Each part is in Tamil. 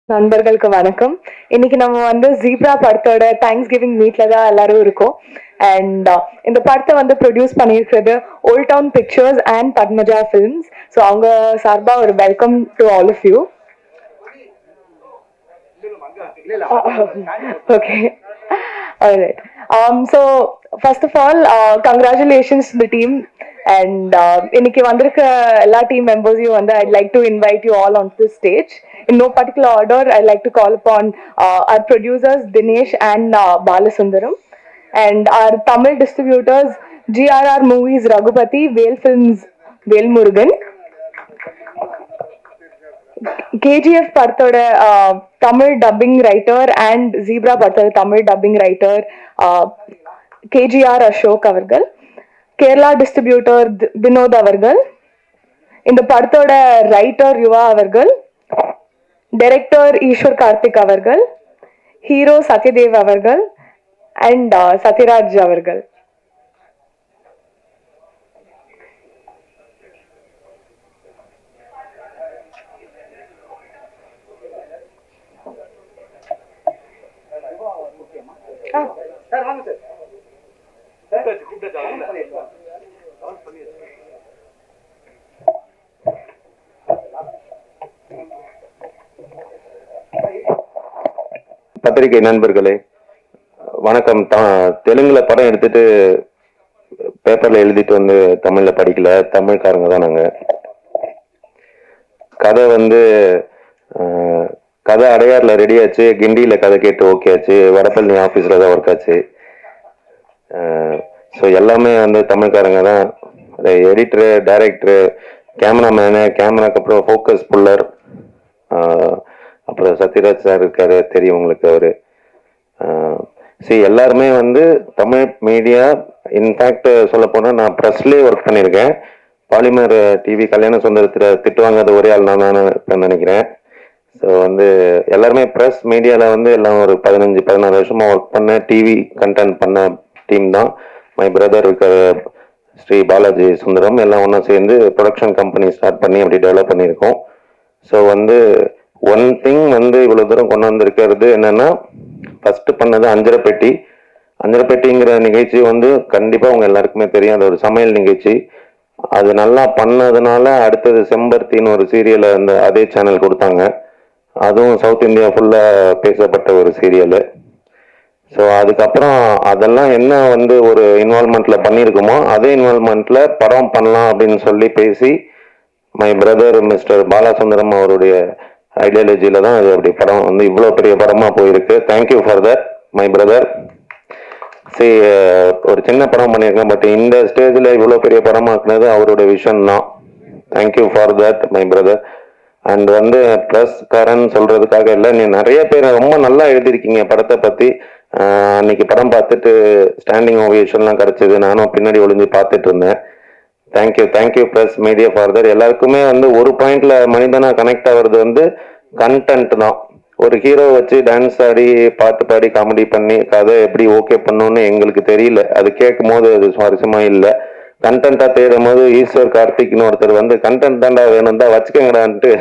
நண்பர்களுக்கு வணக்கம். இன்னைக்கு நம்ம வந்து ஜீப்ரா படத்தோட தேங்க்ஸ் கிவிங் மீட்ல தான் எல்லாரும் இருக்கோம். அண்ட் இந்த படத்தை வந்து ப்ரொடியூஸ் பண்ணியிருக்கிறது Old Town Pictures and Padmaja Films. So அவங்க சார்பா ஒரு welcome to all of you. Okay, alright. So first of all, congratulations to the team. And இன்னைக்கு வந்திருக்க எல்லா டீம் மெம்பர்ஸையும் வந்து I'd like to invite you all onto the stage. In no particular order, I'd like to call upon our producers Dinesh and Balasundaram, and our Tamil distributors GRR Movies Raghupati, Vale Films Velmurugan, KGF படத்தோட Tamil dubbing writer and Zebra படத்தோட Tamil dubbing writer KGR Ashok அவர்கள், கேரளா டிஸ்ட்ரிபியூட்டர் வினோத் அவர்கள், இந்த படத்தோட ரைட்டர் யுவா அவர்கள், டைரக்டர் ஈஸ்வர் கார்த்திக் அவர்கள், ஹீரோ சத்யதேவ் அவர்கள் அண்ட் சத்யராஜ் அவர்கள். பத்திரிகை நண்பர்களே வணக்கம். தெலுங்குல படம் எடுத்துட்டு பேப்பர்ல எழுதிட்டு வந்து தமிழ்ல படிக்கல, தமிழ்காரங்க தான் நாங்க. கதை வந்து கதை அடையாறுல ரெடி ஆச்சு, கிண்டியில கதை கேட்டு ஓகே ஆச்சு, வடபழனி ஆஃபீஸில் தான் ஒர்க் ஆச்சு. ஸோ எல்லாமே வந்து தமிழ்காரங்க தான். எடிட்டரு, டைரக்டரு, கேமராமேனு, கேமராக்கு அப்புறம் ஃபோக்கஸ் புல்லர், அப்புறம் சத்யராஜ் சார் இருக்காரு, தெரியும் உங்களுக்கு அவரு. எல்லாருமே வந்து தமிழ் மீடியா. இன்ஃபேக்ட் சொல்ல போனால் நான் ப்ரெஸ்லேயே ஒர்க் பண்ணியிருக்கேன். பாலிமர் டிவி கல்யாண சுந்தரத்தில் திட்டுவாங்காத ஒரே ஆள் நான் நினைக்கிறேன். ஸோ வந்து எல்லாருமே ப்ரெஸ் மீடியாவில் வந்து எல்லாம் ஒரு 15-16 வருஷமாக ஒர்க் பண்ண டிவி கண்டென்ட் பண்ண டீம் தான். மை பிரதர் இருக்கிற ஸ்ரீ பாலாஜி சுந்தரம் எல்லாம் ஒன்றா சேர்ந்து ப்ரொடக்ஷன் கம்பெனி ஸ்டார்ட் பண்ணி அப்படி டெவலப் பண்ணியிருக்கோம். ஸோ வந்து ஒன் திங் வந்து இவ்வளோ தூரம் கொண்டு வந்திருக்கிறது என்னன்னா, ஃபஸ்ட்டு பண்ணது அஞ்சரைப்பெட்டிங்கிற நிகழ்ச்சி வந்து கண்டிப்பாக உங்கள் எல்லாருக்குமே தெரியும். அது ஒரு சமையல் நிகழ்ச்சி. அது நல்லா பண்ணதுனால அடுத்தது செம்பருத்தின்னு ஒரு சீரியலை அந்த அதே சேனல் கொடுத்தாங்க. அதுவும் சவுத் இந்தியா ஃபுல்லாக பேசப்பட்ட ஒரு சீரியலு. ஸோ அதுக்கப்புறம் அதெல்லாம் என்ன வந்து ஒரு இன்வால்மெண்ட்டில் பண்ணியிருக்குமோ அதே இன்வால்மெண்ட்டில் படம் பண்ணலாம் அப்படின்னு சொல்லி பேசி மை பிரதர் மிஸ்டர் பாலசுந்தரம் அவருடைய ஐடியாலஜியில் தான் அது அப்படி படம் வந்து இவ்வளோ பெரிய படமாக போயிருக்கு. Thank you for that my brother. ஒரு சின்ன படம் பண்ணியிருக்கேன், பட் இந்த ஸ்டேஜில் இவ்வளோ பெரிய படமாக்குனது அவருடைய விஷன் தான். Thank you for that my brother. And வந்து ப்ளஸ் காரன் சொல்கிறதுக்காக இல்லை, நீ நிறைய பேர் ரொம்ப நல்லா எழுதியிருக்கீங்க படத்தை பற்றி. அன்னைக்கு படம் பார்த்துட்டு ஸ்டாண்டிங் ஓவியேஷன்லாம் கிடச்சிது, நானும் பின்னாடி ஒளிஞ்சு பார்த்துட்டு இருந்தேன். Thank you plus media further. எல்லாருக்குமே வந்து ஒரு பாயிண்ட்ல மனிதனாக கனெக்ட் ஆகிறது வந்து கண்டென்ட் தான். ஒரு ஹீரோ வச்சு டான்ஸ் ஆடி பாட்டு பாடி காமெடி பண்ணி கதை எப்படி ஓகே பண்ணணும்னு எங்களுக்கு தெரியல. அது கேட்கும் போது அது சுவாரஸ்யமாக இல்லை. கண்டென்ட்டாக தேடும் போது ஈஸ்வர் கார்த்திக்னு ஒருத்தர் வந்து கண்டென்ட் தாண்டா வேணும் தான் வச்சுக்கங்கடான்ட்டு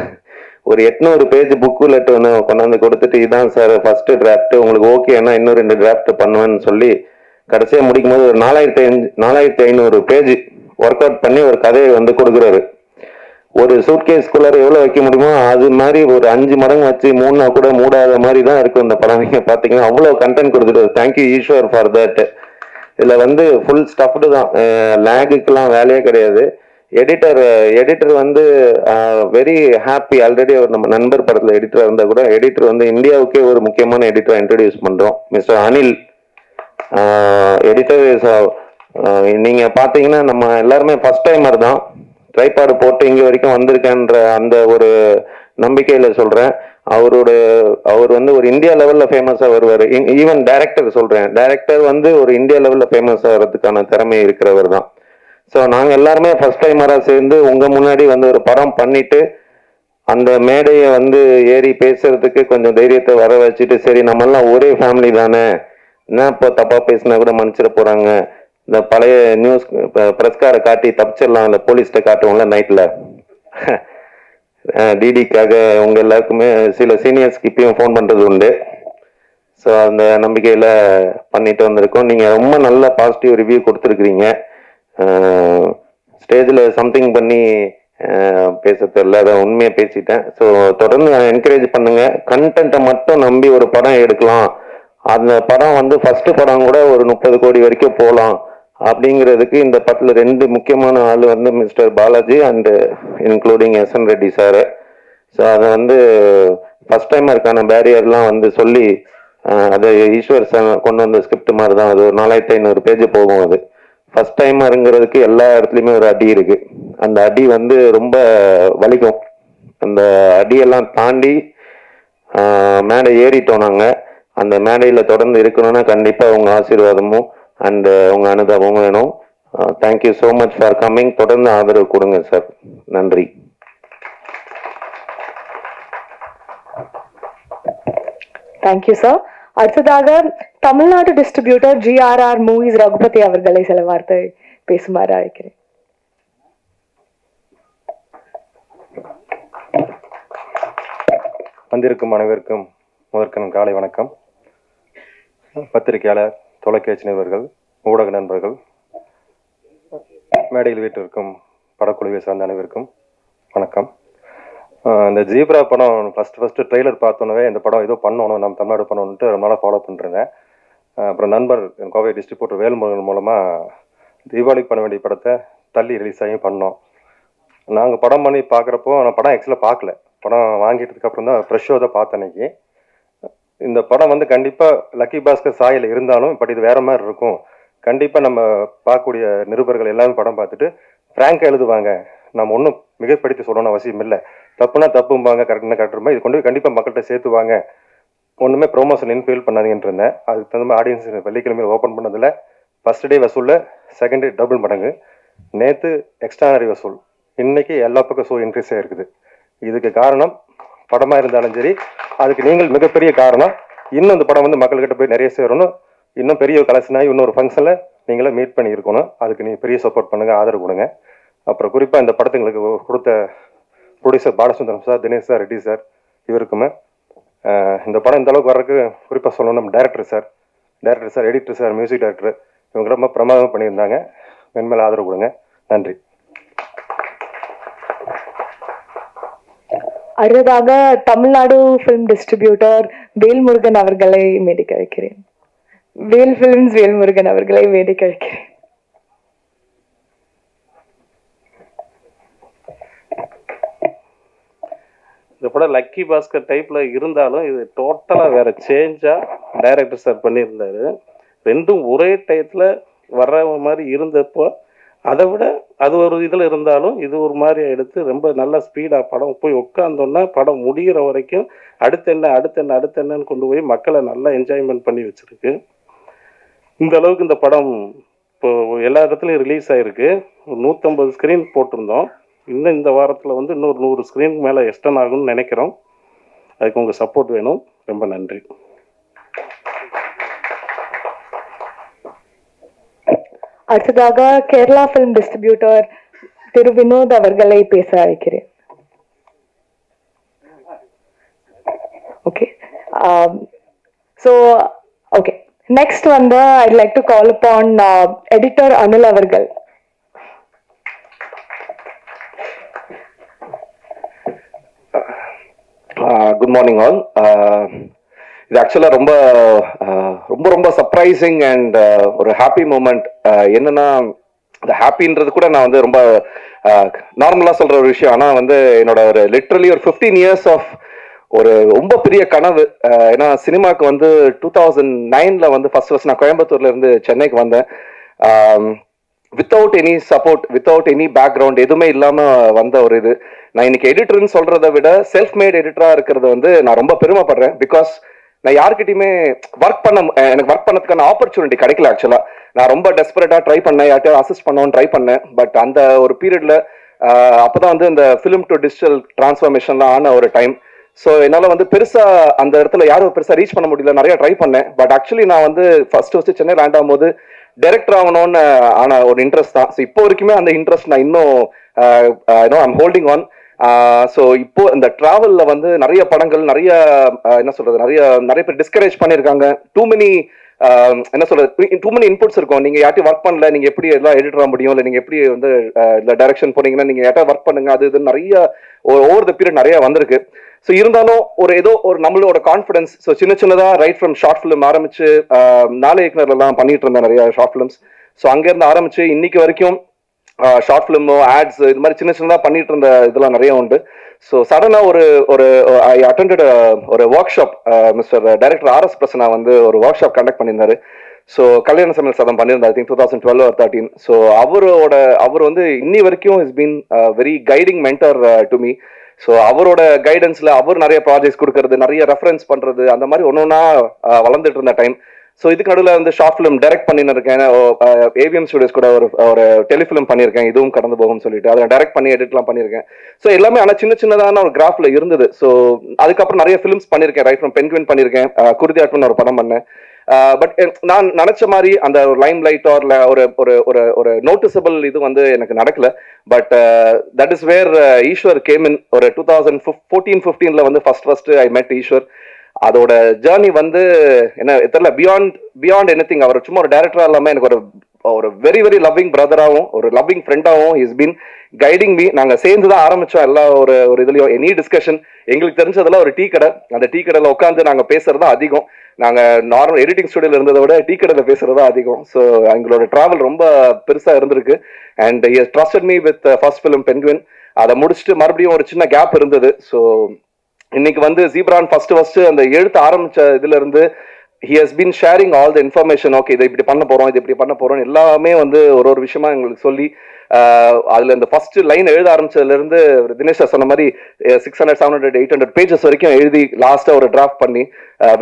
ஒரு 800 பேஜ் புக்குலெட்டு ஒன்று கொண்டாந்து கொடுத்துட்டு, இதான் சார் ஃபர்ஸ்ட் டிராஃப்ட், உங்களுக்கு ஓகேன்னா இன்னும் 2 டிராஃப்ட் பண்ணுவேன்னு சொல்லி கடைசியாக முடிக்கும் போது ஒரு 4500 பேஜ் ஒர்க் அவுட் பண்ணி ஒரு கதையை வந்து கொடுக்குறாரு. ஒரு சூட்கேஸ்குள்ளார எவ்வளோ வைக்க முடியுமோ அது மாதிரி ஒரு 5 மடங்கு வச்சு 3 கூட மூடாத மாதிரி தான் இருக்கும் இந்த படம். நீங்கள் பார்த்தீங்கன்னா அவ்வளோ கண்டென்ட் கொடுத்துட்டு தேங்க்யூ ஈஸ்வர் ஃபார் தட். இதில் வந்து ஃபுல் ஸ்டஃப்டு தான், லேகுக்கெல்லாம் வேலையே கிடையாது. எடிட்டர் வந்து வெரி ஹாப்பி. ஆல்ரெடி ஒரு நம்ம நண்பர் படத்தில் எடிட்டராக இருந்தால் கூட எடிட்டர் வந்து இந்தியாவுக்கே ஒரு முக்கியமான எடிட்டரை இன்ட்ரடியூஸ் பண்ணுறோம், மிஸ்டர் அனில் எடிட்டர். நீங்க பாத்தீங்கன்னா நம்ம எல்லாருமே ஃபர்ஸ்ட் டைமர் தான். ட்ரைபாடு போட்டு இங்க வரைக்கும் வந்திருக்கேன்ற அந்த ஒரு நம்பிக்கையில சொல்றேன். அவர் வந்து ஒரு இந்தியா லெவல்ல ஃபேமஸா வருவார். ஈவன் டைரக்டர் வந்து ஒரு இந்தியா லெவல்ல ஃபேமஸ் ஆகிறதுக்கான திறமை இருக்கிறவர் தான். ஸோ நாங்கள் எல்லாருமே ஃபர்ஸ்ட் டைமரா சேர்ந்து உங்க முன்னாடி வந்து ஒரு படம் பண்ணிட்டு அந்த மேடையை வந்து ஏறி பேசுறதுக்கு கொஞ்சம் தைரியத்தை வர வச்சுட்டு, சரி நம்ம எல்லாம் ஒரே ஃபேமிலி தானே, என்ன இப்போ தப்பா பேசினா கூட மன்னிச்சிட போறாங்க, இந்த பழைய நியூஸ் பிரஸ்காரை காட்டி தப்பிச்சிடலாம், இல்லை போலீஸ்கிட்ட காட்டுவோம்ல நைட்டில், டிடிக்காக உங்க எல்லாருக்குமே சில சீனியர்ஸ்க்கு இப்பயும் ஃபோன் பண்றது உண்டு. ஸோ அந்த நம்பிக்கையில பண்ணிட்டு வந்திருக்கோம். நீங்க ரொம்ப நல்ல பாசிட்டிவ் ரிவ்யூ கொடுத்துருக்குறீங்க. ஸ்டேஜில் சம்திங் பண்ணி பேச தெரியல, அதை உண்மையாக பேசிட்டேன். ஸோ தொடர்ந்து என்கரேஜ் பண்ணுங்க. கண்டென்ட்டை மட்டும் நம்பி ஒரு படம் எடுக்கலாம். அந்த படம் வந்து ஃபர்ஸ்ட் படம் கூட ஒரு 30 கோடி வரைக்கும் போகலாம் அப்படிங்கிறதுக்கு இந்த படத்தில் 2 முக்கியமான ஆள் வந்து mister Balaji and including SN Reddy sir. So அதை வந்து ஃபர்ஸ்ட் டைமருக்கான பேரியர்லாம் வந்து சொல்லி அதை ஈஸ்வர் சார் கொண்டு வந்த ஸ்கிரிப்ட் மாதிரி தான். அது ஒரு 4500 பேஜ் போகும். அது ஃபர்ஸ்ட் டைமருங்கிறதுக்கு எல்லா இடத்துலையுமே ஒரு அடி இருக்கு. அந்த அடி வந்து ரொம்ப வலிக்கும். அந்த அடியெல்லாம் தாண்டி மேடை ஏறிட்டோம் நாங்கள். அந்த மேடையில் தொடர்ந்து இருக்கணும்னா கண்டிப்பாக உங்கள் ஆசீர்வாதமும் அண்ட் உங்கள் அனுதாபமும் வேணும். Thank you so much for coming. தொடர்ந்து ஆதரவு கொடுங்க சார். நன்றி. Thank you sir. அடுத்ததாக Tamil Nadu distributor GRR movies Raghupathi அவர்களை சில வார்த்தை பேசுமாறு அழைக்கிறேன். வந்திருக்கும் அனைவருக்கும் முதற்கண் காலை வணக்கம். பத்திரிகையாளர், தொலைக்காட்சி நிருபர்கள், ஊடக நண்பர்கள், மேடையில் வீட்டிற்கும் படக்குழுவை சார்ந்த அனைவருக்கும் வணக்கம். இந்த ஜீப்ரா படம் ஃபர்ஸ்ட் ட்ரெய்லர் பார்த்தோன்னே இந்த படம் ஏதோ பண்ணணும், நம்ம தமிழ்நாடு பண்ணணுன்ட்டு ரொம்ப நாளாக ஃபாலோ பண்ணிருந்தேன். அப்புறம் நண்பர் கோவை டிஸ்ட்ரிபியூட்டர் வேல்முருகன் மூலமாக தீபாவளிக்கு பண்ண வேண்டிய படத்தை தள்ளி ரிலீஸ் ஆகி பண்ணோம். நாங்கள் படம் பண்ணி பார்க்குறப்போ நான் படம் ஆக்சுவலாக பார்க்கல. படம் வாங்கிட்டதுக்கு அப்புறம் தான் ஃப்ரெஷ் ஷோ தான் பார்த்தேன் அன்னைக்கு. இந்த படம் வந்து கண்டிப்பாக லக்கி பாஸ்கர் சாயில் இருந்தாலும் பட் இது வேற மாதிரி இருக்கும். கண்டிப்பாக நம்ம பார்க்கக்கூடிய நிருபர்கள் எல்லாமே படம் பார்த்துட்டு ஃப்ராங்காக எழுதுவாங்க. நம்ம ஒன்றும் மிகப்படுத்தி சொல்லணும்னு அவசியம் இல்லை. தப்புனா தப்பும்பாங்க, கரெக்ட்னா கரெக்டுமா. இது கொண்டு போய் கண்டிப்பாக மக்கள்கிட்ட சேர்த்துவாங்க. ஒன்றுமே ப்ரொமோஷன் இன்ஃபீல் பண்ணாதீங்கன்னு இருந்தேன். அதுக்கு தகுந்த மாதிரி ஆடியன்ஸ் வெள்ளிக்கிழமையில் ஓப்பன் பண்ணதில் ஃபர்ஸ்ட் டே வசூலில் செகண்ட் டே டபுள் மடங்கு. நேற்று எக்ஸ்ட்ரானரி வசூல். இன்னைக்கு எல்லா பக்கம் ஷோ இன்க்ரீஸ் ஆகிருக்குது. இதுக்கு காரணம் படமாக இருந்தாலும் சரி, அதுக்கு நீங்கள் மிகப்பெரிய காரணம். இன்னும் இந்த படம் வந்து மக்கள்கிட்ட போய் நிறைய சேரணும். இன்னும் பெரிய கலெக்ஷனாகி இன்னொரு ஃபங்க்ஷனில் நீங்களே மீட் பண்ணி இருக்கணும். அதுக்கு நீங்கள் பெரிய சப்போர்ட் பண்ணுங்கள், ஆதரவு கொடுங்க. அப்புறம் குறிப்பாக இந்த படத்துங்களுக்கு கொடுத்த producer Balasundaram sir, Dinesh sir, Reddy sir இவருக்குமே இந்த படம் இந்த அளவுக்கு வர்றதுக்கு குறிப்பாக சொல்லணும் நம்ம director sir, editor sir, music director இவங்க ரொம்ப பிரமாதமாக பண்ணியிருந்தாங்க. மென்மேல் ஆதரவு கொடுங்க. நன்றி. அடுத்ததாக தமிழ்நாடு ஃபிலிம் டிஸ்ட்ரிபியூட்டர் வேல்முருகன் அவர்களை மேடைக்கு அழைக்கிறேன். வேல் ஃபிலிம்ஸ் வேல்முருகன் அவர்களை மேடைக்கு அழைக்கிறேன். இந்த படம் லக்கி பாஸ்கர் டைப்ல இருந்தாலும் இது டோட்டலா வேற சேஞ்சா டைரக்டர் சார் பண்ணியிருந்தாரு. ரெண்டும் ஒரே டயத்துல வர்ற மாதிரி இருந்தப்போ அதை விட அது ஒரு இதில் இருந்தாலும் இது ஒரு மாதிரி எடுத்து ரொம்ப நல்ல ஸ்பீடாக படம் போய் உட்காந்தோன்னா படம் முடிகிற வரைக்கும் அடுத்தென்னு கொண்டு போய் மக்களை நல்லா என்ஜாய்மெண்ட் பண்ணி வச்சுருக்கு. இந்த அளவுக்கு இந்த படம் இப்போ எல்லா இடத்துலையும் ரிலீஸ் ஆகிருக்கு. 150 ஸ்க்ரீன் போட்டிருந்தோம். இன்னும் இந்த வாரத்தில் வந்து இன்னொரு 100 ஸ்க்ரீன் மேலே எக்ஸ்டன் ஆகும்னு நினைக்கிறோம். அதுக்கு உங்கள் சப்போர்ட் வேணும். ரொம்ப நன்றி. அடுத்ததாக கேரளா ஃபிலிம் டிஸ்ட்ரிபியூட்டர் திரு வினோத் அவர்களை பேச அழைக்கிறேன். ஓகே, ஸோ ஓகே, நெக்ஸ்ட் வந்து I'd like to call upon editor Anil அவர்கள். Good morning all. இது ஆக்சுவலாக ரொம்ப ரொம்ப ரொம்ப சர்ப்ரைசிங் அண்ட் ஒரு ஹாப்பி மூமெண்ட். என்னன்னா இந்த ஹாப்பின்றது கூட நான் வந்து ரொம்ப நார்மலாக சொல்கிற ஒரு விஷயம். ஆனால் வந்து என்னோட ஒரு லிட்ரலி ஒரு 15 years ஆஃப் ஒரு ரொம்ப பெரிய கனவு. ஏன்னா சினிமாவுக்கு வந்து 2009 வந்து ஃபர்ஸ்ட் நான் கோயம்புத்தூர்ல இருந்து சென்னைக்கு வந்தேன். Without any support, without any background எதுவுமே இல்லாமல் வந்த ஒரு இது. நான் இன்னைக்கு எடிட்டர்னு சொல்றதை விட செல்ஃப் மேட் எடிட்டராக இருக்கிறது வந்து நான் ரொம்ப பெருமைப்படுறேன். பிகாஸ் நான் யார்கிட்டயுமே எனக்கு ஒர்க் பண்ணதுக்கான ஆப்பர்ச்சுனிட்டி கிடைக்கல. ஆக்சுவலா நான் ரொம்ப டெஸ்பரேட்டா ட்ரை பண்ணேன், யார்ட்டையும் அசிஸ்ட் பண்ணணும்னு ட்ரை பண்ணேன். பட் அந்த ஒரு பீரியட்ல அப்பதான் வந்து இந்த ஃபிலிம் டு டிஜிட்டல் டிரான்ஸ்ஃபர்மேஷன்லாம் ஆன ஒரு டைம். ஸோ என்னால வந்து பெருசா அந்த இடத்துல யாரும் பெருசா ரீச் பண்ண முடியல. நிறைய ட்ரை பண்ணேன். பட் ஆக்சுவலி நான் வந்து ஃபர்ஸ்ட் சென்னை லேண்ட் ஆகும்போது டைரக்டர் ஆகணும்னு ஆன ஒரு இன்ட்ரெஸ்ட் தான். ஸோ இப்போ வரைக்குமே அந்த இன்ட்ரெஸ்ட் நான் இன்னும் ஐம் ஹோல்டிங் ஆன். ஸோ இப்போ இந்த டிராவல்ல வந்து நிறைய படங்கள் நிறைய என்ன சொல்றது நிறைய பேர் டிஸ்கரேஜ் பண்ணியிருக்காங்க. டூ மெனி என்ன சொல்றது டூ மெனி இன்புட்ஸ் இருக்கும். நீங்க யார்ட்டையும் ஒர்க் பண்ணல, நீங்க எப்படி எல்லாம் எடிட் ஆக முடியும், இல்லை நீங்க எப்படி வந்து இல்லை டைரக்ஷன் போனீங்கன்னா நீங்க யார்ட்டா ஒர்க் பண்ணுங்க, அது இது நிறைய ஓவர் த பீரியட் நிறைய வந்திருக்கு. ஸோ இருந்தாலும் ஏதோ ஒரு நம்மளோட கான்ஃபிடன்ஸ். ஸோ சின்னதா ரைட் ஃப்ரம் ஷார்ட் ஃபிலிம் ஆரம்பிச்சு நாளை இயக்குனர்லாம் பண்ணிட்டு இருந்தேன் நிறைய ஷார்ட் ஃபிலிம்ஸ். ஸோ அங்கேருந்து ஆரம்பிச்சு இன்னைக்கு வரைக்கும் ஷார்ட் ஃபிலிமோ ஆட்ஸ் இது மாதிரி சின்னதா பண்ணிட்டு இருந்த இதெல்லாம் நிறைய உண்டு. ஸோ சடனா ஒரு ஐ அட்டெண்டட் ஒரு work shop. Mister director RS Prasanna வந்து ஒரு ஒர்க் ஷாப் கண்டக்ட் பண்ணியிருந்தாரு. ஸோ கல்யாண சமையல் சதம் பண்ணியிருந்தார், ஐ திங்க் 2012 or 13. ஸோ அவர் வந்து இன்னி வரைக்கும் is been very guiding mentor to me. So அவரோட கைடன்ஸ்ல அவர் நிறைய ப்ராஜெக்ட்ஸ் கொடுக்கறது, நிறைய ரெஃபரன்ஸ் பண்றது, அந்த மாதிரி ஒன்னொன்னா வளர்ந்துட்டு இருந்த டைம். ஸோ இதுக்கு நடுவில் வந்து ஷார்ட் ஃபிலிம் டைரக்ட் பண்ணின்னு இருக்கேன். AVM ஸ்டுடியோஸ் கூட ஒரு டெலிஃபிலிம் பண்ணியிருக்கேன், இதுவும் கடந்து போகும்னு சொல்லிட்டு அதை டைரக்ட் பண்ணி எடிட்லாம் பண்ணியிருக்கேன். ஸோ எல்லாமே ஆனால் சின்னதான ஒரு கிராஃப்ல இருந்தது. ஸோ அதுக்கப்புறம் நிறைய ஃபிலிம்ஸ் பண்ணியிருக்கேன். ரைட் ஃப்ரம் பென்குவின் பண்ணியிருக்கேன், குருதி ஆட்மன் ஒரு படம் பண்ணேன். பட் நான் நினைச்ச மாதிரி அந்த ஒரு லைம் லைட் ஆர்ல ஒரு நோட்டிசபிள் இது வந்து எனக்கு நடக்கல. But that is where Eswar came in. ஒரு 2014-15 வந்து ஃபர்ஸ்ட் ஐ மெட் ஈஸ்வர். அதோட ஜேர்னி வந்து என்ன தெரியல, பியாண்ட் எனிதிங். அவர் சும்மா ஒரு டைரக்டரா இல்லாம எனக்கு ஒரு வெரி வெரி லவ்விங் பிரதராகவும் ஒரு லவ்விங் ஃப்ரெண்டாகவும் இஸ் பீன் கைடிங் மீ. நாங்க சேர்ந்து தான் ஆரம்பிச்சோம் எல்லா ஒரு இதுலயும். எனி டிஸ்கஷன் எங்களுக்கு தெரிஞ்சதெல்லாம் ஒரு டீ கடை, அந்த டீ கடையில உட்காந்து நாங்க பேசுறது தான் அதிகம். நாங்க நார்மல் எடிட்டிங் ஸ்டுடியோல இருந்ததை விட டீ கடையில பேசுறதா அதிகம். ஸோ எங்களோட டிராவல் ரொம்ப பெருசா இருந்திருக்கு. And he has trusted me with first film பென்குவின். அதை முடிச்சுட்டு மறுபடியும் ஒரு சின்ன கேப் இருந்தது. ஸோ இன்னைக்கு வந்து ஜீப்ரான் ஃபர்ஸ்ட் அந்த எழுத்து ஆரம்பிச்ச இதுல இருந்து he has been sharing all the information. Okay, இதை இப்படி பண்ண போறோம், இது இப்படி பண்ண போறோம், எல்லாமே வந்து ஒரு விஷயமா எங்களுக்கு சொல்லி அதுல இந்த ஃபர்ஸ்ட் லைன் எழுத ஆரம்பிச்சதுல இருந்து தினேஷ் சொன்ன மாதிரி 600, 700, 800 பேஜஸ் வரைக்கும் எழுதி லாஸ்டா ஒரு டிராஃப்ட் பண்ணி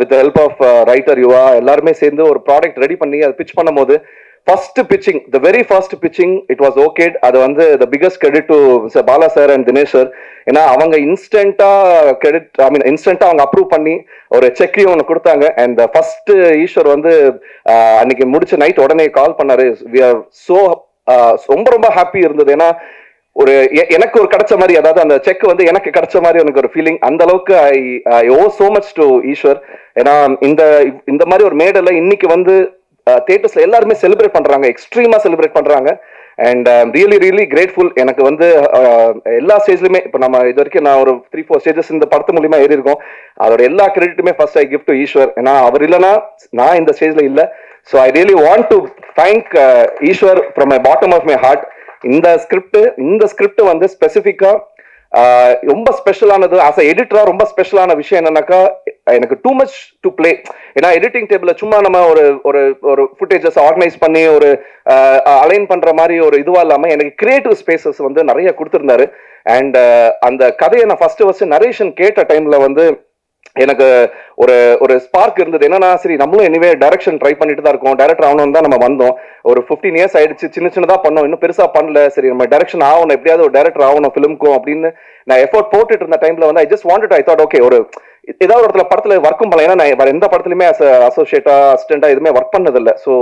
வித் ஹெல்ப் ஆஃப் ரைட்டர் யுவா எல்லாருமே சேர்ந்து ஒரு ப்ராடக்ட் ரெடி பண்ணி அதை பிச் பண்ணும் போது the very first pitching it was okayed. அது வந்து the biggest credit to Mr. Bala sir and Dinesh sir. ஏன்னா அவங்க இன்ஸ்டன்டா அவங்க அப்ரூவ் பண்ணி ஒரு செக்கையும் ஒன்று கொடுத்தாங்க. அண்ட் ஃபர்ஸ்ட் ஈஸ்வர் வந்து அன்னைக்கு முடிச்ச நைட் உடனே கால் பண்ணாரு. we are so ரொம்ப ஹாப்பி இருந்தது. ஏன்னா எனக்கு ஒரு கிடைச்ச மாதிரி, அதாவது அந்த செக் வந்து எனக்கு கிடைச்ச மாதிரி எனக்கு ஒரு ஃபீலிங். அந்த அளவுக்கு ஐ ஓ சோ மச் டு ஈஸ்வர். ஏன்னா இந்த மாதிரி ஒரு மேடல இன்னைக்கு வந்து தியேட்டர்ஸ்ல எல்லாருமே செலிப்ரேட் பண்றாங்க, எக்ஸ்ட்ரீமா செலிப்ரேட் பண்றாங்க. And really really grateful. எனக்கு வந்து எல்லா ஸ்டேஜ்லயுமே இப்போ நம்ம இது வரைக்கும் நான் ஒரு 3-4 ஸ்டேஜஸ் இந்த படத்து மூலியமா ஏறி இருக்கோம். அதோட எல்லா கிரெடிட்டுமே first I give to Eswar. ஏன்னா அவர் இல்லைன்னா நான் இந்த ஸ்டேஜ்ல இல்லை. So I really want to thank Eswar from my bottom of my heart. இந்த ஸ்கிரிப்ட் வந்து ஸ்பெசிஃபிக்கா ரொம்ப ஸ்பெஷலானது. ஆஸ் அ எடிட்டரா ரொம்ப ஸ்பெஷலான விஷயம் என்னன்னாக்கா, எனக்கு டூ மச் டு பிளே. ஏன்னா எடிட்டிங் டேபிள்ல சும்மா நம்ம ஒரு ஃபுட்டேஜஸ் ஆர்கனைஸ் பண்ணி ஒரு அலைன் பண்ற மாதிரி ஒரு இதுவா இல்லாம எனக்கு கிரியேட்டிவ் ஸ்பேசஸ் வந்து நிறைய கொடுத்திருந்தாரு. அண்ட் அந்த கதையை நான் ஃபர்ஸ்ட் நரேஷன் கேட்ட டைம்ல வந்து எனக்கு ஒரு ஸ்பார்க் இருந்தது. என்னன்னா, சரி நம்மளும் எனிவே டைரக்ஷன் ட்ரை பண்ணிட்டு தான் இருக்கோம், டைரக்டர் ஆகணும்னு தான் நம்ம வந்தோம். ஒரு 15 years ஆயிடுச்சு, சின்னதா பண்ணோம், இன்னும் பெருசா பண்ணல. சரி நம்ம டைரக்ஷன் ஆகணும், எப்படியாவது ஒரு டைரக்டர் ஆகணும் ஃபிலிம்க்கும் அப்படின்னு நான் எஃபோர்ட் போட்டுட்டு இருந்த டைம்ல வந்து ஐ தாட் ஓகே, ஒரு ஏதாவது ஒரு படத்துல ஒர்க்கும் பண்ணலாம். ஏன்னா நான் வேற எந்த படத்துலயுமே அசோசியேட்டா அசிஸ்டண்டா எதுவுமே ஒர்க் பண்ணதில்லை. ஸோ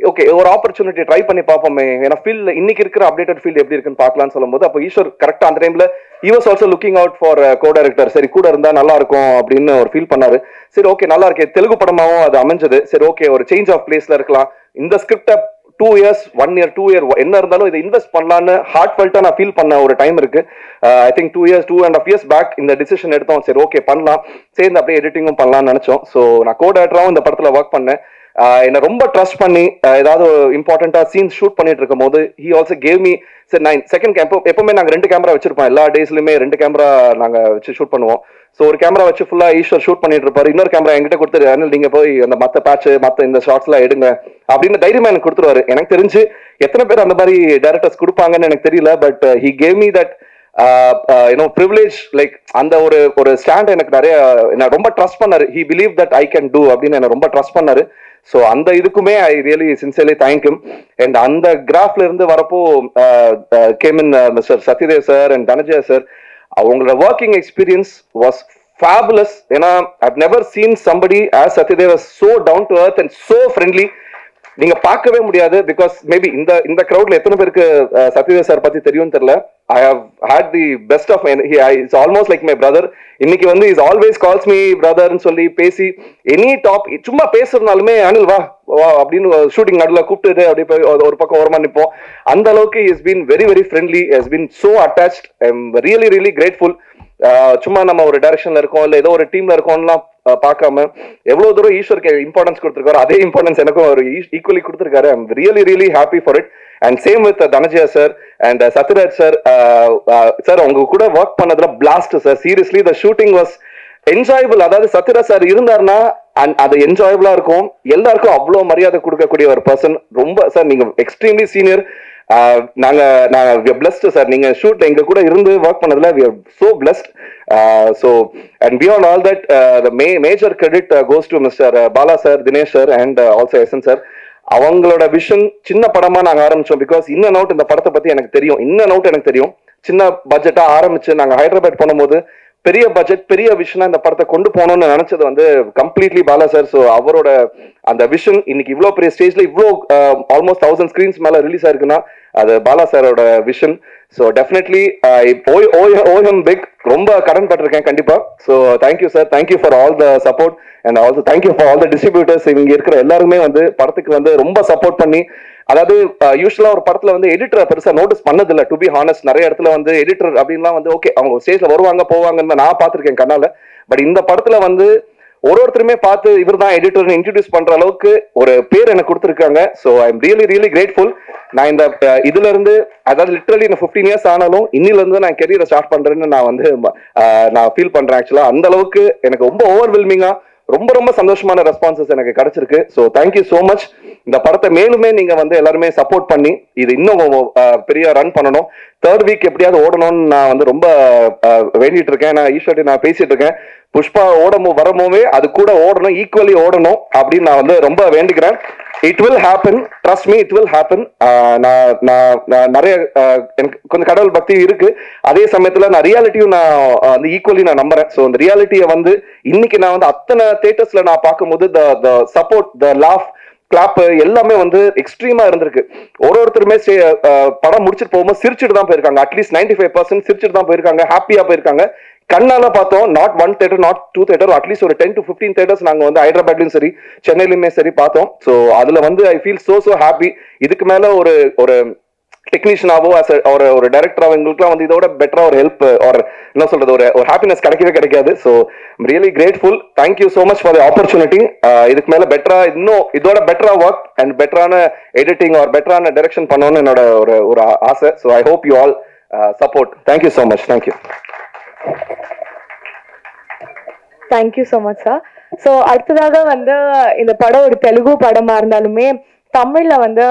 ஓகே, ஒரு ஆப்பர்ச்சுனிட்டி ட்ரை பண்ணி பார்ப்போமே. ஏன்னா ஃபீல்ட் இன்னைக்கு இருக்கிற அப்டேட்டட் ஃபீல்டு எப்படி இருக்குன்னு பார்க்கலாம்னு சொல்லும் போது, அப்போ ஈஸ்வர் கரெக்டா அந்த டைம்ல he was also looking out for co-director. சரி கூட இருந்தா நல்லா இருக்கும் அப்படின்னு ஒரு ஃபீல் பண்ணாரு. சரி ஓகே, நல்லா இருக்கே, தெலுங்கு படமாவும் அது அமைஞ்சது. சரி ஓகே, ஒரு சேஞ்ச் ஆஃப் பிளேஸ்ல இருக்கலாம். இந்த ஸ்கிரிப்ட 2 years 1 year 2 year என்ன இருந்தாலும் இதை இன்வெஸ்ட் பண்ணலான்னு ஹார்ட் ஃபெல்ட்டா நான் ஃபீல் பண்ண ஒரு டைம் இருக்கு. ஐ திங்க் 2.5 years பேக் இந்த டிசிஷன் எடுத்தோம். சரி ஓகே பண்ணலாம், சேர்ந்து அப்படியே எடிட்டிங்கும் பண்ணலாம்னு நினைச்சோம். ஸோ நான் கோ-டைரக்டராகவும் இந்த படத்துல ஒர்க் பண்ணேன். என்னை ரொம்ப ட்ரஸ்ட் பண்ணி ஏதாவது இம்பார்ட்டண்டா சீன்ஸ் ஷூட் பண்ணிட்டு இருக்கும் போது he also gave me, சரி நான் செகண்ட் எப்பவுமே நாங்க 2 கேமரா வச்சிருப்போம். எல்லா டேஸ்லயுமே 2 கேமரா நாங்க வச்சு ஷூட் பண்ணுவோம். ஸோ ஒரு கேமரா வச்சு ஃபுல்லா ஈஸ்வர் ஷூட் பண்ணிட்டு இருப்பாரு, இன்னொரு கேமரா என்கிட்ட கொடுத்துரு, அதனால நீங்க போய் அந்த மத்த பேட்ச் மத்த இந்த ஷார்ட்ஸ் எல்லாம் எடுங்க அப்படின்னு தைரியமா எனக்கு கொடுத்துருவாரு. எனக்கு தெரிஞ்சு எத்தனை பேர் அந்த மாதிரி டைரக்டர்ஸ் கொடுப்பாங்கன்னு எனக்கு தெரியல. But he gave me that privilege, like அந்த ஒரு ஸ்டாண்ட் எனக்கு என்ன ரொம்ப ட்ரஸ்ட் பண்ணாரு. he believed that I can do அப்படின்னு என்ன ரொம்ப ட்ரஸ்ட் பண்ணாரு. ஸோ அந்த இதுக்குமே I really sincerely thank him. And அந்த கிராஃப்ல இருந்து வரப்போ game in mister Satyadev sir and Dhananjaya sir. அவங்களோட ஒர்க்கிங் எக்ஸ்பீரியன்ஸ் வாஸ் ஃபேபுலஸ். ஏன்னா I've never seen somebody as Satyadev so down to earth and so friendly. நீங்க பார்க்கவே முடியாது. பிகாஸ் மேபி இந்த கிரௌட்ல எத்தனை பேருக்கு சத்யதேவ் சார் பத்தி தெரியும் தெரியல. I have had the best of it's almost like my brother. இன்னைக்கு வந்து இஸ் ஆல்வேஸ் கால்ஸ் மீ பிரதர்ன்னு சொல்லி பேசி எனி டாப் சும்மா பேசுறதுனாலுமே அனில் வா வா அப்படின்னு ஷூட்டிங் நடுவில் கூப்பிட்டு அப்படி போய் ஒரு பக்கம் ஓரமா நிற்போம். அந்த அளவுக்கு is been very very friendly, has been so attached. I am really really grateful. சும்மா நம்ம ஒரு டைரக்ஷன்ல இருக்கோம் இல்ல ஏதோ ஒரு டீம்ல இருக்கோம்லாம் பார்க்காம எவ்வளவு தூரம் ஈஸ்வருக்கு இம்பார்ட்டன்ஸ் கொடுத்திருக்காரு, அதே இம்பார்ட்டன்ஸ் எனக்கும் ஒரு ஈக்குவலி கொடுத்திருக்காரு. ஐ am really really happy for it. And same with Dhananjaya sir and Sathyaraj sir. Sir உங்க கூட ஒர்க் பண்ணதுல blast sir. Seriously the shooting was enjoyable. அதாவது சத்யராஜ் சார் இருந்தாருன்னா அது என்ஜாயபிளா இருக்கும். எல்லாருக்கும் அவ்வளவு மரியாதை கொடுக்கக்கூடிய ஒரு பர்சன். ரொம்ப சார் நீங்க எக்ஸ்ட்ரீம்லி சீனியர். நாங்க பிளஸ்ட் சார். நீங்க ஷூட் எங்க கூட இருந்து ஒர்க் பண்ணதுல we are so blessed. So and beyond all that the major credit goes to Mr. Bala sir, Dinesh sir and also SN sir. அவங்களோட விஷன் சின்ன படமா நாங்க ஆரம்பிச்சோம். பிகாஸ் இன் அண்ட் அவுட் இந்த படத்தை பத்தி எனக்கு தெரியும். இன் அண்ட் அவுட் எனக்கு தெரியும். சின்ன பட்ஜெட்டா ஆரம்பிச்சு நாங்க ஹைதராபாத் பண்ணும்போது பெரிய பட்ஜெட் பெரிய விஷனா இந்த படத்தை கொண்டு போகணும்னு நினைச்சது வந்து கம்ப்ளீட்லி பாலா சார். ஸோ அவரோட அந்த விஷன் இன்னைக்கு இவ்வளோ பெரிய ஸ்டேஜ்ல இவ்வளோ ஆல்மோஸ்ட் 1000 ஸ்கிரீன்ஸ் மேல ரிலீஸ் ஆயிருக்குன்னா அது பாலா சாரோட vision. So definitely owe him big. ரொம்ப கடன் பட்டிருக்கேன் கண்டிப்பா. So thank you sir, thank you for all the support and also thank you for all the distributors. இங்க இருக்கிற எல்லாருமே வந்து படத்துக்கு வந்து ரொம்ப சப்போர்ட் பண்ணி, அதாவது யூஸ்வலா ஒரு படத்துல வந்து எடிட்டரை பெருசா நோட்டீஸ் பண்ணது இல்ல. டு பி ஹானஸ்ட் நிறைய இடத்துல வந்து எடிட்டர் அப்படின்லாம் வந்து ஓகே அவங்க ஸ்டேஜ்ல வருவாங்க போவாங்கன்னு நான் பார்த்திருக்கேன் கண்ணால. பட் இந்த படத்துல வந்து ஒருத்தருமே பார்த்து இவர் தான் எடிட்டர்னு இன்ட்ரடியூஸ் பண்ற அளவுக்கு ஒரு பேர் எனக்கு கொடுத்துருக்காங்க. So I am really really grateful. நான் இந்த இதுல இருந்து அதாவது லிட்டரலி இந்த 15 இயர்ஸ் ஆனாலும் இன்னில இருந்து நான் கெரியரை ஸ்டார்ட் பண்றேன்னு நான் வந்து நான் ஃபீல் பண்றேன். ஆக்சுவலா அந்த அளவுக்கு எனக்கு ரொம்ப ஓவர்வெல்மிங்கா ரொம்ப ரொம்ப சந்தோஷமான ரெஸ்பான்சஸ் எனக்கு கிடைச்சிருக்கு. So thank you so much. இந்த படத்தை மேலுமே நீங்க வந்து எல்லாருமே சப்போர்ட் பண்ணி இது இன்னும் பெரிய ரன் பண்ணணும். 3rd வீக் எப்படியாவது ஓடணும்னு நான் வந்து ரொம்ப வேண்டிட்டு இருக்கேன். நான் ஈஸ்வர்ட்டி நான் பேசிட்டு இருக்கேன். புஷ்பா வரமோவே அது கூட ஓடணும், ஈக்குவலி ஓடணும் அப்படின்னு நான் வந்து ரொம்ப வேண்டிக்கிறேன். It will happen, trust me, it will happen. நான் நிறைய எனக்கு கொஞ்சம் கடவுள் பக்தி இருக்கு. அதே சமயத்துல நான் ரியாலிட்டியும் நான் வந்து ஈக்குவலி நான் நம்புறேன். ஸோ அந்த ரியாலிட்டியை வந்து இன்னைக்கு நான் வந்து அத்தனை தியேட்டர்ஸ்ல நான் பார்க்கும்போது the support, the laugh, clap எல்லாமே வந்து எக்ஸ்ட்ரீமா இருந்திருக்கு. ஒருத்தருமே படம் முடிச்சுட்டு போகும்போது சிரிச்சுட்டு தான் போயிருக்காங்க. அட்லீஸ்ட் 95% சிரிச்சுட்டு தான் போயிருக்காங்க, ஹாப்பியா போயிருக்காங்க. கண்ணால பார்த்தோம். Not 1 theatre, not 2 theatre, at least ஒரு 10 to 15 தியேட்டர்ஸ் நாங்க வந்து ஹைதராபாத்லயும் சரி சென்னையிலுமே சரி பார்த்தோம். ஸோ அதுல வந்து ஐ ஃபீல் சோ ஹாப்பி. இதுக்கு மேல ஒரு டெக்னீஷியனாவோ ஒரு டைரக்டராவோ எங்களுக்குலாம் வந்து இதோட பெட்டரா ஒரு ஹெல்ப் ஒரு என்ன சொல்றது ஒரு ஹாப்பினஸ் கிடைக்காது. So really grateful. Thank you so much for the opportunity. இதுக்கு மேல பெட்டரா இன்னும் இதோட பெட்டரா ஒர்க் அண்ட் பெட்டரான எடிட்டிங் ஆர் பெட்டரான டைரக்ஷன் பண்ணணும்னு என்னோட ஒரு ஆசை. So I hope you all support. Thank you so much. Thank you. Thank you so much sir. So அடுத்ததாக வந்து இந்த படம் ஒரு தெலுங்கு படமா இருந்தாலுமே தமிழ்ல வந்து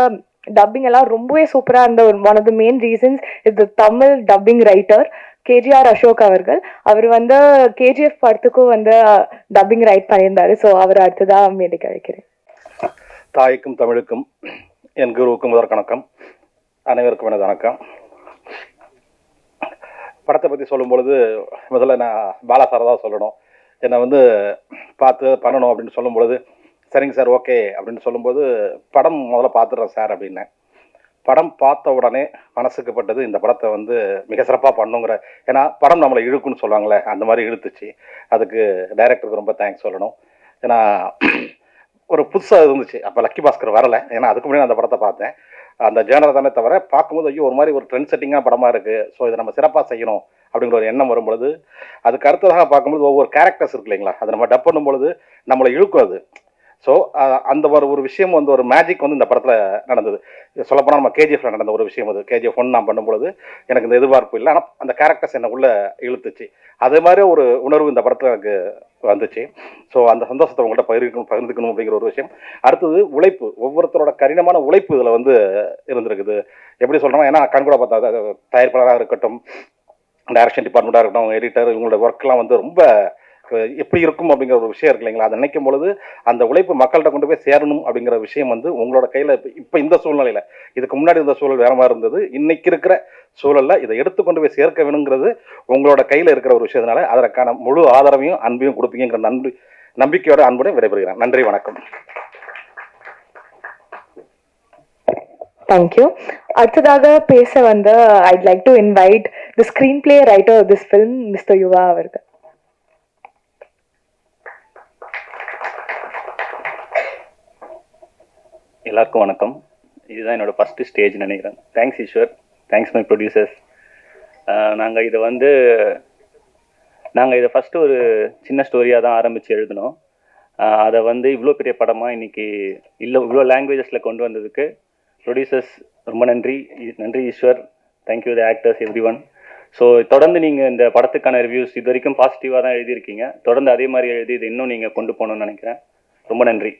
டப்பிங் எல்லாம் ரொம்பவே சூப்பரா இருந்த one of the main reasons இது Tamil dubbing writer KGR Ashok அவர்கள். அவர் வந்து KGF படத்துக்கும் வந்து டப்பிங் ரைட் பண்ணியிருந்தாரு. ஸோ அவர் அடுத்ததா மேடைக்கு அழைக்கிறேன். தாய்க்கும் தமிழுக்கும் என் குருவுக்கும் முதற் வணக்கம். அனைவருக்கும் எனது வணக்கம். படத்தை பற்றி சொல்லும் பொழுது முதல்ல நான் பாலா சாரை தான் சொல்லணும். என்னை வந்து பார்த்து பண்ணணும் அப்படின்னு சொல்லும் பொழுது சரிங்க சார் ஓகே அப்படின்னு சொல்லும்போது படம் முதல்ல பார்த்துடுறேன் சார் அப்படின்னேன். படம் பார்த்த உடனே மனசுக்கு பட்டது இந்த படத்தை வந்து மிக சிறப்பாக பண்ணுங்கிற, ஏன்னா படம் நம்மளை இழுக்குன்னு சொல்லுவாங்களே அந்த மாதிரி இழுத்துச்சு. அதுக்கு டைரக்டருக்கு ரொம்ப தேங்க்ஸ் சொல்லணும். ஏன்னா ஒரு புதுசாக இருந்துச்சு. அப்போ லக்கி பாஸ்கர் வரலை, ஏன்னா அதுக்கு முன்னாடி அந்த படத்தை பார்த்தேன். அந்த ஜேனர் தானே தவிர பார்க்கும்போது ஐயோ ஒரு மாதிரி ஒரு ட்ரெண்ட் செட்டிங்காக படமாக இருக்குது. ஸோ இதை நம்ம சிறப்பாக செய்யணும் அப்படிங்கிற ஒரு எண்ணம் வரும்பொழுது அதுக்கு அடுத்ததாக பார்க்கும்போது ஒவ்வொரு கேரக்டர்ஸ் இருக்கு இல்லைங்களா, அதை நம்ம டப் பண்ணும்பொழுது நம்மளை இழுக்கும் அது. ஸோ அந்த ஒரு விஷயம் வந்து ஒரு மேஜிக் வந்து இந்த படத்தில் நடந்தது. சொல்லப்போனால் நம்ம KGFல நடந்த ஒரு விஷயம் அது. KGF 1 நான் பண்ணும்பொழுது எனக்கு இந்த எதிர்பார்ப்பு இல்லை, ஆனால் அந்த கேரக்டர்ஸ் என்ன உள்ள இழுத்துச்சு. அதே மாதிரி ஒரு உணர்வு இந்த படத்தில் எனக்கு வந்துச்சு. ஸோ அந்த சந்தோஷத்தை உங்கள்கிட்ட பகிர்ந்துக்கணும் அப்படிங்கிற ஒரு விஷயம். அடுத்தது உழைப்பு, ஒவ்வொருத்தரோட கடினமான உழைப்பு இதில் வந்து இருந்திருக்குது. எப்படி சொல்கிறோன்னா, ஏன்னா கண்கூட பார்த்தா தயாரிப்பாளராக இருக்கட்டும், டைரக்ஷன் டிபார்ட்மெண்ட்டாக இருக்கட்டும், எடிட்டர், இவங்களோட ஒர்க்கெலாம் வந்து ரொம்ப எப்படி இருக்கும் அப்படிங்கிற ஒரு விஷயம் இருக்கு இல்லைங்களா. அதை நினைக்கும் பொழுது அந்த உழைப்பு மக்கள்கிட்ட கொண்டு போய் சேரணும் அப்படிங்கிற விஷயம் வந்து உங்களோட கையில் இப்போ இந்த சூழ்நிலையில், இதுக்கு முன்னாடி இந்த சூழல் வேற மாதிரி இருந்தது, இன்னைக்கு இருக்கிற சூழலில் இதை எடுத்து கொண்டு போய் சேர்க்க வேணுங்கிறது உங்களோட கையில் இருக்கிற ஒரு விஷயத்தினால அதற்கான முழு ஆதரவையும் அன்பையும் கொடுப்பீங்கிற நம்பிக்கையோட அன்புடன் விடைபெறுகிறேன். நன்றி, வணக்கம். தேங்க்யூ. அடுத்ததாக பேச வந்த I'd like to invite the screenplay writer of this film mister Yuva அவர்கள். எல்லாருக்கும் வணக்கம். இதுதான் என்னோட ஃபர்ஸ்ட் ஸ்டேஜ் நினைக்கிறேன். Thanks Eswar, thanks my producers. நாங்கள் இதை ஃபஸ்ட்டு ஒரு சின்ன ஸ்டோரியாக தான் ஆரம்பித்து எழுதினோம். அதை இவ்வளோ பெரிய படமாக இன்னைக்கு இவ்வளோ லாங்குவேஜஸில் கொண்டு வந்ததுக்கு ப்ரொடியூசர்ஸ் ரொம்ப நன்றி Eswar. Thank you the actors everyone. So தொடர்ந்து நீங்கள் இந்த படத்துக்கான ரிவ்யூஸ் இது வரைக்கும் பாசிட்டிவாக தான் எழுதியிருக்கீங்க. தொடர்ந்து அதே மாதிரி எழுதி இது இன்னும் நீங்கள் கொண்டு போகணும்னு நினைக்கிறேன். ரொம்ப நன்றி.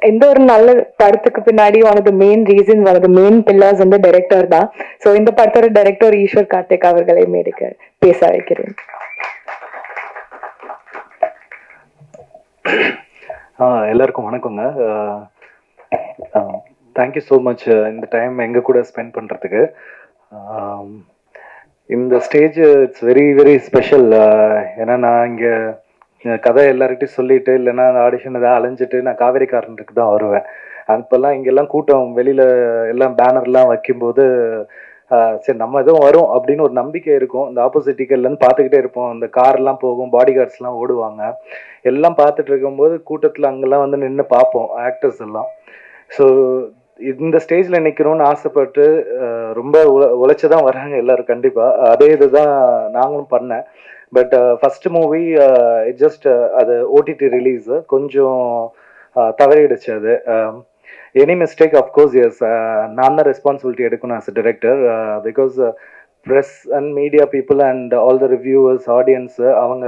எந்த ஒரு நல்ல படத்துக்கு பின்னாடி one of the main reasons, one of the main pillars director தான். ஸோ இந்த படத்தோட டைரக்டர் ஈஸ்வர் கார்த்திக் அவர்களை மேடைக்கு பேச வைக்கிறேன். எல்லாருக்கும் வணக்கங்க. தேங்க்யூ ஸோ மச் இந்த டைம் எங்கள் கூட ஸ்பெண்ட் பண்ணுறதுக்கு. இந்த stage it's very very special. ஏன்னா நான் இங்கே கதை எல்லார்கிட்டையும் சொல்லிட்டு இல்லைன்னா அந்த ஆடிஷன் ஏதாவது அலைஞ்சிட்டு நான் காவேரிக்காரனுக்கு தான் வருவேன். அப்போல்லாம் இங்கெல்லாம் கூட்டம் வெளியில் எல்லாம் பேனர்லாம் வைக்கும்போது சரி நம்ம எதுவும் வரும் அப்படின்னு ஒரு நம்பிக்கை இருக்கும். இந்த ஆப்போசிட் டிக்கெட்லேருந்து பார்த்துக்கிட்டே இருப்போம். இந்த கார்லாம் போகும், பாடி கார்ட்ஸ்லாம் ஓடுவாங்க. எல்லாம் பார்த்துட்டு இருக்கும்போது கூட்டத்தில் அங்கெல்லாம் நின்று பார்ப்போம் ஆக்டர்ஸ் எல்லாம். ஸோ இந்த ஸ்டேஜில் நிற்கணும்னு ஆசைப்பட்டு ரொம்ப உழைச்சி தான் வர்றாங்க எல்லோரும். கண்டிப்பாக அதே இது தான் நாங்களும் பண்ணேன். But first movie it just அது ஓடிடி ரிலீஸு கொஞ்சம் தவறிடுச்சு. அது எனி மிஸ்டேக் அஃப்கோர்ஸ் எஸ் நான் தான் ரெஸ்பான்சிபிலிட்டி எடுக்கணும் as a director. Because press and media people and all the reviewers audience அவங்க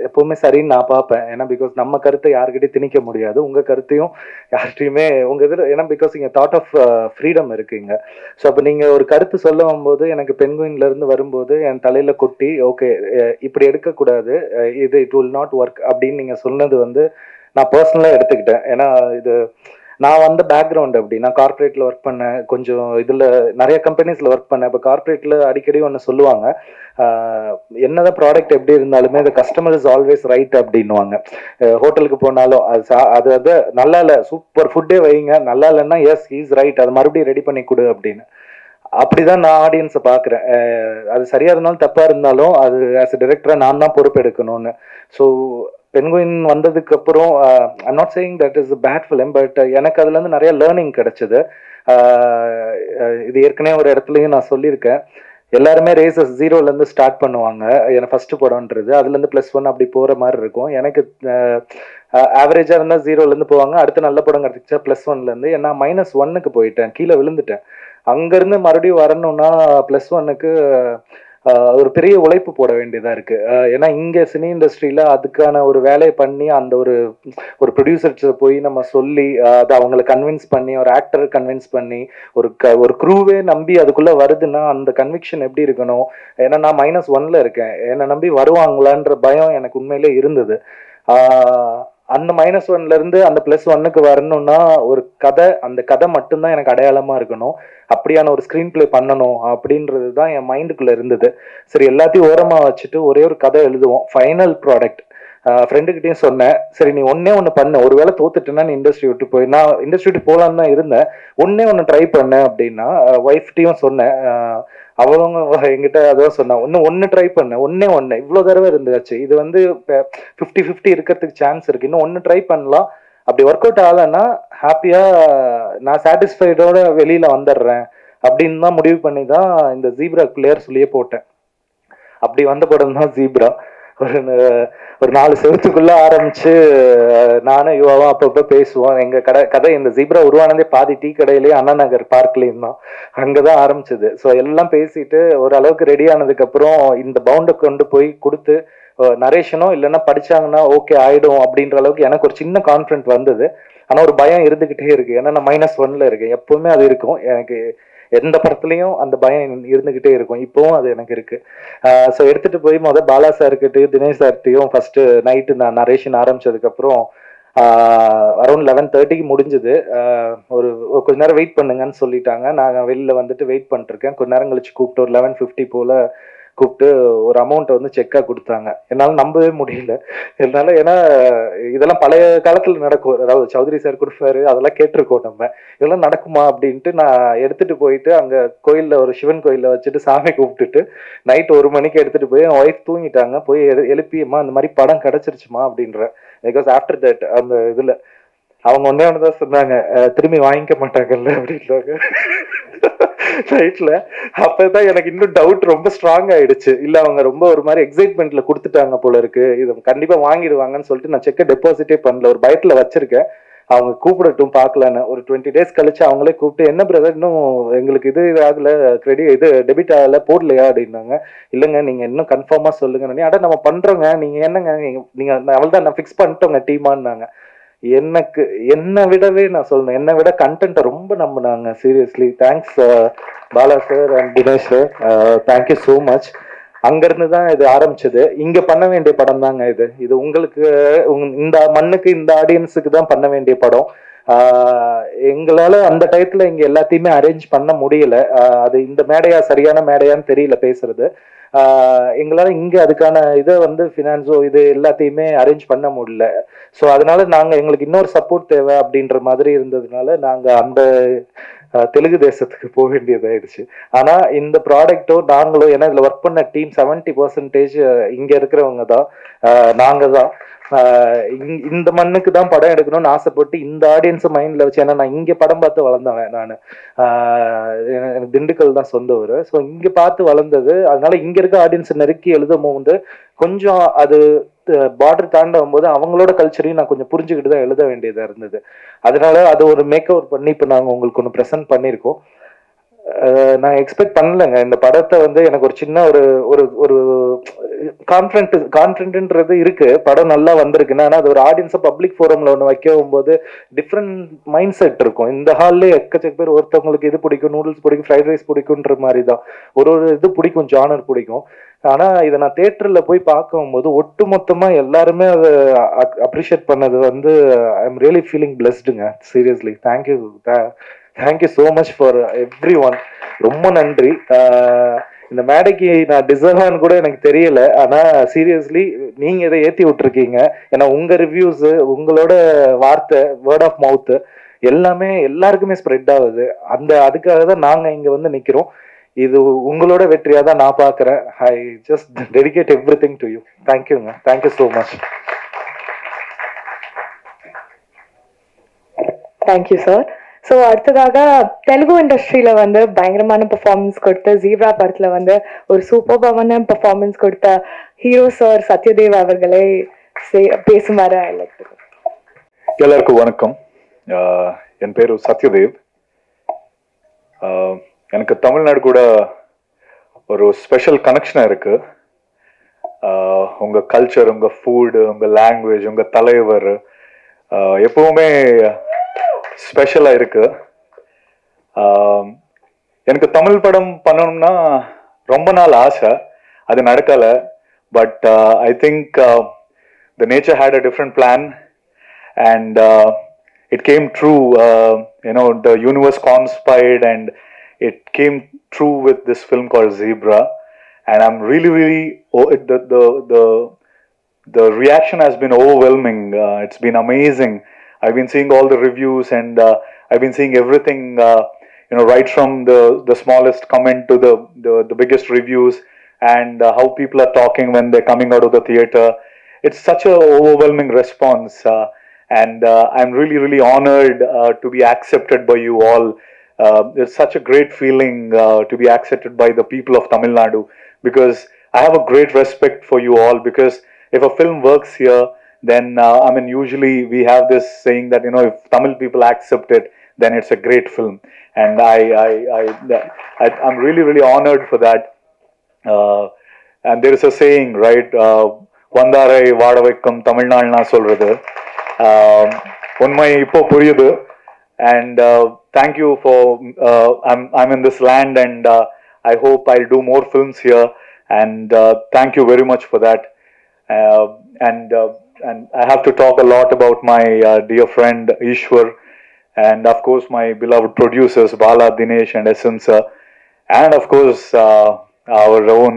எப்போவுமே சரின்னு நான் பார்ப்பேன். ஏன்னா பிகாஸ் நம்ம கருத்தை யார்கிட்டையும் திணிக்க முடியாது, உங்கள் கருத்தையும் யார்கிட்டையுமே உங்கள் இது. ஏன்னா பிகாஸ் இங்கே தாட் ஆஃப் ஃப்ரீடம் இருக்குங்க. ஸோ அப்போ நீங்கள் ஒரு கருத்து சொல்ல வரும்போது எனக்கு பென்குயின்லேருந்து வரும்போது என் தலையில் கொட்டி ஓகே இப்படி எடுக்கக்கூடாது, இது இட் வில் நாட் ஒர்க் அப்படின்னு நீங்கள் சொன்னது நான் பர்சனலாக எடுத்துக்கிட்டேன். ஏன்னா இது நான் வந்த பேக்ரவுண்ட் அப்படி. நான் கார்பரேட்டில் ஒர்க் பண்ணேன், கொஞ்சம் இதில் நிறைய கம்பெனிஸில் ஒர்க் பண்ணேன். இப்போ கார்பரேட்டில் அடிக்கடி ஒன்று சொல்லுவாங்க, என்னதான் ப்ராடக்ட் எப்படி இருந்தாலுமே the customer is always right அப்படின்னுவாங்க. ஹோட்டலுக்கு போனாலும் அது நல்லா இல்லை, சூப்பர் ஃபுட்டே வைங்க, நல்லா இல்லைன்னா எஸ் ஹீஸ் ரைட், அது மறுபடியும் ரெடி பண்ணி கொடு அப்படின்னு. அப்படிதான் நான் ஆடியன்ஸை பார்க்குறேன். அது சரியா இருந்தாலும் தப்பா இருந்தாலும் அது ஆஸ் எ டிரெக்டரா நான் தான் பொறுப்பு எடுக்கணும்னு. ஸோ பென்குயின் வந்ததுக்கு அப்புறம் I'm not saying that is bad film, but எனக்கு அதுல இருந்து நிறைய லேர்னிங் கிடைச்சது. இது ஏற்கனவே ஒரு இடத்துலையும் நான் சொல்லியிருக்கேன், எல்லாருமே ரேசஸ் ஜீரோலேருந்து ஸ்டார்ட் பண்ணுவாங்க. எனக்கு ஃபர்ஸ்ட் படம்ன்றது அதுலேருந்து +1 அப்படி போகிற மாதிரி இருக்கும். எனக்கு ஆவரேஜாக இருந்தால் ஜீரோலேருந்து போவாங்க, அடுத்து நல்ல படம் கிடச்சிச்சா +1லேருந்து. ஏன்னா -1க்கு போயிட்டேன், கீழே விழுந்துட்டேன். அங்கேருந்து மறுபடியும் வரணும்னா +1க்கு ஒரு பெரிய உழைப்பு போட வேண்டியதாக இருக்குது. ஏன்னா இங்கே சினி இண்டஸ்ட்ரியில் அதுக்கான ஒரு வேலையை பண்ணி அந்த ஒரு ப்ரொடியூசர்ஸை போய் நம்ம சொல்லி அதை அவங்கள கன்வின்ஸ் பண்ணி ஒரு ஆக்டரை கன்வின்ஸ் பண்ணி ஒரு க்ரூவே நம்பி அதுக்குள்ளே வருதுன்னா அந்த கன்விக்ஷன் எப்படி இருக்கணும். ஏன்னா நான் -1ல் இருக்கேன், என்னை நம்பி வருவாங்களான்ற பயம் எனக்கு உண்மையிலே இருந்தது. அந்த -1லேருந்து அந்த +1க்கு வரணும்னா ஒரு கதை, அந்த கதை மட்டும்தான் எனக்கு அடையாளமாக இருக்கணும். அப்படியான ஒரு ஸ்க்ரீன் பிளே பண்ணணும் அப்படின்றது தான் என் மைண்டுக்குள்ளே இருந்தது. சரி எல்லாத்தையும் ஓரமாக வச்சுட்டு ஒரே ஒரு கதை எழுதுவோம், ஃபைனல் ப்ராடக்ட். ஃப்ரெண்டுக்கிட்டையும் சொன்னேன், சரி நீ ஒன்று பண்ணு, ஒரு வேளை தோத்துட்டேன்னா நீ இண்டஸ்ட்ரி விட்டு போய். நான் இண்டஸ்ட்ரி விட்டு போகலான்னு தான் இருந்தேன், ஒன்று ட்ரை பண்ணேன் அப்படின்னா ஒய்ஃப்டையும் சொன்னேன். அவங்க என்கிட்ட அதான் சொன்னாங்க, ஒன்று ட்ரை பண்ண, ஒன்று இவ்வளோ தடவை இருந்துச்சு, இது 50-50 இருக்கிறதுக்கு சான்ஸ் இருக்கு, இன்னும் ஒன்று ட்ரை பண்ணலாம். அப்படி ஒர்க் அவுட் ஆகலைன்னா ஹாப்பியாக நான் சாட்டிஸ்ஃபைடோட வெளியில் வந்துடுறேன் அப்படின்னு தான் முடிவு பண்ணி தான் இந்த ஜீப்ரா பிளேயர் சொல்லியே போட்டேன். அப்படி வந்த படம் தான் ஜீப்ரா. ஒரு 4 செவத்துக்குள்ள ஆரம்பிச்சு நானும் யுவாவும் அப்பப்போ பேசுவோம். எங்க கதை இந்த ஜீப்ரா உருவானதே பாதி டீ கடையிலேயே அண்ணா நகர் பார்க்லேயும் தான், அங்கதான் ஆரம்பிச்சது. ஸோ எல்லாம் பேசிட்டு ஓரளவுக்கு ரெடி ஆனதுக்கு அப்புறம் இந்த பவுண்டை கொண்டு போய் கொடுத்து நரேஷனோ இல்லைன்னா படிச்சாங்கன்னா ஓகே ஆயிடும் அப்படின்ற அளவுக்கு எனக்கு ஒரு சின்ன கான்ஃபிடென்ட் வந்தது. ஆனா ஒரு பயம் இருந்துகிட்டே இருக்கு, ஏன்னா நான் -1ல் இருக்கேன். எப்பவுமே அது இருக்கும் எனக்கு, எந்த படத்துலையும் அந்த பயம் இருந்துகிட்டே இருக்கும், இப்பவும் அது எனக்கு இருக்கு. ஸோ எடுத்துட்டு போய் பாலா சார்கிட்டையும் தினேஷ் சார்கிட்டையும் ஃபர்ஸ்ட் நைட்டு நான் நரேஷன் ஆரம்பிச்சதுக்கு அப்புறம் அரௌண்ட் 11:30க்கு முடிஞ்சது. ஒரு கொஞ்ச நேரம் வெயிட் பண்ணுங்கன்னு சொல்லிட்டாங்க. நான் வெளியில வந்துட்டு வெயிட் பண்ணிருக்கேன். கொஞ்ச நேரம் கழிச்சு கூப்பிட்டு ஒரு 11:50 போல கூப்பிட்டு ஒரு அமௌண்ட்டை வந்து செக்காக கொடுத்தாங்க. என்னால் நம்பவே முடியல. ஏன்னா இதெல்லாம் பழைய காலத்தில் நடக்கும். அதாவது சௌத்ரி சார் கொடுப்பாரு, அதெல்லாம் கேட்டிருக்கோம் நம்ம. இதெல்லாம் நடக்குமா அப்படின்ட்டு நான் எடுத்துட்டு போயிட்டு அங்கே கோயிலில் ஒரு சிவன் கோயிலில் வச்சுட்டு சாமி கூப்பிட்டுட்டு நைட் 1 மணிக்கு எடுத்துட்டு போய் என் ஒய்ஃப் தூங்கிட்டாங்க. போய் எழுப்பியம்மா இந்த மாதிரி படம் கிடைச்சிருச்சுமா அப்படின்ற. பிகாஸ் ஆஃப்டர் தட் அந்த இதில் அவங்க ஒன்னேதான் சொன்னாங்க, திரும்பி வாங்கிக்க மாட்டாங்கல்ல அப்படின்றாங்க நைட்ல. அப்பதான் எனக்கு இன்னும் டவுட் ரொம்ப ஸ்ட்ராங் ஆயிடுச்சு. இல்ல அவங்க ரொம்ப ஒரு மாதிரி எக்ஸைட்மெண்ட்ல கொடுத்துட்டாங்க போல இருக்கு, இது கண்டிப்பா வாங்கிடுவாங்கன்னு சொல்லிட்டு நான் செக்கை டெபாசிட்டே பண்ணல, ஒரு பயத்துல வச்சிருக்கேன். அவங்க கூப்பிடட்டும் பார்க்கலான்னு. ஒரு 20 days கழிச்சு அவங்களே கூப்பிட்டு, என்ன பிரதர் இன்னும் எங்களுக்கு இது ஆகல, இது டெபிட் ஆகல, போடலையா அப்படின்னாங்க. இல்லைங்க நீங்க இன்னும் கன்ஃபார்மா சொல்லுங்க. அட நம்ம பண்றோங்க, நீங்க என்னங்க நீங்க அவள்தான் நான் ஃபிக்ஸ் பண்ணிட்டோங்க டீமான்னாங்க. எனக்கு என்னை விடவே நான் சொல்லணும், என்னை விட கண்டென்ட்டை ரொம்ப நம்பினாங்க. Seriously thanks Bala sir and Dinesh sir, thank you so much. அங்கிருந்து தான் இது ஆரம்பிச்சது. இங்க பண்ண வேண்டிய படம் தாங்க இது உங்களுக்கு இந்த மண்ணுக்கு இந்த ஆடியன்ஸுக்கு தான் பண்ண வேண்டிய படம். எங்களால அந்த டயத்துல இங்க எல்லாத்தையுமே அரேஞ்ச் பண்ண முடியல. அது இந்த மேடையா சரியான மேடையான்னு தெரியல பேசுறது. எங்களால இங்க அதுக்கான இதை வந்து ஃபினான்ஸோ இது எல்லாத்தையுமே அரேஞ்ச் பண்ண முடியல. ஸோ அதனால எங்களுக்கு இன்னொரு சப்போர்ட் தேவை அப்படின்ற மாதிரி இருந்ததுனால நாங்க அந்த தெலுங்கு தேசத்துக்கு போக வேண்டியதாயிடுச்சு. ஆனா இந்த ப்ராடக்டோ நாங்களோ, ஏன்னா இதுல ஒர்க் பண்ண டீம் 70% இங்க இருக்கிறவங்க தான், நாங்க தான். இந்த மண்ணுக்கு தான் படம் எடுக்கணும்னு ஆசைப்பட்டு இந்த ஆடியன்ஸை மைண்ட்ல வச்சு, ஏன்னா நான் இங்க படம் பார்த்து வளர்ந்தவன். நான் எனக்கு திண்டுக்கல் தான் சொந்த ஊர். ஸோ இங்க பார்த்து வளர்ந்தது. அதனால இங்க இருக்க ஆடியன்ஸை நெருக்கி எழுதும் போது கொஞ்சம் அது பார்டர் தாண்டும் போது அவங்களோட கல்ச்சரையும் நான் கொஞ்சம் புரிஞ்சுக்கிட்டு தான் எழுத வேண்டியதா இருந்தது. அதனால அது ஒரு மேக் ஓவர் பண்ணி இப்போ நாங்கள் உங்களுக்கு ஒன்று ப்ரெசென்ட் பண்ணியிருக்கோம். நான் எக்ஸ்பெக்ட் பண்ணலைங்க இந்த படத்தை வந்து. எனக்கு ஒரு சின்ன ஒரு கான்ஃபிடென்ட்ன்றது இருக்கு, படம் நல்லா வந்திருக்குன்னா. ஆனால் அது ஒரு ஆடியன்ஸை பப்ளிக் ஃபோரம்ல ஒன்று வைக்கவும் போது டிஃப்ரெண்ட் மைண்ட் செட் இருக்கும். இந்த ஹால்லே எக்கச்சக்க பேர், ஒருத்தவங்களுக்கு இது பிடிக்கும், நூடுல்ஸ் பிடிக்கும், ஃப்ரைட் ரைஸ் பிடிக்குன்ற மாதிரி தான் ஒரு இது பிடிக்கும், ஜானர் பிடிக்கும். ஆனா இதை நான் தியேட்டர்ல போய் பார்க்கும் போது ஒட்டு மொத்தமா எல்லாருமே அதை அப்ரிஷியேட் பண்ணது வந்து ஐ எம் ரியலி ஃபீலிங் பிளஸ்டுங்க. Seriously thank you so much for everyone. ரொம்ப நன்றி. இந்த மேடைக்கு நான் டிசர்வான்னு கூட எனக்கு தெரியல. ஆனா சீரியஸ்லி நீங்க இதை ஏத்தி விட்டுருக்கீங்க. ஏன்னா உங்க ரிவ்யூஸ், உங்களோட வார்த்தை, வேர்ட் ஆஃப் மவுத் எல்லாமே எல்லாருக்குமே ஸ்ப்ரெட் ஆகுது. அதுக்காக தான் நாங்க இங்க வந்து நிக்கிறோம். இது உங்களோட வெற்றியா தான் நான் பாக்குறேன். I just dedicate everything to you. தேங்க்யூங்க, thank you so much. Thank you sir. So அடுத்ததாக தெலுங்கு இண்டஸ்ட்ரியில வந்து பயங்கரமான பெர்ஃபார்மன்ஸ் கொடுத்த ஜீப்ரா படத்துல வந்து ஒரு சூப்பர்பான பெர்ஃபார்மன்ஸ் கொடுத்த ஹீரோ சார் சத்யதேவ் அவர்களை பேசுமாறு. எல்லாருக்கும் வணக்கம். என் பேரு சத்யதேவ். எனக்கு தமிழ்நாடு கூட ஒரு ஸ்பெஷல் கனெக்ஷனாக இருக்கு. உங்க கல்ச்சர், உங்க ஃபுட், உங்க லாங்குவேஜ், உங்க தலைவர் எப்பவுமே ஸ்பெஷலா இருக்கு. எனக்கு தமிழ் படம் பண்ணணும்னா ரொம்ப நாள் ஆசை, அது நடக்கல. But I think the nature had a different plan and it came true. The universe conspired and it came true with this film called Zebra, and I'm really the reaction has been overwhelming. It's been amazing. I've been seeing all the reviews and I've been seeing everything, right from the smallest comment to the biggest reviews, and how people are talking when they're coming out of the theater. It's such a overwhelming response. And I'm really honored to be accepted by you all. It's such a great feeling to be accepted by the people of Tamil Nadu, because I have a great respect for you all, because if a film works here, then usually we have this saying that if Tamil people accept it, then it's a great film, and I'm really honored for that. And there is a saying, right? Vandarai Vadavaikkam Tamil Nadu na solradhu. உண்மை இப்போ புரியுது. And thank you for I'm in this land, and I hope I'll do more films here, and thank you very much for that. And I have to talk a lot about my dear friend Ishwar, and of course my beloved producers Bala, Dinesh and Essence, and of course our own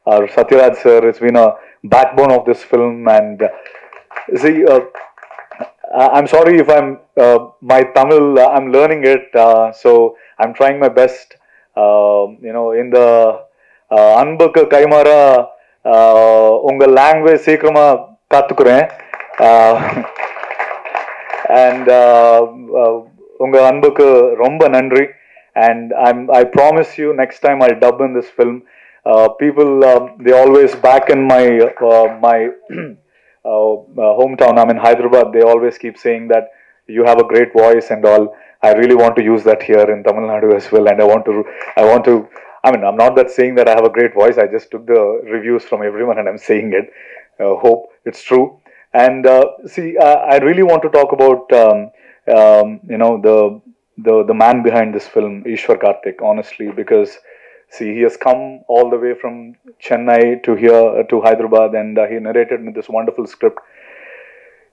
Satyaraj sir has been a backbone of this film. And see, I'm sorry if I'm my Tamil. I'm learning it, so I'm trying my best. In the அன்புக்கு கைமாறா உங்க லாங்குவேஜ் சீக்கிரமா கத்துக்கிறேன். And உங்க அன்புக்கு ரொம்ப நன்றி. And I promise you next time I'll dub in this film. People they always back in my hometown. I'm in Hyderabad. They always keep saying that you have a great voice and all. I really want to use that here in Tamil Nadu as well. And I want to. I mean, I'm not that saying that I have a great voice. I just took the reviews from everyone and I'm saying it. Hope it's true. And see, I really want to talk about the man behind this film, Ishwar Karthik. Honestly, because see, he has come all the way from Chennai to here to Hyderabad, and he narrated me this wonderful script.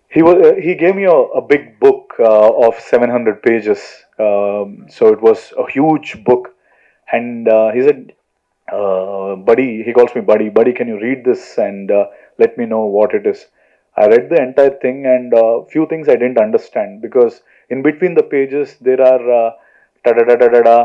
He gave me a big book of 700 pages. So it was a huge book. And he said, buddy, he calls me buddy. Buddy, can you read this and let me know what it is? I read the entire thing, and few things I didn't understand, because in between the pages there are da da da da da da,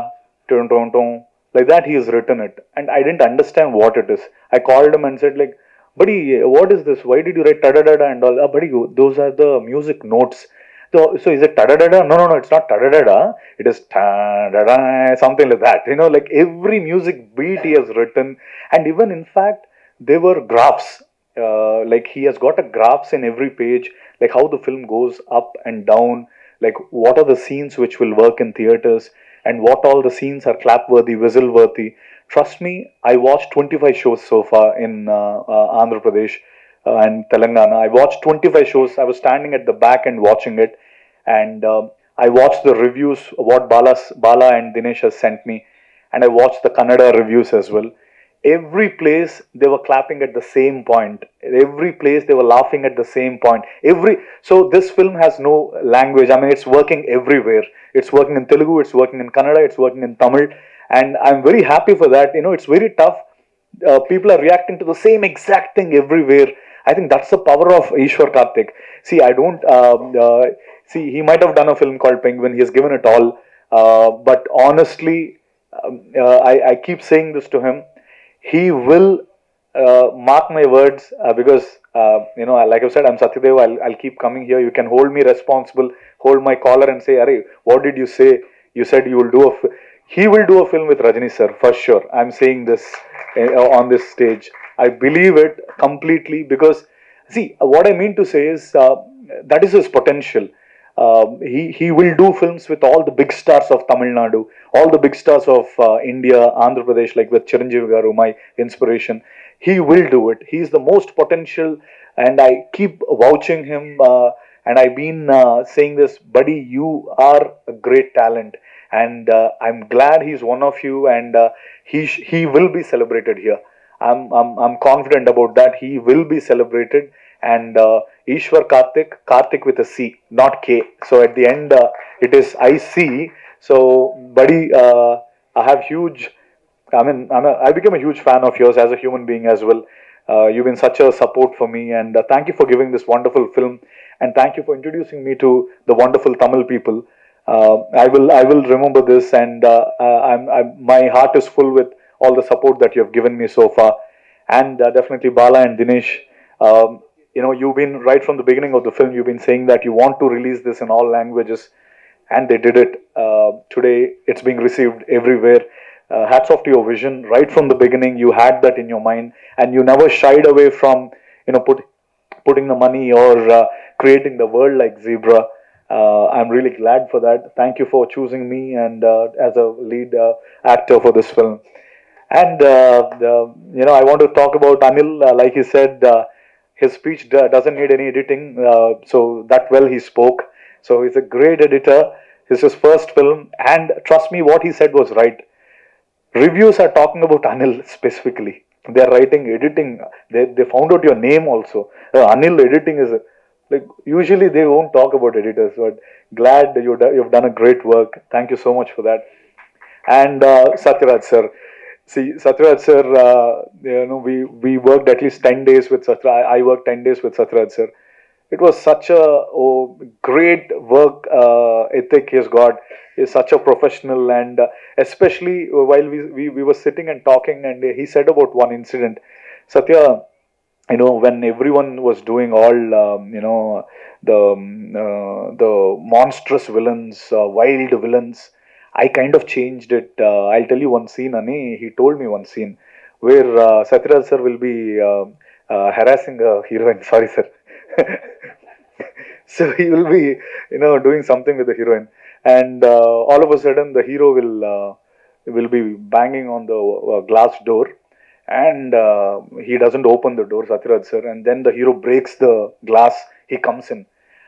tung tung tung, like that he has written it, and I didn't understand what it is. I called him and said, like, buddy, what is this? Why did you write da da da da and all? Buddy, those are the music notes. So is it ta da da da? No, it's not ta da da da. It is ta da da, something like that. Like every music beat he has written, and even in fact there were graphs. Like he has got a graphs in every page, like how the film goes up and down, like what are the scenes which will work in theaters, and what all the scenes are clap-worthy, whistle-worthy. Trust me, I watched 25 shows so far in Andhra Pradesh and Telangana. I watched 25 shows. I was standing at the back and watching it, and I watched the reviews, what Bala and Dinesh has sent me, and I watched the Kannada reviews as well. Every place they were clapping at the same point. Every place they were laughing at the same point. So this film has no language. I mean, it's working everywhere. It's working in Telugu, it's working in Kannada, it's working in Tamil, and I'm very happy for that. It's very tough. People are reacting to the same exact thing everywhere. I think that's the power of Ishwar Karthik. See, I don't see, he might have done a film called Penguin. He has given it all, but honestly, I keep saying this to him. He will mark my words, because like I said, I'm Satyadev. I'll keep coming here. You can hold me responsible, hold my collar and say, "Arey, what did you say? You said you will do he will do a film with Rajini sir for sure." I'm saying this on this stage. I believe it completely, because see, what I mean to say is that is his potential. He will do films with all the big stars of Tamil Nadu, all the big stars of India, Andhra Pradesh, like with Chiranjeevi Garu, my inspiration. He will do it. He is the most potential, and I keep vouching him. And I've been saying this, buddy, you are a great talent, and I'm glad he's one of you, and he will be celebrated here. I'm confident about that. He will be celebrated. And Ishwar Karthik with a C, not K. So at the end, it is IC. So, buddy, I have huge. I became a huge fan of yours as a human being as well. You've been such a support for me, and thank you for giving this wonderful film, and thank you for introducing me to the wonderful Tamil people. I will remember this, and my heart is full with all the support that you have given me so far, and definitely Bala and Dinesh. You've been right from the beginning of the film. You've been saying that you want to release this in all languages, and they did it. Today, it's being received everywhere. Hats off to your vision. Right from the beginning, you had that in your mind, and you never shied away from putting the money or creating the world like Zebra. I'm really glad for that. Thank you for choosing me and as a lead actor for this film. And I want to talk about Anil. Like he said, his speech doesn't need any editing, so that well he spoke. So he's a great editor. It's his first film, and trust me, what he said was right. Reviews are talking about Anil specifically. They are writing editing. They found out your name also. Anil editing is like, usually they won't talk about editors, but glad that you've done a great work. Thank you so much for that. And Satyaraj sir, See, Satyaraj sir, we worked at least 10 days with Satyaraj. I worked 10 days with Satyaraj sir. It was such a great work ethic he's got. He's such a professional, and especially while we were sitting and talking, and he said about one incident. Satya, when everyone was doing all, the monstrous villains, wild villains, I kind of changed it. I'll tell you one scene, Ani. He told me one scene where Satyaraj sir will be harassing a heroine. Sorry, sir. So he will be, doing something with the heroine, and all of a sudden the hero will be banging on the glass door, and he doesn't open the door, Satyaraj sir, and then the hero breaks the glass. He comes in,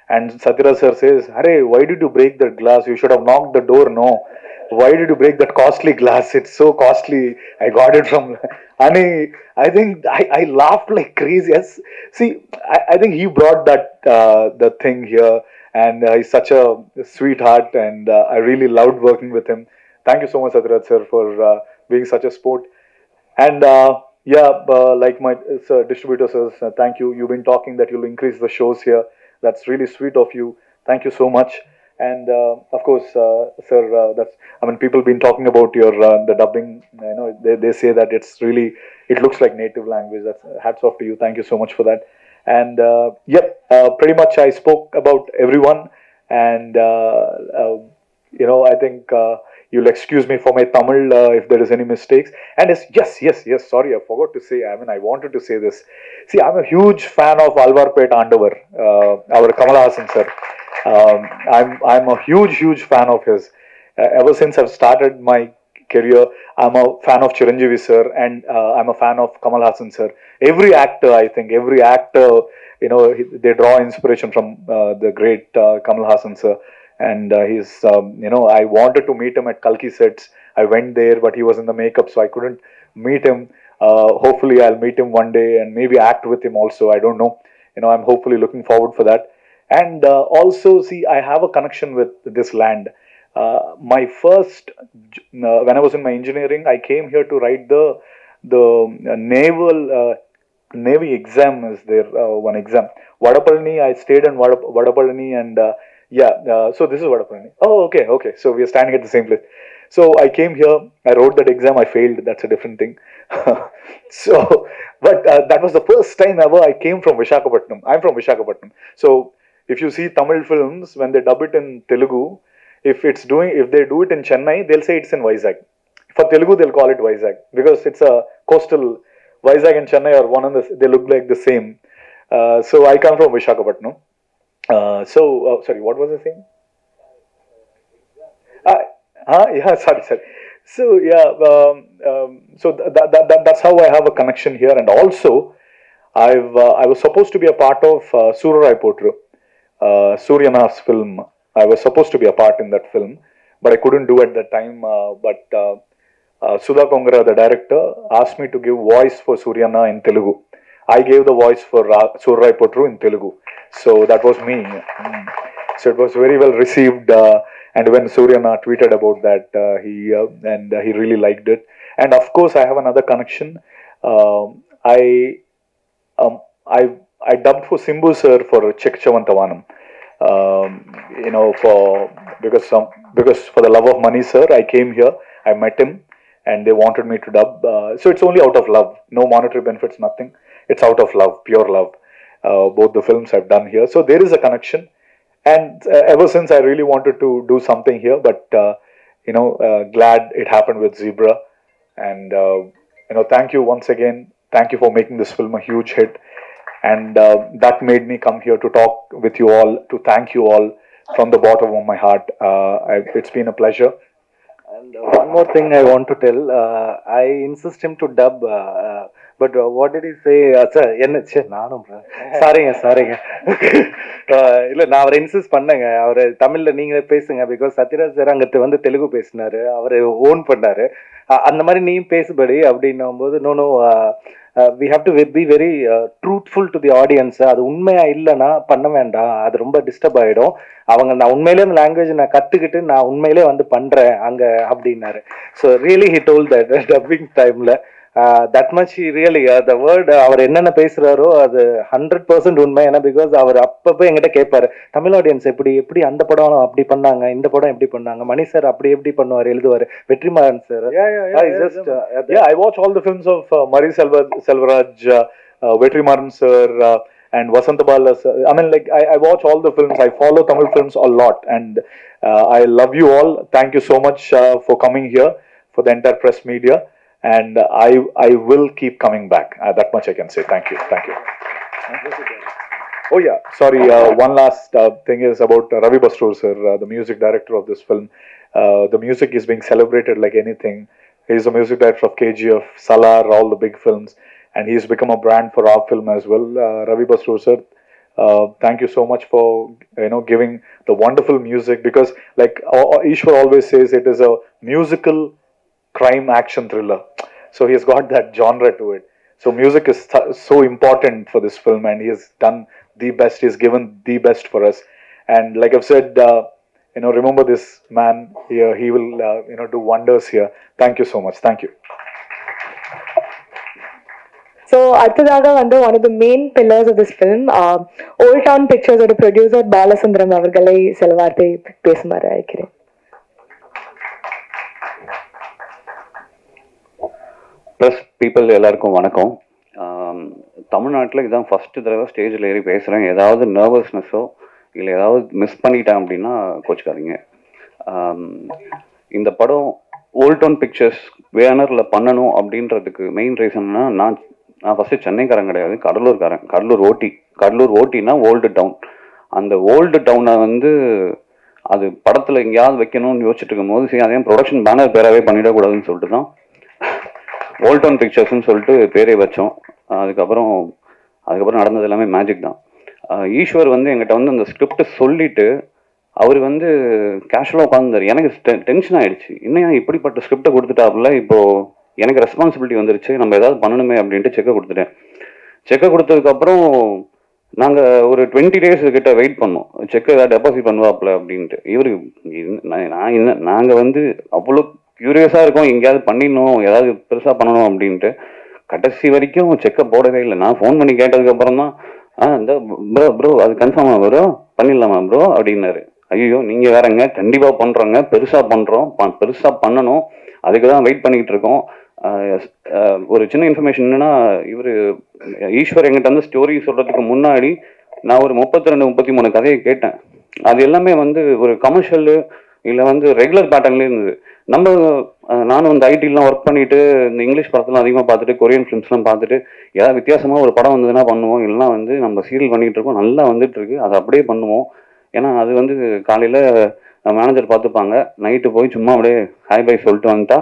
and Satyaraj sir says, "Arey, why did you break that glass? You should have knocked the door. No, why did you break that costly glass? It's so costly. I got it from." And I think I laughed like crazy. Yes. See, I think he brought that the thing here, and he's such a sweetheart, and I really loved working with him. Thank you so much, Satyaraj sir, for being such a sport. And like my distributor says, thank you. You've been talking that you'll increase the shows here. That's really sweet of you. Thank you so much. And of course, sir, people been talking about your the dubbing. They say that it looks like native language. That's hats off to you. Thank you so much for that. And pretty much I spoke about everyone. And I think you'll excuse me for my Tamil if there is any mistakes. And yes. Sorry, I forgot to say. I wanted to say this. See, I'm a huge fan of Alvarpet Andavar, our Kamal Haasan sir. I'm a huge fan of his. Ever since I've started my career, I'm a fan of Chiranjeevi sir, and I'm a fan of Kamal Haasan sir. Every actor, they draw inspiration from the great Kamal Haasan sir. And he's, I wanted to meet him at Kalki sets. I went there, but he was in the makeup, so I couldn't meet him. Hopefully, I'll meet him one day and maybe act with him also. I don't know. I'm hopefully looking forward for that. And also, see, I have a connection with this land. My first, when I was in my engineering, I came here to write the naval Navy exam. Is there one exam? Vadapalani, I stayed in Vadapalani, and so this is Vadapalani. Oh, okay. So we are standing at the same place. So I came here, I wrote that exam, I failed. That's a different thing. But that was the first time ever I came from Visakhapatnam. I'm from Visakhapatnam. So if you see Tamil films, when they dub it in Telugu, if they do it in Chennai, they'll say it's in Vizag. For Telugu, they'll call it Vizag because it's a coastal. Vizag and Chennai are they look like the same. So I come from Visakhapatnam. Sorry, what was I saying? Sorry. So that's how I have a connection here, and also I was supposed to be a part of Surarai Potru, Suryana's film. I was supposed to be a part in that film, but I couldn't do at that time. Sudha Kongara, the director, asked me to give voice for Suryana in Telugu. I gave the voice for Surarai Potru in Telugu. So that was me. So it was very well received. And when Suryana tweeted about that, he really liked it. And of course, I have another connection. I dubbed for Simbu sir for Chekchavantavanam. Because for the love of money, sir, I came here. I met him, and they wanted me to dub. So it's only out of love. No monetary benefits, nothing. It's out of love, pure love. Both the films I've done here. So there is a connection. And ever since I really wanted to do something here, but glad it happened with Zebra. And thank you once again. Thank you for making this film a huge hit. And that made me come here to talk with you all, to thank you all from the bottom of my heart. It's been a pleasure. And one more thing I want to tell. I insist him to dub. But what did he say? Sir, நானும் சாரிங்க இல்லை நான் அவரை இன்சிஸ்ட் பண்ணேங்க. அவர் தமிழில் நீங்களே பேசுங்க. பிகாஸ் சத்யராஜ் சார் அங்கே வந்து தெலுங்கு பேசினாரு, அவர் ஓன் பண்ணாரு. அந்த மாதிரி நீயும் பேசுபடி அப்படின்னும் போது no we have to be very truthful to the audience. அது உண்மையா இல்லைன்னா பண்ண வேண்டாம், அது ரொம்ப டிஸ்டர்ப் ஆகிடும். அவங்க நான் உண்மையிலே அந்த லாங்குவேஜ் நான் கற்றுக்கிட்டு நான் உண்மையிலே வந்து பண்ணுறேன் அங்கே அப்படின்னாரு. So really he told that dubbing டைமில் that much really the word அவர் என்னென்ன பேசுகிறாரோ அது 100% உண்மை. ஏன்னா பிகாஸ் அவர் அப்பப்போ என்கிட்ட கேட்பாரு, தமிழ் ஆடியன்ஸ் எப்படி அந்த படம் அப்படி பண்ணாங்க, இந்த படம் எப்படி பண்ணாங்க, மணி சார் அப்படி எப்படி பண்ணுவார் எழுதுவார், Vetrimaaran sir. I watch all the films of Mari Selvaraj, Vetrimaran sir, and Vasanta Bala sir. I mean, like I watch all the films. I follow Tamil films a lot, and I love you all. Thank you so much for coming here, for the entire press media, and I will keep coming back. That much I can say. Thank you. Oh yeah, sorry. One last thing is about Ravi Basrur sir, the music director of this film. The music is being celebrated like anything. He is the music director of KGF, Salar, all the big films, and he's become a brand for our film as well. Ravi Basrur sir, thank you so much for giving the wonderful music, because like Ishwar always says, it is a musical crime action thriller. So he has got that genre to it. So music is so important for this film, and he has done the best. He's given the best for us, and like I've said, remember this man here. He will do wonders here. Thank you so much. Thank you. So அடுத்ததாக வந்து one of the main pillars of this film, Old Town Pictures ஓட producer பாலசுந்தரம் அவர்களை சில வார்த்தை பேசுமாறு அழைக்கிறேன். ப்ளஸ் பீப்புள் எல்லாருக்கும் வணக்கம். தமிழ்நாட்டில் இதுதான் ஃபஸ்ட்டு தடவை ஸ்டேஜில் ஏறி பேசுகிறேன். ஏதாவது நர்வஸ்னஸோ இல்லை ஏதாவது மிஸ் பண்ணிட்டேன் அப்படின்னா கோச்சிக்காதீங்க. இந்த படம் ஓல்ட் டவுன் பிக்சர்ஸ் வேனரில் பண்ணணும் அப்படின்றதுக்கு மெயின் ரீசன்னா, நான் ஃபஸ்ட்டு சென்னைக்காரன் கிடையாது, கடலூர்காரன். கடலூர் ஓட்டினா ஓல்டு டவுன். அந்த ஓல்டு டவுனை வந்து அது படத்தில் எங்கேயாவது வைக்கணும்னு யோசிச்சுட்டு இருக்கும்போது, சரி அதே ப்ரொடக்ஷன் பேனர் பேராகவே பண்ணிடக்கூடாதுன்னு சொல்லிட்டு தான் ஓல்ட் டவுன் பிக்சர்ஸ்ன்னு சொல்லிட்டு பேரே வச்சோம். அதுக்கப்புறம் நடந்தது எல்லாமே மேஜிக் தான். ஈஸ்வர் வந்து எங்கிட்ட வந்து அந்த ஸ்கிரிப்ட் சொல்லிட்டு அவர் வந்து கேஷுவலாக உட்காந்துருந்தார். எனக்கு டென்ஷன் ஆகிடுச்சு, இன்னும் இப்படிப்பட்ட ஸ்கிரிப்டை கொடுத்துட்டாப்புல, இப்போது எனக்கு ரெஸ்பான்சிபிலிட்டி வந்துருச்சு, நம்ம ஏதாவது பண்ணணுமே அப்படின்ட்டு செக்கை கொடுத்துட்டேன். செக்கை கொடுத்ததுக்கப்புறம் நாங்கள் ஒரு 20 days கிட்ட வெயிட் பண்ணோம், செக்கை ஏதாவது டெபாசிட் பண்ணுவாப்புல அப்படின்ட்டு. நாங்கள் வந்து அவ்வளோ க்யூரியஸாக இருக்கோம், எங்கேயாவது பண்ணிடணும், ஏதாவது பெருசாக பண்ணணும் அப்படின்ட்டு. கடைசி வரைக்கும் செக்கை போடவே இல்லை. நான் ஃபோன் பண்ணி கேட்டதுக்கப்புறம் தான், இந்த ப்ரோ அது கன்ஃபார்மாக ப்ரோ பண்ணிடலாமா ப்ரோ அப்படின்னாரு. ஐயோ நீங்கள் வேறங்க, கண்டிப்பாக பண்ணுறோங்க, பெருசாக பண்ணுறோம், பெருசாக பண்ணணும், அதுக்கு தான் வெயிட் பண்ணிக்கிட்டு இருக்கோம். ஒரு சின்ன இன்ஃபர்மேஷன் என்னன்னா, ஈஸ்வர் எங்கிட்ட வந்து ஸ்டோரி சொல்கிறதுக்கு முன்னாடி நான் ஒரு 32-33 கதையை கேட்டேன். அது எல்லாமே வந்து ஒரு கமர்ஷியல் இல்லை வந்து ரெகுலர் பேட்டர்ன்லேயே இருந்தது. நானும் இந்த ஐடிலாம் ஒர்க் பண்ணிட்டு இந்த இங்கிலீஷ் படத்தெல்லாம் அதிகமாக பார்த்துட்டு, கொரியன் ஃபிலிம்ஸ்லாம் பார்த்துட்டு, ஏதாவது வித்தியாசமாக ஒரு படம் வந்ததுன்னா பண்ணுவோம், இல்லைனா வந்து நம்ம சீரியல் பண்ணிகிட்டு இருக்கோம், நல்லா வந்துட்டு இருக்கு, அதை அப்படியே பண்ணுவோம். ஏன்னா அது வந்து காலையில் மேனேஜர் பார்த்துப்பாங்க, நைட்டு போய் சும்மா அப்படியே ஹாய் பை சொல்லிட்டு வந்துட்டா,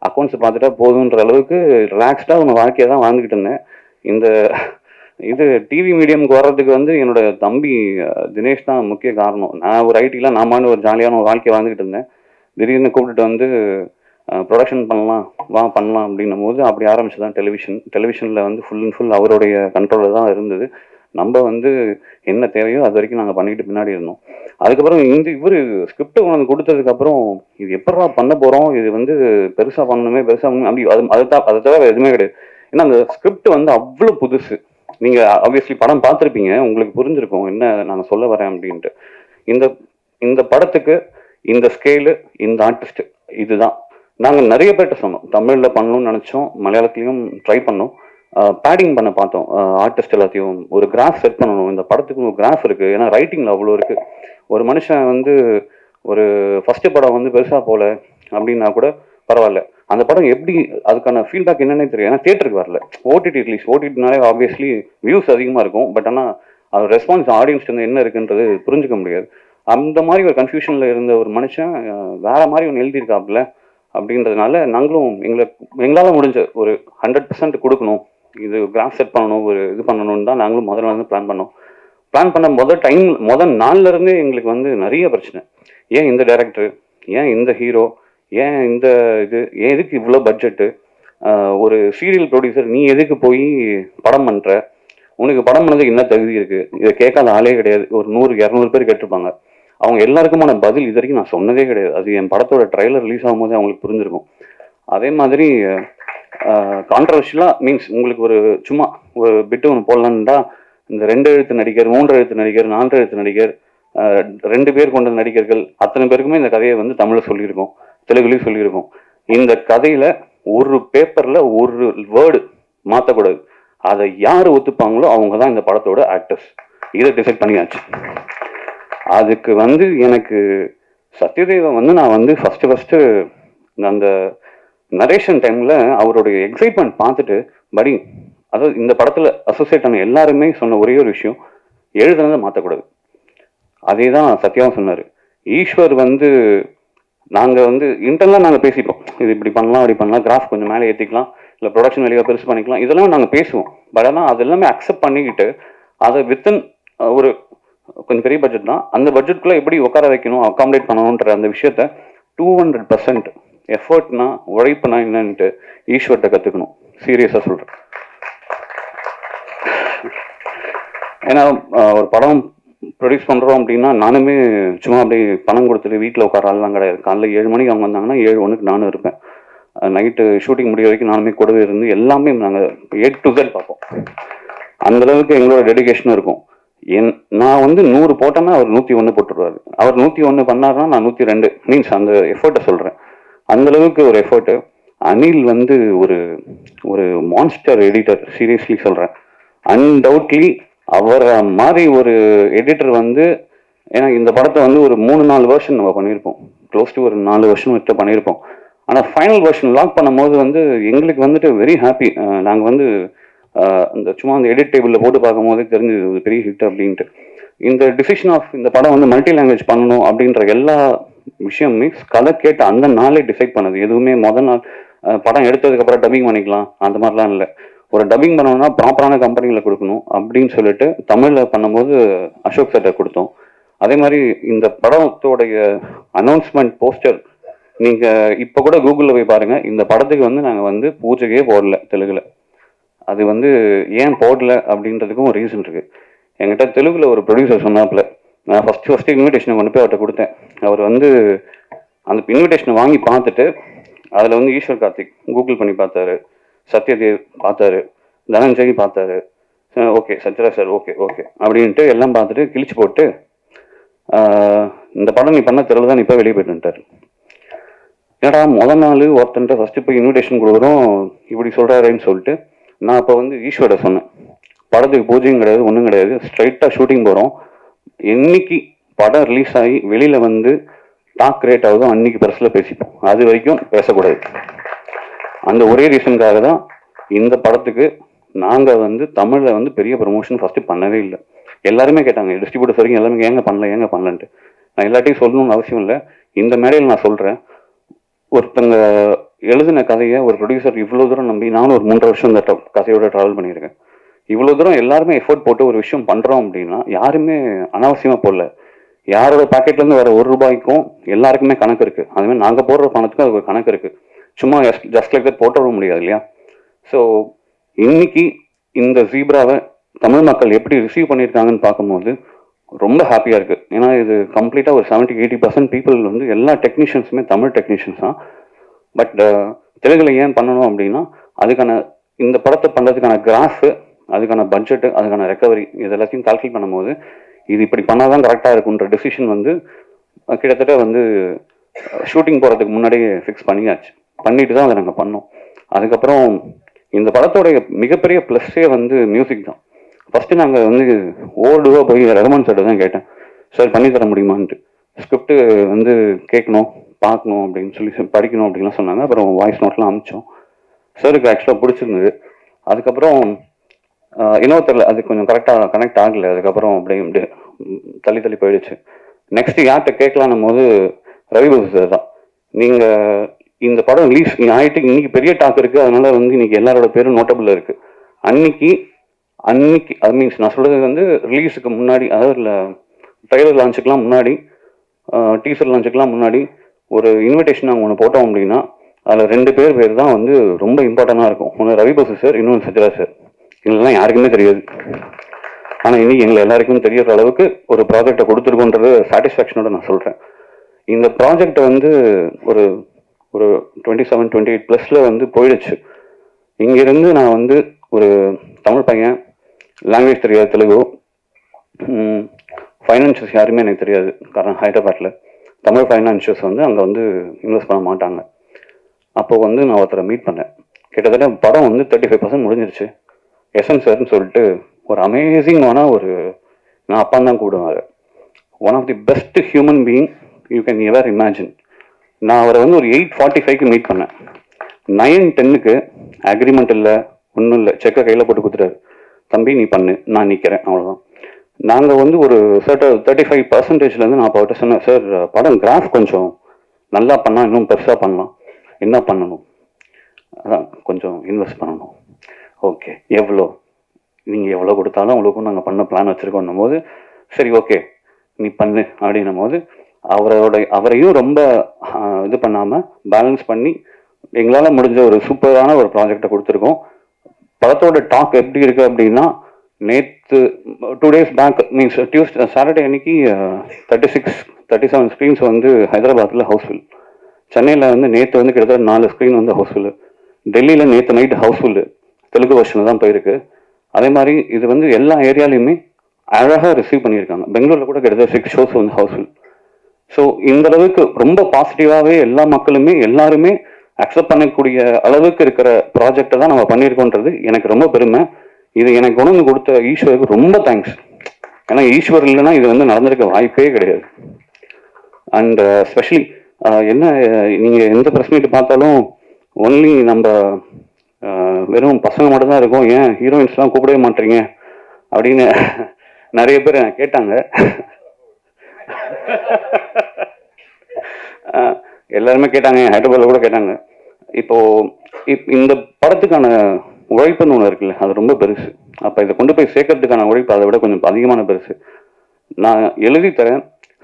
அக்கௌண்ட்ஸ் பார்த்துட்டா போதுன்ற அளவுக்கு ரிலாக்ஸ்டாக ஒன்று வாழ்க்கையை தான் வாழ்ந்துக்கிட்டு இருந்தேன். இது டிவி மீடியமுக்கு வர்றதுக்கு வந்து என்னோட தம்பி தினேஷ் தான் முக்கிய காரணம். நான் ஒரு ஐடிலாம் நாமான்னு ஒரு ஜாலியான ஒரு வாழ்க்கையை வாழ்ந்துக்கிட்டு இருந்தேன். திடீர்னு கூப்பிட்டுட்டு வந்து ப்ரொடக்ஷன் பண்ணலாம் அப்படின்னும் போது அப்படி ஆரம்பிச்சுதான் டெலிவிஷனில் வந்து ஃபுல் அண்ட் ஃபுல் அவருடைய கண்ட்ரோலில் தான் இருந்தது. நம்ம வந்து என்ன தேவையோ அது வரைக்கும் நாங்கள் பண்ணிக்கிட்டு பின்னாடி இருந்தோம். அதுக்கப்புறம் இவர் ஸ்கிரிப்டை கொண்டு கொடுத்ததுக்கப்புறம் இது எப்படா பண்ண போகிறோம், இது வந்து பெருசாக பண்ணணுமே அப்படி அதை தவிர எதுவுமே கிடையாது. ஏன்னா அந்த ஸ்கிரிப்ட் வந்து அவ்வளோ புதுசு. நீங்கள் ஆப்வியஸ்லி படம் பார்த்துருப்பீங்க, உங்களுக்கு புரிஞ்சிருக்கும் என்ன நான் சொல்ல வரேன் அப்படின்ட்டு. இந்த படத்துக்கு இந்த ஸ்கேலு, இந்த ஆர்டிஸ்ட், இதுதான் நாங்கள் நிறைய பேர்கிட்ட சொன்னோம். தமிழில் பண்ணணும்னு நினச்சோம், மலையாளத்துலேயும் ட்ரை பண்ணோம், பேடிங் பண்ண பார்த்தோம். ஆர்டிஸ்ட் எல்லாத்தையும் ஒரு கிராஃப் செட் பண்ணணும், இந்த படத்துக்கு ஒரு கிராஃப் இருக்குது. ஏன்னா ரைட்டிங்கில் அவ்வளோ இருக்குது. ஒரு மனுஷன் வந்து ஒரு ஃபஸ்ட்டு படம் வந்து பெருசாக போகல அப்படின்னா கூட பரவாயில்ல, அந்த படம் எப்படி அதுக்கான ஃபீட்பேக் என்னன்னே தெரியும். ஏன்னா தியேட்டருக்கு வரல, ஓடிடி ரிலீஸ். ஓடிடினாலே ஆப்வியஸ்லி வியூஸ் அதிகமாக இருக்கும், பட் ஆனால் அது ரெஸ்பான்ஸ் ஆடியன்ஸ் வந்து என்ன இருக்குன்றது புரிஞ்சுக்க முடியாது. அந்த மாதிரி ஒரு கன்ஃபியூஷனில் இருந்த ஒரு மனுஷன் வேற மாதிரி ஒன்று எழுதியிருக்காப்புல அப்படின்றதுனால நாங்களும் எங்களால் முடிஞ்ச ஒரு 100% கொடுக்கணும், இது கிராஃப் செட் பண்ணணும், ஒரு இது பண்ணணும்னு தான் நாங்களும் முதல்ல வந்து பிளான் பண்ண முதல் நாள்ல இருந்தே எங்களுக்கு வந்து நிறைய பிரச்சனை. ஏன் இந்த டைரக்டர், ஏன் இந்த ஹீரோ, ஏன் இந்த இது, ஏன் இதுக்கு இவ்வளோ பட்ஜெட்டு, ஒரு சீரியல் ப்ரொடியூசர் நீ எதுக்கு போய் படம் பண்ணுற, உனக்கு படம் பண்ணதுக்கு என்ன தகுதி இருக்குது, இதை கேட்காத ஆளே கிடையாது. ஒரு 100-200 பேர் கேட்டிருப்பாங்க. அவங்க எல்லாருக்குமான பதில் இது வரைக்கும் நான் சொன்னதே கிடையாது. அது என் படத்தோட ட்ரைலர் ரிலீஸ் ஆகும்போது அவங்களுக்கு புரிஞ்சிருக்கும். அதே மாதிரி கான்ட்ரவர்ஷியலாக மீன்ஸ் உங்களுக்கு ஒரு சும்மா ஒரு பிட்டு ஒன்று போடலான்டா, இந்த 2 எழுத்து நடிகர், 3 எழுத்து நடிகர், 4 எழுத்து நடிகர், 2 பேர் கொண்ட நடிகர்கள் அத்தனை பேருக்குமே இந்த கதையை வந்து தமிழில் சொல்லியிருக்கோம், தெலுங்குலையும் சொல்லியிருக்கோம். இந்த கதையில ஒரு பேப்பர்ல ஒரு வேர்டு மாற்றக்கூடாது. அதை யார் ஒத்துப்பாங்களோ அவங்க தான் இந்த படத்தோட ஆக்டர்ஸ். இதை டிசைட் பண்ணியாச்சு. அதுக்கு வந்து எனக்கு சத்யதேவன் வந்து நான் வந்து ஃபர்ஸ்ட் அந்த நரேஷன் டைம்ல அவருடைய எக்ஸைட்மெண்ட் பார்த்துட்டு படி, அதாவது இந்த படத்துல அசோசியேட் ஆன எல்லாருமே சொன்ன ஒரே ஒரு விஷயம், எழுதுனதை மாற்றக்கூடாது. அதே தான் சத்யாவும் சொன்னார். ஈஸ்வர் வந்து நாங்கள் வந்து இன்டர்னலாக நாங்கள் பேசிப்போம், இது இப்படி பண்ணலாம் அப்படி பண்ணலாம், கிராஃப் கொஞ்சம் மேலே ஏற்றிக்கலாம், இல்லை ப்ரொடக்ஷன் வேலையாக பெருசு பண்ணிக்கலாம், இதெல்லாம் நாங்கள் பேசுவோம். பட் ஆனால் அது எல்லாமே அக்செப்ட் பண்ணிக்கிட்டு அதை வித்தின் ஒரு கொஞ்சம் பெரிய பட்ஜெட் தான், அந்த பட்ஜெட்குள்ளே எப்படி உட்கார வைக்கணும், அகாமடேட் பண்ணணுன்ற அந்த விஷயத்த 200% எஃபர்ட்னா உழைப்புனா என்னன்ட்டு ஈஸ்வர்கிட்ட கற்றுக்கணும். சீரியஸாக சொல்கிறேன். ஏன்னா ஒரு படம் ப்ரொடியூஸ் பண்ணுறோம் அப்படின்னா நானுமே சும்மா அப்படியே பணம் கொடுத்துட்டு வீட்டில் உட்கார ஆள்லாம் கிடையாது. காலைல 7 மணிக்கு அவங்க வந்தாங்கன்னா 7:01 நானும் இருப்பேன். நைட்டு ஷூட்டிங் முடிய வரைக்கும் நானுமே கூடவே இருந்து எல்லாமே நாங்கள் A to Z பார்ப்போம். அந்தளவுக்கு எங்களோட டெடிகேஷனும் இருக்கும். நான் வந்து 100 போட்டோன்னா அவர் 101 போட்டுருவாரு. அவர் 101 பண்ணாருன்னா நான் 102 மீன்ஸ் அந்த எஃபர்ட்டை சொல்கிறேன். அந்தளவுக்கு ஒரு எஃபர்ட்டு. அனில் வந்து ஒரு மான்ஸ்டர் எடிட்டர், சீரியஸ்லி சொல்கிறேன். அன்டவுட்லி அவரை மாதிரி ஒரு எடிட்டர் வந்து, ஏன்னா இந்த படத்தை வந்து ஒரு 3-4 வெர்ஷன் நம்ம பண்ணியிருப்போம், க்ளோஸ் டு ஒரு 4 வெர்ஷன் கிட்ட பண்ணியிருப்போம். ஆனால் ஃபைனல் வெர்ஷன் லாக் பண்ணும்போது வந்து எங்களுக்கு வந்துட்டு வெரி ஹாப்பி. நாங்கள் வந்து அந்த சும்மா அந்த எடிட் டேபிளில் போட்டு பார்க்கும் போதே தெரிஞ்சது ஒரு பெரிய ஹிட் அப்படின்ட்டு. இந்த டிசிஷன் ஆஃப் இந்த படம் வந்து மல்டி லாங்குவேஜ் பண்ணணும் அப்படின்ற எல்லா விஷயமுமே கதை கேட்டு அந்த நாளே டிசைட் பண்ணது. எதுவுமே முதல் நாள் படம் எடுத்ததுக்கப்புறம் டப்பிங் பண்ணிக்கலாம் அந்த மாதிரிலாம் இல்லை. ஒரு டப்பிங் பண்ணணும்னா ப்ராப்பரான கம்பெனியில் கொடுக்கணும் அப்படின்னு சொல்லிட்டு தமிழில் பண்ணும்போது அசோக் சார்ட்ட கொடுத்தோம். அதே மாதிரி இந்த படத்தோடைய அனௌன்ஸ்மெண்ட் போஸ்டர் நீங்கள் இப்போ கூட கூகுளில் போய் பாருங்கள். இந்த படத்துக்கு வந்து நாங்கள் வந்து பூஜைக்கே போடல தெலுங்குல. அது வந்து ஏன் போடல அப்படின்றதுக்கும் ஒரு ரீசன் இருக்குது. என்கிட்ட தெலுங்குல ஒரு ப்ரொடியூசர் சொன்னாப்புல, நான் ஃபஸ்ட்டு இன்விடேஷனை கொண்டு போய் அவர்கிட்ட கொடுத்தேன். அவர் வந்து அந்த இன்விடேஷனை வாங்கி பார்த்துட்டு அதில் வந்து ஈஸ்வர் கார்த்திக் கூகுள் பண்ணி பார்த்தாரு, சத்யதேவ் பார்த்தாரு, தனஞ்சய் பார்த்தாரு, okay Sathyaraj sir okay okay அப்படின்ட்டு எல்லாம் பார்த்துட்டு கிழிச்சு போட்டு இந்த படம் நீ பண்ண தெரியல தான் இப்போ வெளியே போயிட்டுட்டார். ஏடா முதல் நாள் ஒருத்தன்ட்ட ஃபஸ்ட்டு போய் இன்விடேஷன் கொடுக்குறோம் இப்படி சொல்கிறாருன்னு சொல்லிட்டு நான் அப்போ வந்து ஈஸ்வரை சொன்னேன், படத்துக்கு பூஜையும் கிடையாது ஒன்றும் கிடையாது, ஸ்ட்ரைட்டாக ஷூட்டிங் போகிறோம். என்னைக்கு படம் ரிலீஸ் ஆகி வெளியில் வந்து டாக் கிரியேட் ஆகுதோ அன்னைக்கு ப்ரெஸ்ஸில் பேசிப்போம், அது வரைக்கும் பேசக்கூடாது. அந்த ஒரே ரீசனுக்காக தான் இந்த படத்துக்கு நாங்கள் வந்து தமிழில் வந்து பெரிய ப்ரமோஷன் ஃபஸ்ட்டு பண்ணவே இல்லை. எல்லாருமே கேட்டாங்க, டிஸ்ட்ரிபியூட்டர்ஸ் வரைக்கும் எல்லாமே ஏங்க பண்ணலன்ட்டு. நான் எல்லாத்தையும் சொல்லணும்னு அவசியம் இல்லை. இந்த மேடையில் நான் சொல்கிறேன், ஒருத்தங்க எழுதின கதையை ஒரு ப்ரொடியூசர் இவ்வளோ தூரம் நம்பி, நானும் ஒரு 3 வருஷம் இந்த கதையோட ட்ராவல் பண்ணியிருக்கேன். இவ்வளோ தூரம் எல்லாருமே எஃபோர்ட் போட்டு ஒரு விஷயம் பண்ணுறோம் அப்படின்னா யாருமே அனாவசியமாக போடல. யாரோட பாக்கெட்லேருந்து வர ₹1 எல்லாருக்குமே கணக்கு இருக்குது. அதுமாதிரி நாங்கள் போடுற பணத்துக்கு அதுக்கு ஒரு கணக்கு இருக்குது. சும்மா ஜஸ்ட் லைக் தட் போட்டு விட முடியாது இல்லையா? ஸோ இன்னைக்கு இந்த ஜீப்ராவை தமிழ் மக்கள் எப்படி ரிசீவ் பண்ணியிருக்காங்கன்னு பார்க்கும்போது ரொம்ப ஹாப்பியாக இருக்குது. ஏன்னா இது கம்ப்ளீட்டாக ஒரு 70-80% பீப்புள் வந்து எல்லா டெக்னீஷியன்ஸுமே தமிழ் டெக்னீஷியன்ஸ் தான். பட் தெலுங்குல ஏன் பண்ணணும் அப்படின்னா அதுக்கான இந்த படத்தை பண்ணுறதுக்கான கிராஃபு, அதுக்கான பட்ஜெட்டு, அதுக்கான ரெக்கவரி இது எல்லாத்தையும் கால்குலேட் பண்ணும்போது இது இப்படி பண்ணால் தான் கரெக்டாக இருக்குன்ற டெசிஷன் வந்து கிட்டத்தட்ட வந்து ஷூட்டிங் போகிறதுக்கு முன்னாடியே ஃபிக்ஸ் பண்ணிட்டு தான் அதை நாங்கள் பண்ணோம். அதுக்கப்புறம் இந்த படத்தோடைய மிகப்பெரிய ப்ளஸ்ஸே வந்து மியூசிக் தான். ஃபஸ்ட்டு நாங்கள் வந்து ஓடுவா போய் ரஹ்மான் சார் தான் கேட்டேன், சார் பண்ணி தர முடியுமான்ட்டு. ஸ்கிரிப்டு வந்து கேட்கணும், பார்க்கணும் அப்படின்னு சொல்லி படிக்கணும் அப்படின்லாம் சொன்னாங்க. அப்புறம் வாய்ஸ் நோட்லாம் அனுப்பிச்சோம். சாருக்கு ஆக்சுவலாக பிடிச்சிருந்தது. அதுக்கப்புறம் இன்னொருத்தரில் அது கொஞ்சம் கரெக்டாக கனெக்ட் ஆகலை. அதுக்கப்புறம் அப்படியே தள்ளி போயிடுச்சு. நெக்ஸ்ட் யார்கிட்ட கேட்கலான்னும் போது ரவிபாபு சார் தான், நீங்கள் இந்த படம் ரிலீஸ் ஆகிட்டு இன்னைக்கு பெரிய டாக் இருக்குது, அதனால வந்து இன்னைக்கு எல்லாரோட பேரும் நோட்டபிள் இருக்குது. அன்னைக்கு அது மீன்ஸ் நான் சொல்கிறது வந்து ரிலீஸுக்கு முன்னாடி, அதாவது ட்ரைலர் லான்ச்சுக்கெலாம் முன்னாடி, டீசர் லான்ச்சுக்கெலாம் முன்னாடி ஒரு இன்விடேஷன் நாங்கள் ஒன்று போட்டோம் அப்படின்னா அதில் 2 பேர் தான் வந்து ரொம்ப இம்பார்ட்டண்டாக இருக்கும். ஒன்று ரவி பசு சார், இன்னொன்று சத்யராஜ் சார். எங்களுக்குலாம் யாருக்குமே தெரியாது. ஆனால் இன்னைக்கு எங்களை எல்லாருக்கும் தெரியற அளவுக்கு ஒரு ப்ராஜெக்டை கொடுத்துருக்கோன்றது சாட்டிஸ்ஃபேக்ஷனோட நான் சொல்கிறேன். இந்த ப்ராஜெக்டை வந்து ஒரு ஒரு 27-28+ வந்து போயிடுச்சு. இங்கிருந்து நான் வந்து ஒரு தமிழ் பையன், லாங்குவேஜ் தெரியாது தெலுங்கு, ஃபைனான்ஷியல்ஸ் யாருமே எனக்கு தெரியாது. காரணம் ஹைதராபாத்தில் தமிழ் ஃபைனான்ஷியல்ஸ் வந்து அங்கே வந்து இன்வெஸ்ட் பண்ண மாட்டாங்க. அப்போ வந்து நான் ஒருத்தரை மீட் பண்ணேன். கிட்டத்தட்ட படம் வந்து 35% முடிஞ்சிருச்சு. எஸ்என் சார்னு சொல்லிட்டு ஒரு அமேசிங்கான ஒரு, நான் அப்பா தான் கூப்பிடுவார், one of the best human being you can ever imagine. நான் அவரை வந்து ஒரு 8:45 மீட் பண்ணேன். 9:10 அக்ரிமெண்ட் இல்லை, ஒன்றும் இல்லை, செக்கை கையில் போட்டு கொடுத்துட்டாரு. தம்பி நீ பண்ணு, நான் நிற்கிறேன், அவ்வளோதான். நாங்கள் வந்து ஒரு 35% நான் அப்போ அவர்கிட்ட சொன்னேன், சார் படம் கிராஃப் கொஞ்சம் நல்லா பண்ணால் இன்னும் பெருசாக பண்ணலாம், என்ன பண்ணணும்? அதான் கொஞ்சம் இன்வெஸ்ட் பண்ணணும். ஓகே, எவ்வளோ? நீங்கள் எவ்வளோ கொடுத்தாலும் அவ்வளோக்கும் நாங்கள் பண்ண பிளான் வச்சுருக்கோன்னும் போது, சரி ஓகே நீ பண்ணு அப்படின்னும் போது அவரையும் ரொம்ப இது பண்ணாமல் பேலன்ஸ் பண்ணி எங்களால் முடிஞ்ச ஒரு சூப்பரான ஒரு ப்ராஜெக்டை கொடுத்துருக்கோம். படத்தோட டாக் எப்படி இருக்குது அப்படின்னா, நேற்று 2 days பேக் மீன்ஸ் சாட்டர்டே அன்னைக்கு 36-37 ஸ்க்ரீன்ஸ் வந்து ஹைதராபாத்தில் ஹவுஸ்ஃபுல். சென்னையில் வந்து நேற்று வந்து கிட்டத்தட்ட 4 ஸ்க்ரீன் வந்து ஹவுஸ்ஃபுல்லு. டெல்லியில் நேற்று நைட்டு ஹவுஸ்ஃபுல்லு, தெலுங்கு வருஷனில் தான் போயிருக்கு. அதே மாதிரி இது வந்து எல்லா ஏரியாலையுமே அழகாக ரிசீவ் பண்ணியிருக்காங்க. பெங்களூரில் கூட கிட்டத்தட்ட 6 shows வந்து ஹவுஸ்ஃபுல். ஸோ இந்த அளவுக்கு ரொம்ப பாசிட்டிவாகவே எல்லா மக்களுமே எல்லாருமே அக்செப்ட் பண்ணக்கூடிய அளவுக்கு இருக்கிற ப்ராஜெக்டை தான் நம்ம பண்ணியிருக்கோன்றது எனக்கு ரொம்ப பெருமை. இது எனக்கு கொண்டு வந்து கொடுத்த ஈஸ்வருக்கு ரொம்ப தேங்க்ஸ். ஏன்னா ஈஸ்வர் இல்லைன்னா இது வந்து நடந்திருக்க வாய்ப்பே கிடையாது. அண்ட் ஸ்பெஷலி என்ன, நீங்கள் எந்த ப்ரெஸ் மீட் பார்த்தாலும் ஒன்லி நம்ம வெறும் பசங்க மட்டும் தான் இருக்கும், ஏன் ஹீரோயின்ஸ்லாம் கூப்பிடவே மாட்டீங்க அப்படின்னு நிறைய பேர் கேட்டாங்க. எல்லாருமே கேட்டாங்க, ஹைதராபாத்தில் கூட கேட்டாங்க. இப்போ இந்த படத்துக்கான உழைப்புன்னு ஒன்று இருக்குல்ல, அது ரொம்ப பெருசு. அப்போ இதை கொண்டு போய் சேர்க்கறதுக்கான உழைப்பு அதை விட கொஞ்சம் அதிகமான பெருசு. நான் எழுதி தரேன்,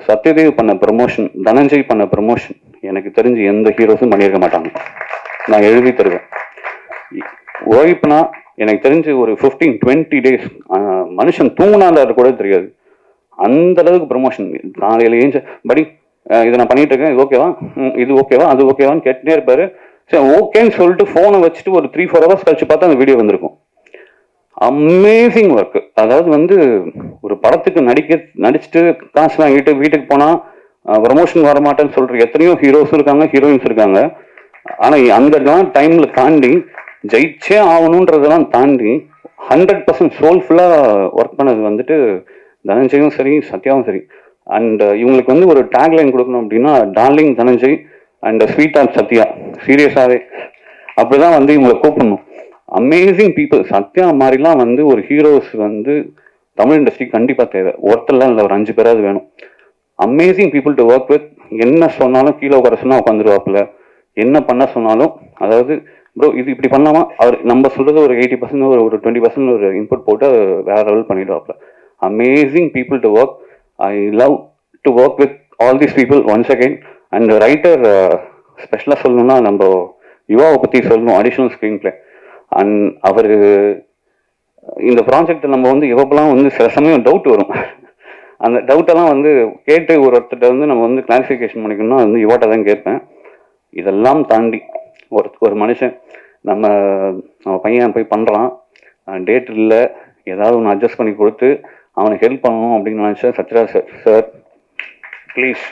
சத்யதேவ் பண்ண ப்ரமோஷன், தனஞ்சய் பண்ண ப்ரமோஷன் எனக்கு தெரிஞ்சு எந்த ஹீரோஸும் பண்ணியிருக்க மாட்டாங்க. நான் எழுதி தருவேன். உழைப்புனா எனக்கு தெரிஞ்சு ஒரு 15-20 days மனுஷன் தூங்கினாலும் கூட தெரியாது, அந்த அளவுக்கு ப்ரமோஷன். காலையில் ஏஞ்ச படி இதை நான் பண்ணிட்டு இருக்கேன், இது ஓகேவா, இது ஓகேவா, அது ஓகேவான்னு கேட்டுட்டே இருப்பாரு. சரி ஓகேன்னு சொல்லிட்டு ஃபோனை வச்சுட்டு ஒரு 3-4 hours கழிச்சு பார்த்தா அந்த வீடியோ வந்திருக்கும். Amazing work. அதாவது வந்து ஒரு படத்துக்கு நடிச்சுட்டு காசு வாங்கிட்டு வீட்டுக்கு போனால் ப்ரமோஷன் வரமாட்டேன்னு சொல்கிற எத்தனையோ ஹீரோஸும் இருக்காங்க, ஹீரோயின்ஸ் இருக்காங்க. ஆனால் அந்த டைம்ல தாண்டி ஜெயிச்சே ஆகணுன்றதெல்லாம் தாண்டி 100% சோல்ஃபுல்லாக ஒர்க் பண்ணது வந்துட்டு தனஞ்சயும் சரி, சத்யாவும் சரி. அண்ட் இவங்களுக்கு வந்து ஒரு டேக்லைன் கொடுக்கணும் அப்படின்னா, darling Dhananjay and sweet of Sathya. சீரியஸாகவே அப்படிதான் வந்து இவங்களை கூப்பிடணும். Amazing people. சத்யா மாதிரிலாம் வந்து ஒரு ஹீரோஸ் வந்து தமிழ் இண்டஸ்ட்ரி கண்டிப்பாக தேவை. ஒருத்தர்லாம் இல்லை, ஒரு 5 பேராவது வேணும். Amazing people to work with. என்ன சொன்னாலும் கீழே உட்கார சொன்னால் உட்காந்துருவாப்புல, என்ன பண்ண சொன்னாலும், அதாவது ப்ரோ இது இப்படி பண்ணாமல் அவர் நம்ம சொல்கிறது ஒரு 80% ஒரு 20% ஒரு இன்புட் போட்டு வேற லெவல் பண்ணிடுவாப்புல. Amazing people to work. I love to work with all these people once again. And writer ஸ்பெஷலாக சொல்லணும்னா நம்ம யுவாவை பற்றி சொல்லணும், அடிஷ்னல் ஸ்க்ரீன் பிளே. அண்ட் அவர் இந்த ப்ராஜெக்ட் நம்ம வந்து எப்பப்பெல்லாம் வந்து சில சமயம் டவுட் வரும், அந்த டவுட்டெல்லாம் வந்து கேட்டு ஒருத்தர்கிட்ட வந்து நம்ம வந்து கிளாரிஃபிகேஷன் பண்ணிக்கணும்னா வந்து யுவாட்ட தான் கேட்பேன். இதெல்லாம் தாண்டி ஒரு மனுஷன் நம்ம பையன் போய் பண்ணுறான், டேட் இல்லை, ஏதாவது ஒன்று அட்ஜஸ்ட் பண்ணி கொடுத்து அவனுக்கு ஹெல்ப் பண்ணணும் அப்படின்னு நினச்சா Sathyaraj sir please.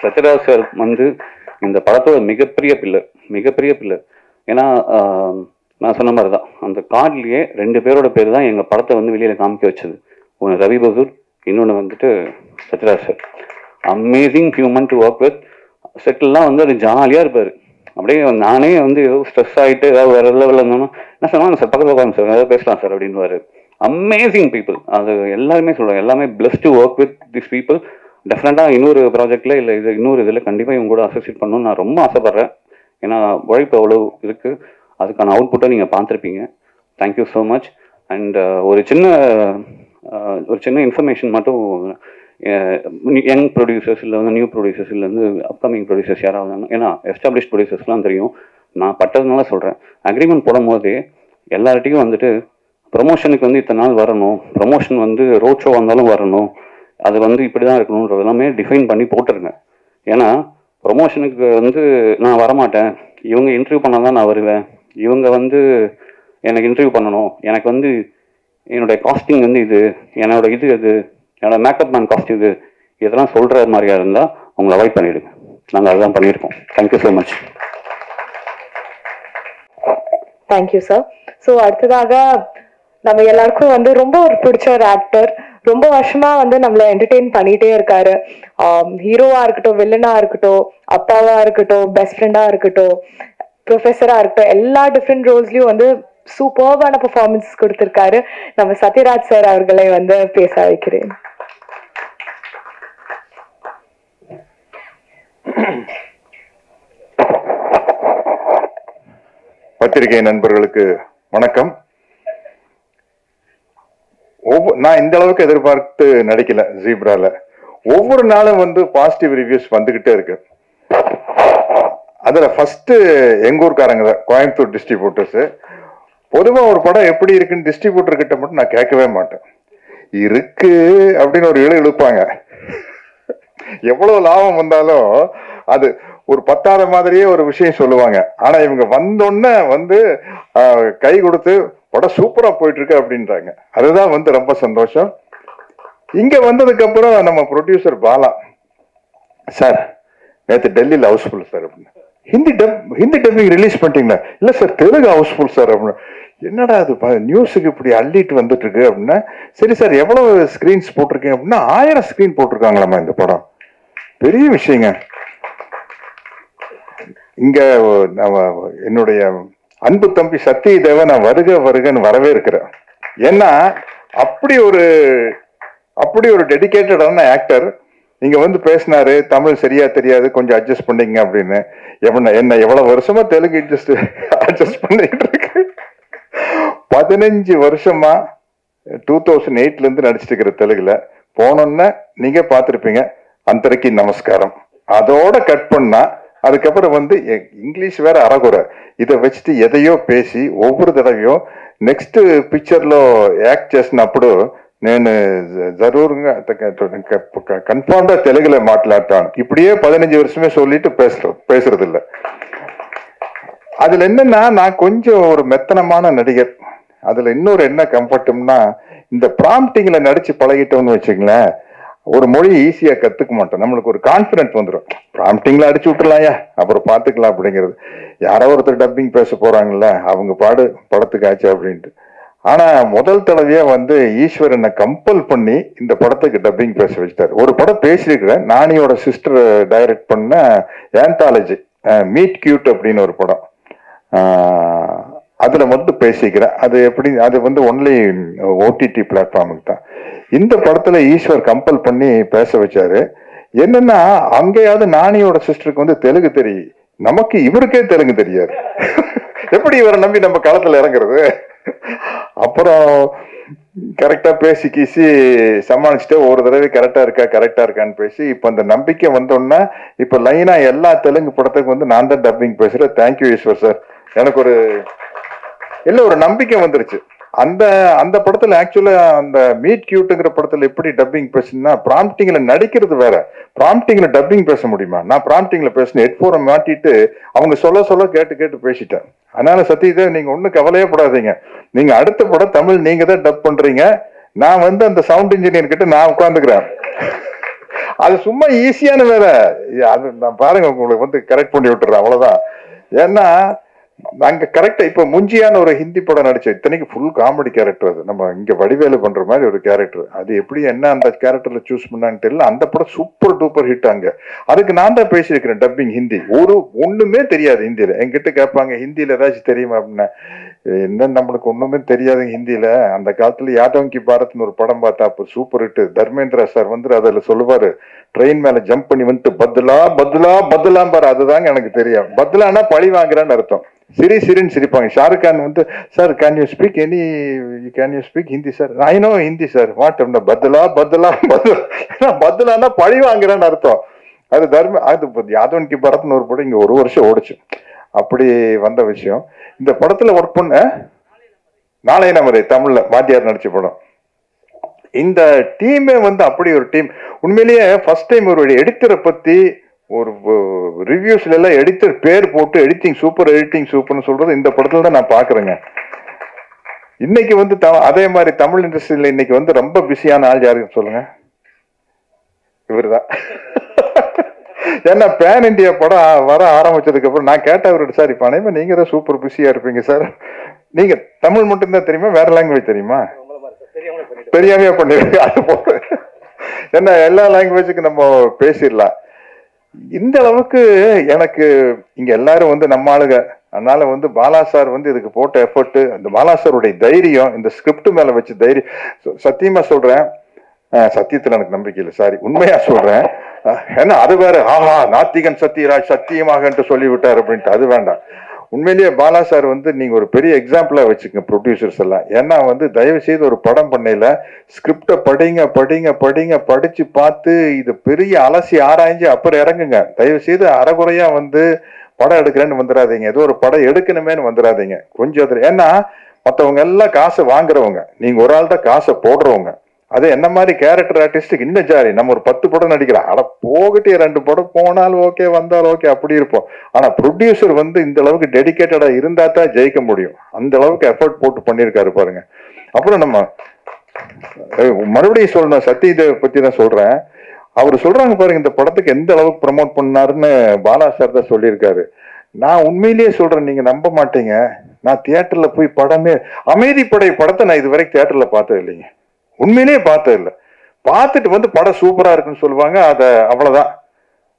Sathyaraj sir வந்து இந்த படத்தோட மிகப்பெரிய பில்லர். ஏன்னா நான் சொன்ன மாதிரி தான் அந்த கார்ட்லேயே 2 பேரோட பேர் தான் எங்கள் படத்தை வந்து வெளியில் காமிக்க வச்சது. ஒன்று ரவி பசூர், இன்னொன்று வந்துட்டு Sathyaraj sir. Amazing human to work with. செட்டில்லாம் வந்து அது ஜாலியாக இருப்பார். அப்படியே நானே வந்து ஏதோ ஸ்ட்ரெஸ் ஆகிட்டு ஏதாவது வேறு லெவலில் இருந்தோம்னா என்ன சொன்னாங்க, சார் பக்கத்தில் உட்காந்து சார் ஏதாவது பேசலாம் சார் அப்படின்வாரு. Amazing people. அது எல்லாருமே சொல்கிறாங்க, எல்லாமே plus to work with this people. டெஃபினட்டாக இன்னொரு ப்ராஜெக்டில் இல்லை இது இன்னொரு இதில் கண்டிப்பாக இவங்க கூட அசோசியேட் பண்ணணும்னு நான் ரொம்ப ஆசைப்பட்றேன். ஏன்னா உழைப்பு அவ்வளோ இருக்குது, அதுக்கான அவுட்புட்டை நீங்கள் பார்த்துருப்பீங்க. Thank you so much. அண்ட் ஒரு சின்ன இன்ஃபர்மேஷன் மட்டும், யங் ப்ரொடியூசர்ஸ் இல்லை வந்து நியூ ப்ரொடியூசர்ஸ் இல்லை வந்து அப்கமிங் ப்ரொடியூசர்ஸ் யாராவது, ஏன்னா எஸ்டாப்ளிஷ் ப்ரொடியூசர்ஸ்லாம் தெரியும். நான் பட்டதுனால சொல்கிறேன், அக்ரிமெண்ட் போடும் போதே எல்லார்ட்டையும் வந்துட்டு ப்ரொமோஷனுக்கு வந்து இத்தனை நாள் வரணும், ப்ரொமோஷன் வந்து ரோட் ஷோ வந்தாலும் வரணும், அது வந்து இப்படி தான் இருக்கணுன்றது எல்லாமே டிஃபைன் பண்ணி போட்டுருங்க. ஏன்னா ப்ரொமோஷனுக்கு வந்து நான் வரமாட்டேன், இவங்க இன்டர்வியூ பண்ணால் தான் நான் வருவேன், இவங்க வந்து எனக்கு இன்டர்வியூ பண்ணணும், எனக்கு வந்து என்னுடைய காஸ்டிங் வந்து இது, என்னோட இது அது, என்னோட மேக்கப் மேன் காஸ்ட் இது, இதெல்லாம் சொல்கிற மாதிரியா இருந்தால் அவங்களை அவாய்ட் பண்ணிவிடுங்க. நாங்கள் அதுதான் பண்ணியிருக்கோம். Thank you so much. Thank you sir. So அடுத்ததாக நம்ம எல்லாருக்கும் வந்து ரொம்ப ஒரு பிடிச்ச ஒரு ஆக்டர், ரொம்ப வருஷமா வந்து நம்மளை என்டர்டெயின் பண்ணிட்டே இருக்காரு. ஹீரோவா இருக்கட்டும், வில்லனா இருக்கட்டும், அப்பாவா இருக்கட்டும், பெஸ்ட் ஃப்ரெண்டா இருக்கட்டும், ப்ரொஃபஸரா இருக்கட்டும், எல்லா டிஃப்ரெண்ட் ரோல்ஸ்லயும் வந்து சூப்பர்பான பெர்ஃபார்மன்ஸ் கொடுத்திருக்காரு. நம்ம சத்யராஜ் சார் அவர்களை வந்து பேச வைக்கிறேன். பத்திரிகை நண்பர்களுக்கு வணக்கம். நான் இந்த அளவுக்கு எதிர்பார்த்து நடிக்கல ஜீப்ரால. ஒவ்வொரு நாளும் வந்து பாசிட்டிவ் ரிவ்யூஸ் வந்துகிட்டே இருக்கு. அதுல ஃபர்ஸ்ட் எங்க ஊர்காரங்க தான், கோயம்புத்தூர் டிஸ்ட்ரிபியூட்டர்ஸ். பொதுவா ஒரு படம் எப்படி இருக்குன்னு டிஸ்ட்ரிபியூட்டர் கிட்ட மட்டும் நான் கேட்கவே மாட்டேன். இருக்கு அப்படின்னு ஒரு இழுப்பாங்க. எவ்வளவு லாபம் வந்தாலும் அது ஒரு பத்தாத மாதிரியே ஒரு விஷயம் சொல்லுவாங்க. ஆனா இவங்க வந்தோடனே வந்து கை கொடுத்து படம் சூப்பரா போயிட்டு இருக்கு அப்படின்றாங்க. அதுதான் வந்து ரொம்ப சந்தோஷம். இங்க வந்ததுக்கு அப்புறம் நம்ம ப்ரொடியூசர் பாலா சார், நேற்று டெல்லியில் ஹவுஸ்ஃபுல் சார் அப்படின்னு, ஹிந்தி டப்பிங் ரிலீஸ் பண்ணிட்டீங்களா? இல்ல சார் தெலுங்கு ஹவுஸ்ஃபுல் சார் அப்படின்னு. என்னடா அது நியூஸுக்கு இப்படி அள்ளிட்டு வந்துட்டு இருக்கு அப்படின்னா, சரி சார் எவ்வளவு ஸ்கிரீன்ஸ் போட்டிருக்கீங்க அப்படின்னா 1000 ஸ்கிரீன் போட்டிருக்காங்களாமா இந்த படம். பெரிய விஷயங்க. இங்க என்னுடைய அன்பு தம்பி சத்யதேவ நான் வருக வருகன்னு வரவே இருக்கிறேன். ஏன்னா அப்படி ஒரு டெடிகேட்டடான ஆக்டர் இங்க வந்து பேசினாரு. தமிழ் சரியா தெரியாது, கொஞ்சம் அட்ஜஸ்ட் பண்ணீங்க அப்படின்னு. என்ன எவ்வளவு வருஷமா தெலுங்கு அட்ஜஸ்ட் பண்ணிட்டு இருக்கு. 15 வருஷமா 2008ல இருந்து நடிச்சிட்டு இருக்கிற தெலுங்குல போனோன்னா நீங்க பாத்திருப்பீங்க அந்தரைக்கு நமஸ்காரம். அதோட கட் பண்ணா அதுக்கப்புறம் வந்து இங்கிலீஷ் வேற அறகுறை. இதை வச்சுட்டு எதையோ பேசி ஒவ்வொரு தடவையும் நெக்ஸ்ட் பிக்చర్లో యాక్ట్ చేసినప్పుడు నేను జరూరుగా కన్ఫర్మ్గా తెలుగులో మాట్లాడతాను. இப்படியே 15 வருஷமே சொல்லிட்டு பேசுறது இல்லை. அதுல என்னன்னா நான் கொஞ்சம் ஒரு மெத்தனமான நடிகர். அதுல இன்னொரு என்ன கம்ஃபர்ட்னா, இந்த ப்ராம்ப்டிங்ல நடிச்சு பழகிட்டோம்னு வச்சுங்களேன், ஒரு மொழி ஈஸியா கத்துக்க மாட்டோம். நம்மளுக்கு ஒரு கான்பிடன்ஸ் வந்துடும். ப்ராம்ப்டிங்ல அடிச்சு விட்டுலாம்யா, அப்புறம் பாத்துக்கலாம் அப்படிங்கிறது. யாரோ ஒருத்தர் டப்பிங் பேச போறாங்கல்ல, அவங்க பாடு படத்துக்கு ஆச்சு அப்படின்ட்டு. ஆனா முதல் தடவையா வந்து ஈஸ்வர் என்ன கம்பல் பண்ணி இந்த படத்துக்கு டப்பிங் பேச வச்சுட்டாரு. ஒரு படம் பேசியிருக்கிறேன், நானியோட சிஸ்டர் டைரக்ட் பண்ண ஆந்தாலஜி மீட் கியூட் அப்படின்னு ஒரு படம். அதுல மட்டும் பேசிக்கிறேன். அது எப்படி, அது வந்து ஒன்லி ஓடிடி பிளாட்ஃபார்முக்கு தான். இந்த படத்துல ஈஸ்வர் கம்பல் பண்ணி பேச வச்சாரு. என்னன்னா அங்கேயாவது நானியோட சிஸ்டருக்கு வந்து தெலுங்கு தெரியும், நமக்கு இவருக்கே தெலுங்கு தெரியாது. எப்படி இவரை நம்பி நம்ம களத்துல இறங்குறது? அப்புறம் கரெக்டா பேசி கீசி சமாளிச்சுட்டு ஒரு தடவை கரெக்டா இருக்கான்னு பேசி இப்ப அந்த நம்பிக்கை வந்தோன்னா இப்ப லைனா எல்லா தெலுங்கு படத்துக்கு வந்து நான் தான் டப்பிங் பேசுறேன். Thank you Eswar sir. எனக்கு ஒரு நம்பிக்கை வந்துருச்சு. அந்த படத்துல ஆக்சுவலா அந்த மீட் கியூட்டுங்கிற படத்துல எப்படி டப்பிங் பேசுனா, ப்ராம்ப்டிங்ல நடிக்கிறது வேற, ப்ராம்ப்டிங்ல டப்பிங் பேச முடியுமா? நான் ப்ராம்ப்டிங்ல பேசினேன், ஹெட்போனை மாட்டிட்டு அவங்க சொல்ல கேட்டு பேசிட்டேன். அதனால சத்யதேவ் நீங்க ஒன்னும் கவலையே படாதீங்க. நீங்க அடுத்த படம் தமிழ் நீங்க தான் டப் பண்றீங்க. நான் வந்து அந்த சவுண்ட் இன்ஜினியர் கிட்ட நான் உட்காந்துக்கிறேன். அது சும்மா ஈஸியான வேலை. அது நான் பாருங்க உங்களுக்கு வந்து கரெக்ட் பண்ணி விட்டுறேன், அவ்வளவுதான். ஏன்னா நாங்க கரெக்டா இப்ப முஞ்சியான ஒரு ஹிந்தி படம் நடிச்சோம். இத்தனைக்கு ஃபுல் காமெடி கேரக்டர். அது நம்ம இங்க வடிவேலு பண்ற மாதிரி ஒரு கேரக்டர். அது எப்படி என்ன அந்த கேரக்டர்ல சூஸ் பண்ணான்னு தெரியல. அந்த படம் சூப்பர் டூப்பர் ஹிட். அங்க அதுக்கு நான் தான் பேசியிருக்கிறேன் டப்பிங் ஹிந்தி. ஒண்ணுமே தெரியாது ஹிந்தியில. என்கிட்ட கேட்பாங்க ஹிந்தியில ஏதாச்சும் தெரியுமா அப்படின்னா, என்ன நம்மளுக்கு ஒண்ணுமே தெரியாது ஹிந்தியில. அந்த காலத்துல யாதவ் கி பாரத்னு ஒரு படம் பார்த்தா அப்ப சூப்பர் ஹிட். தர்மேந்திரா சார் வந்து அதுல சொல்லுவாரு, ட்ரெயின் மேல ஜம்ப் பண்ணி வந்துட்டு பத்லா பாரு. அதுதாங்க எனக்கு தெரியும். பத்லானா பழி வாங்குறான்னு அர்த்தம். சிரின்னு சிரிப்பாங்க. ஷாருக் கான் வந்து sir can you speak Hindi sir? I no Hindi sir. What பத்லான்னா பழி வாங்குறேன்னு அர்த்தம். அது யாதவன் கி பரத்னு ஒரு படம் இங்க 1 வருஷம் ஓடிச்சு. அப்படி வந்த விஷயம். இந்த படத்துல ஒர்க் பண்ண நாளைய நமரே தமிழ்ல வாத்தியார் நடிச்ச படம். இந்த டீமே வந்து அப்படி ஒரு டீம். உண்மையிலேயே ஃபர்ஸ்ட் டைம் ஒரு எடிட்டரை பத்தி ஒரு ரிவ்யூஸ்ல எல்லாம் எடிட்டர் பேர் போட்டு எடிட்டிங் சூப்பர்னு சொல்றது இந்த படத்துல தான் நான் பாக்குறேங்க. இன்னைக்கு வந்து அதே மாதிரி தமிழ் இண்டஸ்ட்ரியில இன்னைக்கு வந்து ரொம்ப பிஸியான ஆள் யாருன்னு சொல்லுங்க? இவருதான். ஏன்னா பேன் இந்தியா படம் வர ஆரம்பிச்சதுக்கு அப்புறம் நான் கேட்ட அவர்கிட்ட, சார் இப்ப அனைவரும் நீங்க தான் சூப்பர் பிஸியா இருப்பீங்க சார், நீங்க தமிழ் மட்டும்தான் தெரியுமா, வேற லாங்குவேஜ் தெரியுமா? தெரியாமையா பண்ணிருக்க. அது போல ஏன்னா எல்லா லாங்குவேஜுக்கும் நம்ம பேசிடலாம். இந்த அளவுக்கு எனக்கு இங்க எல்லாரும் வந்து நம்ம ஆளுங்க. அதனால வந்து பாலா சார் வந்து இதுக்கு போட்ட எஃபர்ட், அந்த பாலா சாருடைய தைரியம், இந்த ஸ்கிரிப்ட் மேல வச்சு தைரியம், சத்தியமா சொல்றேன், சத்தியத்துல எனக்கு நம்பிக்கை இல்லை, சாரி, உண்மையா சொல்றேன். ஏன்னா அது வேற, ஆஹா நாத்திகன் சத்யராஜ் சத்தியமாக சொல்லிவிட்டார் அப்படின்ட்டு, அது வேண்டாம். உண்மையிலேயே பாலா சார் வந்து நீங்க ஒரு பெரிய எக்ஸாம்பிளா வச்சுக்கோங்க ப்ரொடியூசர்ஸ் எல்லாம். ஏன்னா வந்து தயவு செய்து ஒரு படம் பண்ணையில ஸ்கிரிப்டை படிச்சு பார்த்து இது பெரிய அலசி ஆராய்ஞ்சு அப்புறம் இறங்குங்க. தயவு செய்து அறகுறையா வந்து படம் எடுக்கிறேன்னு வந்துடாதீங்க, ஏதோ ஒரு படம் எடுக்கணுமேனு வந்துடாதீங்க. கொஞ்சம் ஏன்னா மற்றவங்க எல்லாம் காசை வாங்குறவங்க, நீங்க ஒரு ஆள் தான் காசை போடுறவங்க. அது என்ன மாதிரி கேரக்டர் ஆர்டிஸ்டுக்கு இன்னும் ஜாரி. நம்ம ஒரு 10 படம் நடிக்கிறோம், ஆனா போகிட்டே 2 படம் போனாலும் ஓகே வந்தாலும் ஓகே அப்படி இருப்போம். ஆனா ப்ரொடியூசர் வந்து இந்த அளவுக்கு டெடிகேட்டடா இருந்தா தான் ஜெயிக்க முடியும். அந்த அளவுக்கு எஃபர்ட் போட்டு பண்ணியிருக்காரு பாருங்க. அப்புறம் நம்ம மறுபடியும் சொல்லணும், சத்யதேவ் பத்தி தான் சொல்றேன். அவர் சொல்றாங்க பாருங்க, இந்த படத்துக்கு எந்த அளவுக்கு ப்ரமோட் பண்ணாருன்னு பாலா சார் தான் சொல்லியிருக்காரு. நான் உண்மையிலேயே சொல்றேன், நீங்க நம்ப மாட்டீங்க, நான் தியேட்டர்ல போய் படமே அமைதிப்படை படத்தை நான் இது வரைக்கும் தியேட்டர்ல பார்த்தது இல்லைங்க. உண்மையிலேயே பார்த்தது இல்லை. பார்த்துட்டு வந்து படம் சூப்பரா இருக்குன்னு சொல்லுவாங்க, அதை அவ்வளவுதான்.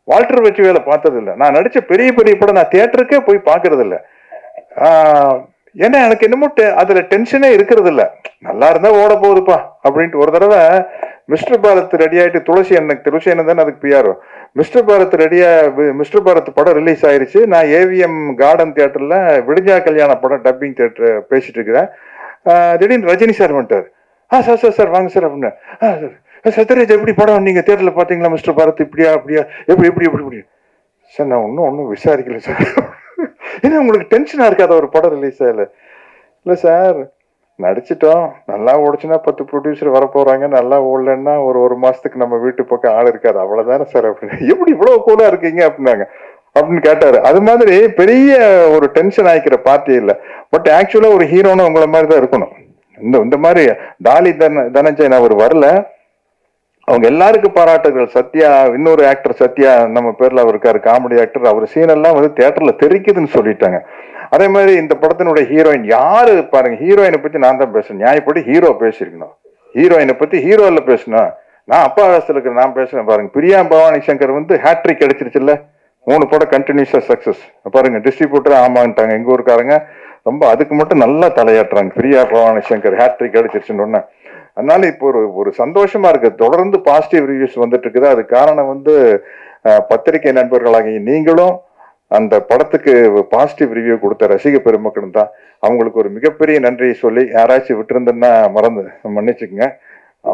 வால்டர் வெற்றிவேலை பார்த்தது இல்லை. நான் நடிச்ச பெரிய படம் நான் தியேட்டருக்கே போய் பார்க்கறது இல்லை. ஏன்னா எனக்கு என்னமோ அதுல டென்ஷனே இருக்கிறது இல்லை. நல்லா இருந்தா ஓட போகுதுப்பா அப்படின்ட்டு. ஒரு தடவை மிஸ்டர் பாரத் ரெடி ஆயிட்டு, துளசி அண்ணன் தானே அதுக்கு பிஆர், மிஸ்டர் பாரத் படம் ரிலீஸ் ஆயிருச்சு. நான் ஏவிஎம் கார்டன் தியேட்டர்ல விடிஞ்சா கல்யாண படம் டப்பிங் தியேட்டர் பேசிட்டு இருக்கிறேன். திடீர்னு ரஜினி சார் வந்துட்டார். சார் வாங்க சார் அப்படின்னு. சத்யராஜ் எப்படி படம் நீங்க தியேட்டர்ல பாத்தீங்களா மிஸ்டர் பாரத், இப்படியா எப்படி சார்? நான் ஒன்னும் விசாரிக்கல சார். ஏன்னா உங்களுக்கு டென்ஷனா இருக்காத ஒரு படம் ரிலீஸ் ஆகல? இல்ல சார், நடிச்சிட்டோம், நல்லா ஓடிச்சுன்னா 10 ப்ரொடியூசர் வர போறாங்க, நல்லா ஓடலன்னா ஒரு மாசத்துக்கு நம்ம வீட்டு பக்கம் ஆள் இருக்காது, அவ்வளவுதானே சார் அப்படின்னு. எப்படி இவ்வளவு கூலா இருக்கீங்க அப்படின்னு கேட்டாரு. அது மாதிரி பெரிய ஒரு டென்ஷன் ஆயிக்கிற பார்ட்டி இல்லை. பட் ஆக்சுவலா ஒரு ஹீரோன்னு உங்களை மாதிரி தான் இருக்கணும். இந்த மாதிரி டாலி தனஞ்சயன் அவர் வரல, அவங்க எல்லாருக்கும் பாராட்டுகள். சத்யா, இன்னொரு ஆக்டர் சத்யா நம்ம பேர்ல அவர் இருக்காரு, காமெடி ஆக்டர், அவர் சீன் எல்லாம் வந்து தியேட்டர்ல தெரிக்குதுன்னு சொல்லிட்டாங்க. அதே மாதிரி இந்த படத்தினுடைய ஹீரோயின் யாரு பாருங்க, ஹீரோயினை பத்தி நான் தான் பேசுறேன், நியாயப்படி ஹீரோ பேசிருக்கணும், ஹீரோயினை பத்தி ஹீரோல பேசணும். நான் அப்பா வயசுல இருக்கிற நான் பேசுறேன் பாருங்க. பிரியா பவானி சங்கர் வந்து ஹேட்ரிக் அடிச்சிருச்சுல்ல, 3 படம் கண்டினியூஸா சக்சஸ் பாருங்க. டிஸ்ட்ரிபியூட்டர் ஆமான்ட்டாங்க எங்க ஊருக்காரங்க, ரொம்ப அதுக்கு மட்டும் நல்லா தலையாட்டுறாங்க. பிரியா பவானி சங்கர் ஹேட்ரிக் அடிச்சிருச்சுன்னு. அதனால இப்போ ஒரு சந்தோஷமா இருக்கு, தொடர்ந்து பாசிட்டிவ் ரிவ்யூஸ் வந்துட்டு இருக்குது. அது காரணம் வந்து பத்திரிகை நண்பர்களாகிய நீங்களும் அந்த படத்துக்கு பாசிட்டிவ் ரிவ்யூ கொடுத்த ரசிக பெருமக்களும் தான். அவங்களுக்கு ஒரு மிகப்பெரிய நன்றியை சொல்லி, யாராச்சும் விட்டுருந்தேன்னா மன்னிச்சுக்குங்க.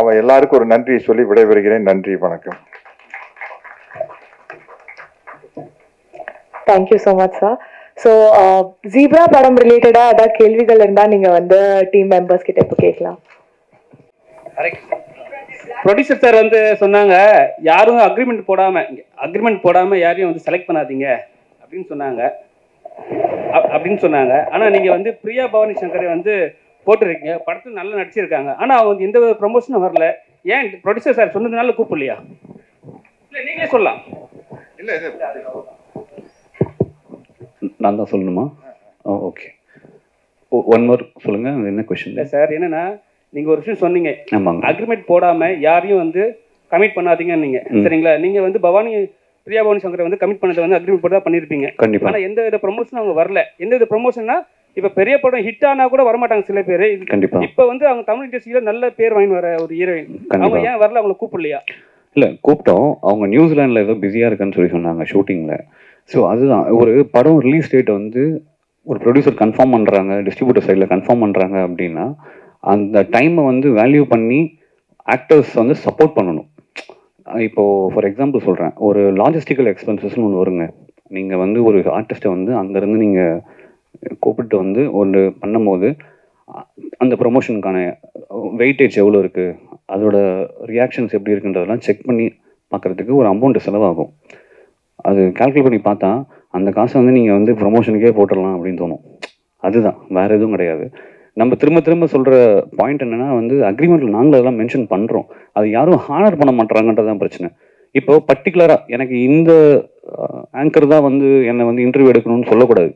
அவன் எல்லாருக்கும் ஒரு நன்றியை சொல்லி விடைபெறுகிறேன். நன்றி, வணக்கம். Thank you so much sir. So zebra படம் ரிலேட்டடா ஏதாவது கேள்விகள் இருந்தா நீங்க வந்து டீம் மெம்பர்ஸ் கிட்ட இப்போ கேட்கலாம். ப்ரொடியூசர் சார் வந்து சொன்னாங்க, யாரும் அக்ரிமெண்ட் போடாம யாரையும் வந்து செலக்ட் பண்ணாதீங்க அப்படின்னு சொன்னாங்க. ஆனா நீங்க வந்து பிரியா பவானி சங்கரை வந்து போட்டுருக்கீங்க, படத்துல நல்லா நடிச்சிருக்காங்க, ஆனா அவங்க எந்த ப்ரொமோஷனும் வரல. ஏன் ப்ரொடியூசர் சார் சொன்னதுனால கூப்பிடலையா? இல்ல நீங்களே சொல்லலாம். நான் தான் சொல்லணுமா? ஓகே, ஒன் மோர் சொல்லுங்க. என்ன கொஸ்டின்? இல்லை சார், என்னன்னா நீங்க ஒரு விஷயம் சொன்னீங்க, அக்ரிமெண்ட் போடாம யாரையும் வந்து கமிட் பண்ணாதீங்க நீங்க, சரிங்களா? நீங்க வந்து பிரியா பவானி சங்கரை வந்து கமிட் பண்ணதை வந்து அக்ரிமெண்ட் போட்டு தான் பண்ணிருப்பீங்க. ஆனா எந்த வித ப்ரொமோஷனும் அவங்க வரல. எந்த வித ப்ரொமோஷன்னா இப்ப பெரிய படம் ஹிட் ஆனா கூட வரமாட்டாங்க சில பேர். இப்ப வந்து அவங்க தமிழ் இண்டஸ்ட்ரியில நல்ல பேர் வாங்கி வர ஒரு ஹீரோயின், அவங்க ஏன் வரல? அவங்களை கூப்பிடலையா? இல்ல, கூப்பிட்டோம். அவங்க நியூசிலாந்துல ஏதோ பிஸியா இருக்குன்னு சொல்லி சொன்னாங்க ஷூட்டிங்ல. ஸோ அதுதான், ஒரு படம் ரிலீஸ் டேட் வந்து ஒரு ப்ரொடியூசர் கன்ஃபார்ம் பண்ணுறாங்க, டிஸ்ட்ரிபியூட்டர் சைடில் கன்ஃபார்ம் பண்ணுறாங்க அப்படின்னா அந்த டைமை வந்து வேல்யூ பண்ணி ஆக்டர்ஸ் வந்து சப்போர்ட் பண்ணணும். இப்போது ஃபார் எக்ஸாம்பிள் சொல்கிறேன், ஒரு லாஜிஸ்டிக்கல் எக்ஸ்பென்சஸ்ன்னு ஒன்று வருங்க. நீங்கள் வந்து ஒரு ஆர்டிஸ்ட்டை வந்து அங்கேருந்து நீங்கள் கூப்பிட்டு வந்து ஒன்று பண்ணும்போது அந்த ப்ரொமோஷனுக்கான வெயிட்டேஜ் எவ்வளோ இருக்குது, அதோட ரியாக்ஷன்ஸ் எப்படி இருக்குன்றதெல்லாம் செக் பண்ணி பார்க்குறதுக்கு ஒரு அமௌண்ட் செலவாகும். அது கால்குலேட் பண்ணி பார்த்தா அந்த காசை வந்து நீங்கள் வந்து ப்ரொமோஷனுக்கே போட்டுடலாம் அப்படின்னு தோணும். அதுதான், வேறு எதுவும் கிடையாது. நம்ம திரும்ப திரும்ப சொல்கிற பாயிண்ட் என்னென்னா வந்து அக்ரிமெண்ட்டில் நாங்களும் அதெல்லாம் மென்ஷன் பண்ணுறோம், அது யாரும் ஹானர் பண்ண மாட்டாங்கன்றதான் பிரச்சனை. இப்போ பர்டிகுலராக எனக்கு இந்த ஆங்கர் தான் வந்து என்னை வந்து இன்டர்வியூ எடுக்கணும்னு சொல்லக்கூடாது.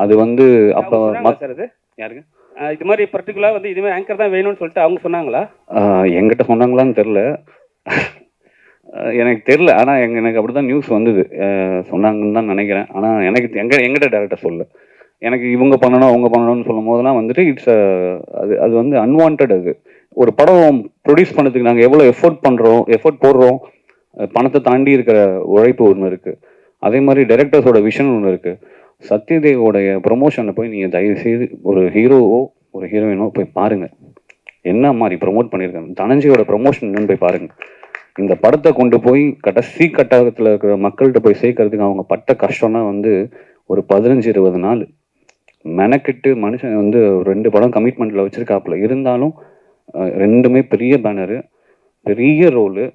அது வந்து அப்போ யாருங்க இது மாதிரி பர்டிகுலராக வந்து இதுமாதிரி ஆங்கர் தான் வேணும்னு சொல்லிட்டு அவங்க சொன்னாங்களா? எங்கிட்ட சொன்னாங்களான்னு தெரில, எனக்கு தெரில. ஆனால் எனக்கு அப்படி தான் நியூஸ் வந்தது, சொன்னாங்கன்னு தான் நினைக்கிறேன். ஆனால் எனக்கு எங்கிட்ட டேரக்டாக சொல்ல. எனக்கு இவங்க பண்ணணும் அவங்க பண்ணணும்னு சொல்லும் போதெல்லாம் வந்துட்டு இட்ஸ் அது வந்து அன்வான்ட். அது ஒரு படம் ப்ரொடியூஸ் பண்ணதுக்கு நாங்கள் எவ்வளோ எஃபோர்ட் போடுறோம், பணத்தை தாண்டி இருக்கிற உழைப்பு ஒன்று இருக்குது. அதே மாதிரி டைரக்டர்ஸோட விஷன் ஒன்று இருக்குது. சத்யதேவோடைய ப்ரொமோஷனை போய் நீங்கள் தயவுசெய்து ஒரு ஹீரோவோ ஒரு ஹீரோயினோ போய் பாருங்கள், என்ன மாதிரி ப்ரொமோட் பண்ணியிருக்காங்க. தனஞ்சயோட ப்ரொமோஷன் என்னன்னு போய் பாருங்கள். இந்த படத்தை கொண்டு போய் கடைசி கட்டத்தில் இருக்கிற மக்கள்கிட்ட போய் சேர்க்கறதுக்கு அவங்க பட்ட கஷ்டம்னா வந்து ஒரு 15-20 நாள் மெனக்கிட்டு மனுஷன் வந்து 2 படம் கமிட்மெண்ட்டில் வச்சுருக்காப்புல. இருந்தாலும் 2மே பெரிய பேனரு, பெரிய ரோலு,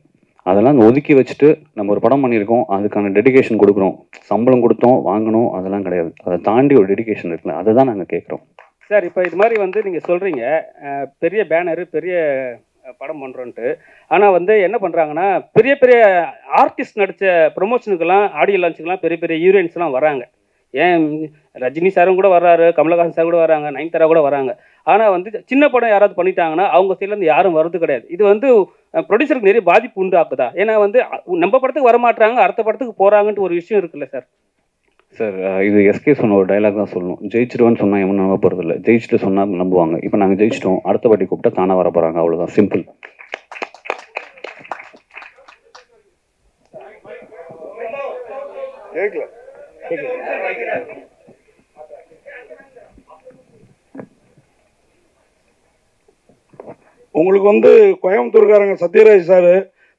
அதெல்லாம் ஒதுக்கி வச்சுட்டு நம்ம ஒரு படம் பண்ணியிருக்கோம், அதுக்கான டெடிகேஷன் கொடுக்குறோம். சம்பளம் கொடுத்தோம் வாங்கணும் அதெல்லாம் கிடையாது, அதை தாண்டி ஒரு டெடிகேஷன் இருக்குல்ல, அதை தான் நாங்கள் கேட்குறோம். சார் இப்போ இது மாதிரி வந்து நீங்கள் சொல்கிறீங்க பெரிய பேனரு பெரிய படம் பண்ணுறோன்ட்டு, ஆனால் வந்து என்ன பண்ணுறாங்கன்னா பெரிய பெரிய ஆர்டிஸ்ட் நடித்த ப்ரொமோஷனுக்கெல்லாம் ஆடியோ லான்ச்சுக்கெல்லாம் பெரிய பெரிய ஹீரோயின்ஸ்லாம் வராங்க. ஏன் ரஜினி சாரும் கூட வர்றாரு, கமலஹாசன் சார் கூட வராங்க, நயன்தாரா கூட வராங்க. ஆனால் வந்து சின்ன படம் யாராவது பண்ணிட்டாங்கன்னா அவங்க சைட்லேருந்து யாரும் வர்றது கிடையாது. இது வந்து ப்ரொடியூசருக்கு நிறைய பாதிப்பு உண்டு ஆக்குதா? ஏன்னா வந்து நம்ம படத்துக்கு வரமாட்டாங்க, அடுத்த படத்துக்கு போகிறாங்கன்ட்டு ஒரு விஷயம் இருக்குல்ல சார்? சார் இது எஸ்கே சொன்ன ஒரு டைலாக் தான் சொல்லணும், ஜெயிச்சிருவேன்னு சொன்னால் எவனும் நம்ப போகிறது இல்லை, ஜெயிச்சுட்டு சொன்னால் நம்புவாங்க. இப்போ நாங்கள் ஜெயிச்சிட்டோம், அடுத்த வாட்டி கூப்பிட்டா தானாக வர போகிறாங்க, அவ்வளோதான், சிம்பிள். உங்களுக்கு வந்து கோயம்புத்தூர்காரங்க சத்யராஜ் சார்,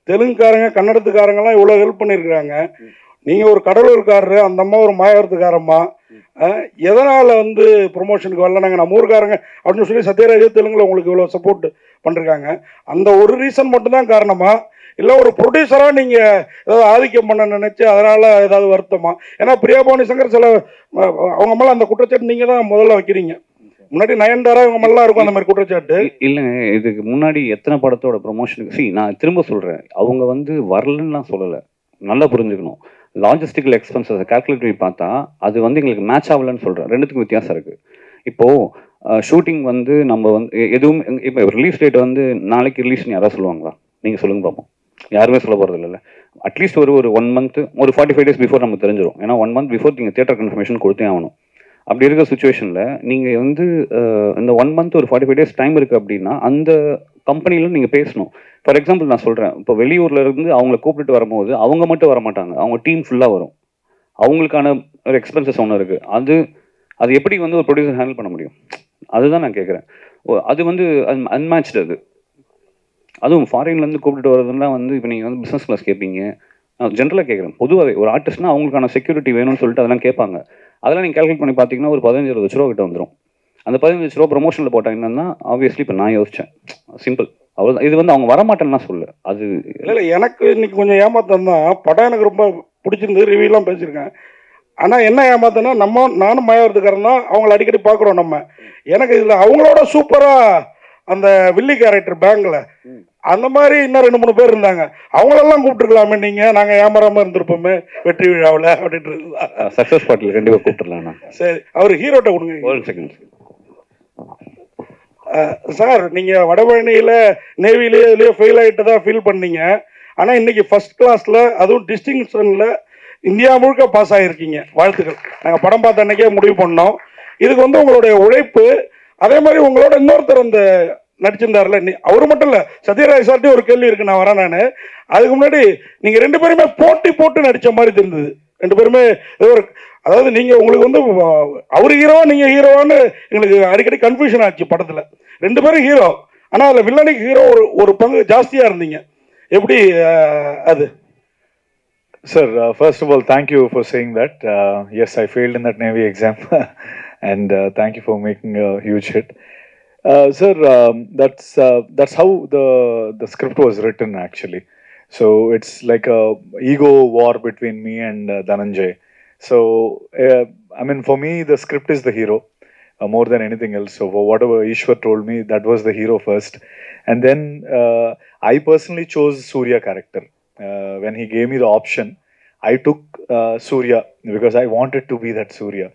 தெலுங்குக்காரங்க கன்னடத்துக்காரங்கெல்லாம் இவ்வளோ ஹெல்ப் பண்ணியிருக்கிறாங்க. நீங்கள் ஒரு கடலூர்காரரு, அந்த அம்மா ஒரு மாயவரத்துக்காரம்மா, எதனால் வந்து ப்ரொமோஷனுக்கு வரல, நாங்கள் நம்ம ஊருக்காரங்க அப்படின்னு சொல்லி சத்யராஜ் தெலுங்குல உங்களுக்கு இவ்வளோ சப்போர்ட் பண்ணிருக்காங்க. அந்த ஒரு ரீசன் மட்டும்தான் காரணமா, இல்லை ஒரு ப்ரொடியூசராக நீங்கள் ஏதாவது ஆதிக்கம் பண்ண நினைச்சு அதனால் ஏதாவது வருத்தமா? ஏன்னா பிரியாபவானி சங்கர் சில அவங்க மேலே அந்த குற்றச்சாட்டு நீங்கள் தான் முதல்ல வைக்கிறீங்க. முன்னாடி நயன்தாரா இவங்க மேலாம் இருக்கும் அந்த மாதிரி குற்றச்சாட்டு. இல்லைங்க, இதுக்கு முன்னாடி எத்தனை படத்தோட ப்ரொமோஷனுக்கு நான் திரும்ப சொல்கிறேன், அவங்க வந்து வரலன்னு சொல்லலை, நல்லா புரிஞ்சுக்கணும். லாஜிஸ்டிக்கல் எக்ஸ்பென்சஸ் கால்குலேட் பண்ணி பார்த்தா அது வந்து எங்களுக்கு மேட்ச் ஆகலன்னு சொல்கிறேன். ரெண்டுத்துக்கும் வித்தியாசம் இருக்குது. இப்போது ஷூட்டிங் வந்து நம்ம வந்து எதுவும் இப்போ ரிலீஸ் டேட் வந்து நாளைக்கு ரிலீஸ்னு யாராவது சொல்லுவாங்களா? நீங்கள் சொல்லுங்க பார்ப்போம். யாருமே சொல்ல போகிறது இல்லைல்ல. அட்லீஸ்ட் ஒரு 1 மந்த், ஒரு 45 days பிஃபோர் நமக்கு தெரிஞ்சிடும். ஏன்னா 1 month பிஃபோர் நீங்கள் தியேட்டர் கன்ஃபர்மேஷன் கொடுத்தே ஆகணும். அப்படி இருக்கிற சுச்சுவேஷனில் நீங்கள் வந்து இந்த 1 month ஒரு 45 days டைம் இருக்குது அப்படின்னா அந்த கம்பெனியில் நீங்கள் பேசணும். ஃபார் எக்ஸாம்பிள் நான் சொல்கிறேன், இப்போ வெளியூரில் இருந்து அவங்கள கூப்பிட்டு வரும்போது அவங்க மட்டும் வர மாட்டாங்க, அவங்க டீம் ஃபுல்லாக வரும். அவங்களுக்கான ஒரு எக்ஸ்பென்சஸ் ஒன்று இருக்குது. அது எப்படி வந்து ஒரு ப்ரொடியூசர் ஹேண்டில் பண்ண முடியும்? அதுதான் நான் கேட்குறேன். அது வந்து அன்மேட்ச்டு. அதுவும் ஃபாரின்லேருந்து கூப்பிட்டு வரதுலாம் வந்து இப்போ நீங்கள் வந்து பிஸ்னஸ் கிளாஸ் கேட்பீங்க. நான் ஜென்ரலாக கேட்குறேன், பொதுவாகவே ஒரு ஆர்டிஸ்ட்னா அவங்களுக்கான செக்யூரிட்டி வேணும்னு சொல்லிட்டு அதெல்லாம் கேட்பாங்க. அதெல்லாம் நீங்கள் கால்குலேட் பண்ணி பார்த்தீங்கன்னா ஒரு 15-20 லட்ச ரூபா கிட்ட வந்துடும். அந்த 15 லட்ச ரூபா ப்ரொமோஷனில் போட்டால் என்னன்னா ஆப்வியஸ்லி இப்போ நான் யோசித்தேன், சிம்பிள் அவ்வளோதான். இது வந்து அவங்க வரமாட்டேன்னா சொல்லு. அது இல்லை, எனக்கு இன்னைக்கு கொஞ்சம் ஏமாத்தம் தான். படம் எனக்கு ரொம்ப பிடிச்சிருந்து, ரிவ்யூலாம் பேசியிருக்கேன். ஆனால் என்ன ஏமாத்தனா, நானும் மாயவரத்துக்காரன் தான், அவங்கள அடிக்கடி பார்க்குறோம் நம்ம. எனக்கு இதில் அவங்களோட சூப்பராக அந்த வில்லி கேரக்டர் பேங்கில் அந்த மாதிரி இன்னும் 2-3 பேர் இருந்தாங்க. அவங்களெல்லாம் கூப்பிட்டுருக்கலாமே நீங்கள், நாங்கள் ஏமாறாமல் இருந்திருப்போமே வெற்றி விழாவில் அப்படின்றது. சக்ஸஸ் பார்ட்டியில் கண்டிப்பாக கூப்பிட்டுருலாம். சரி, அவர் ஹீரோட்ட கொடுங்க. ஒரு செகண்ட் சார், நீங்கள் வடபழனியில் நேவிலேயே இதுலேயே ஃபெயில் ஆகிட்டு தான் ஃபீல் பண்ணீங்க. ஆனால் இன்னைக்கு ஃபர்ஸ்ட் கிளாஸில், அதுவும் டிஸ்டிங்ஷனில் இந்தியா முழுக்க பாஸ் ஆகிருக்கீங்க. வாழ்த்துக்கள். நாங்கள் படம் பார்த்த அன்னைக்கே முடிவு பண்ணோம். இதுக்கு வந்து உங்களுடைய உழைப்பு, அதே மாதிரி உங்களோட இன்னொருத்தர் அந்த நடிச்சிருந்தாருல, அவரு மட்டும் இல்லை, சத்யராஜ் சார்ட்டையும் ஒரு கேள்வி இருக்கு, நான் வரேன். நான் அதுக்கு முன்னாடி நீங்கள் 2 பேருமே போட்டு நடித்த மாதிரி தெரிந்தது. ரெண்டு பேருமே ஒரு அதாவது நீங்கள் உங்களுக்கு வந்து அவர் ஹீரோவா நீங்கள் ஹீரோவான்னு எங்களுக்கு அடிக்கடி கன்ஃபியூஷன் ஆச்சு படத்தில். ரெண்டு பேரும் ஹீரோ, ஆனால் அதில் வில்லனுக்கு ஹீரோ ஒரு பங்கு ஜாஸ்தியாக இருந்தீங்க. எப்படி அது? Sir, first of all, thank you for saying that. Yes, I failed in that Navy exam, and thank you for making a huge hit. Sir, that's how the script was written actually. So it's like a ego war between me and Dhananjay. So I mean, for me, the script is the hero more than anything else. So for whatever Ishwar told me, that was the hero first, and then I personally chose Surya character. When he gave me the option, I took Surya because I wanted to be that Surya,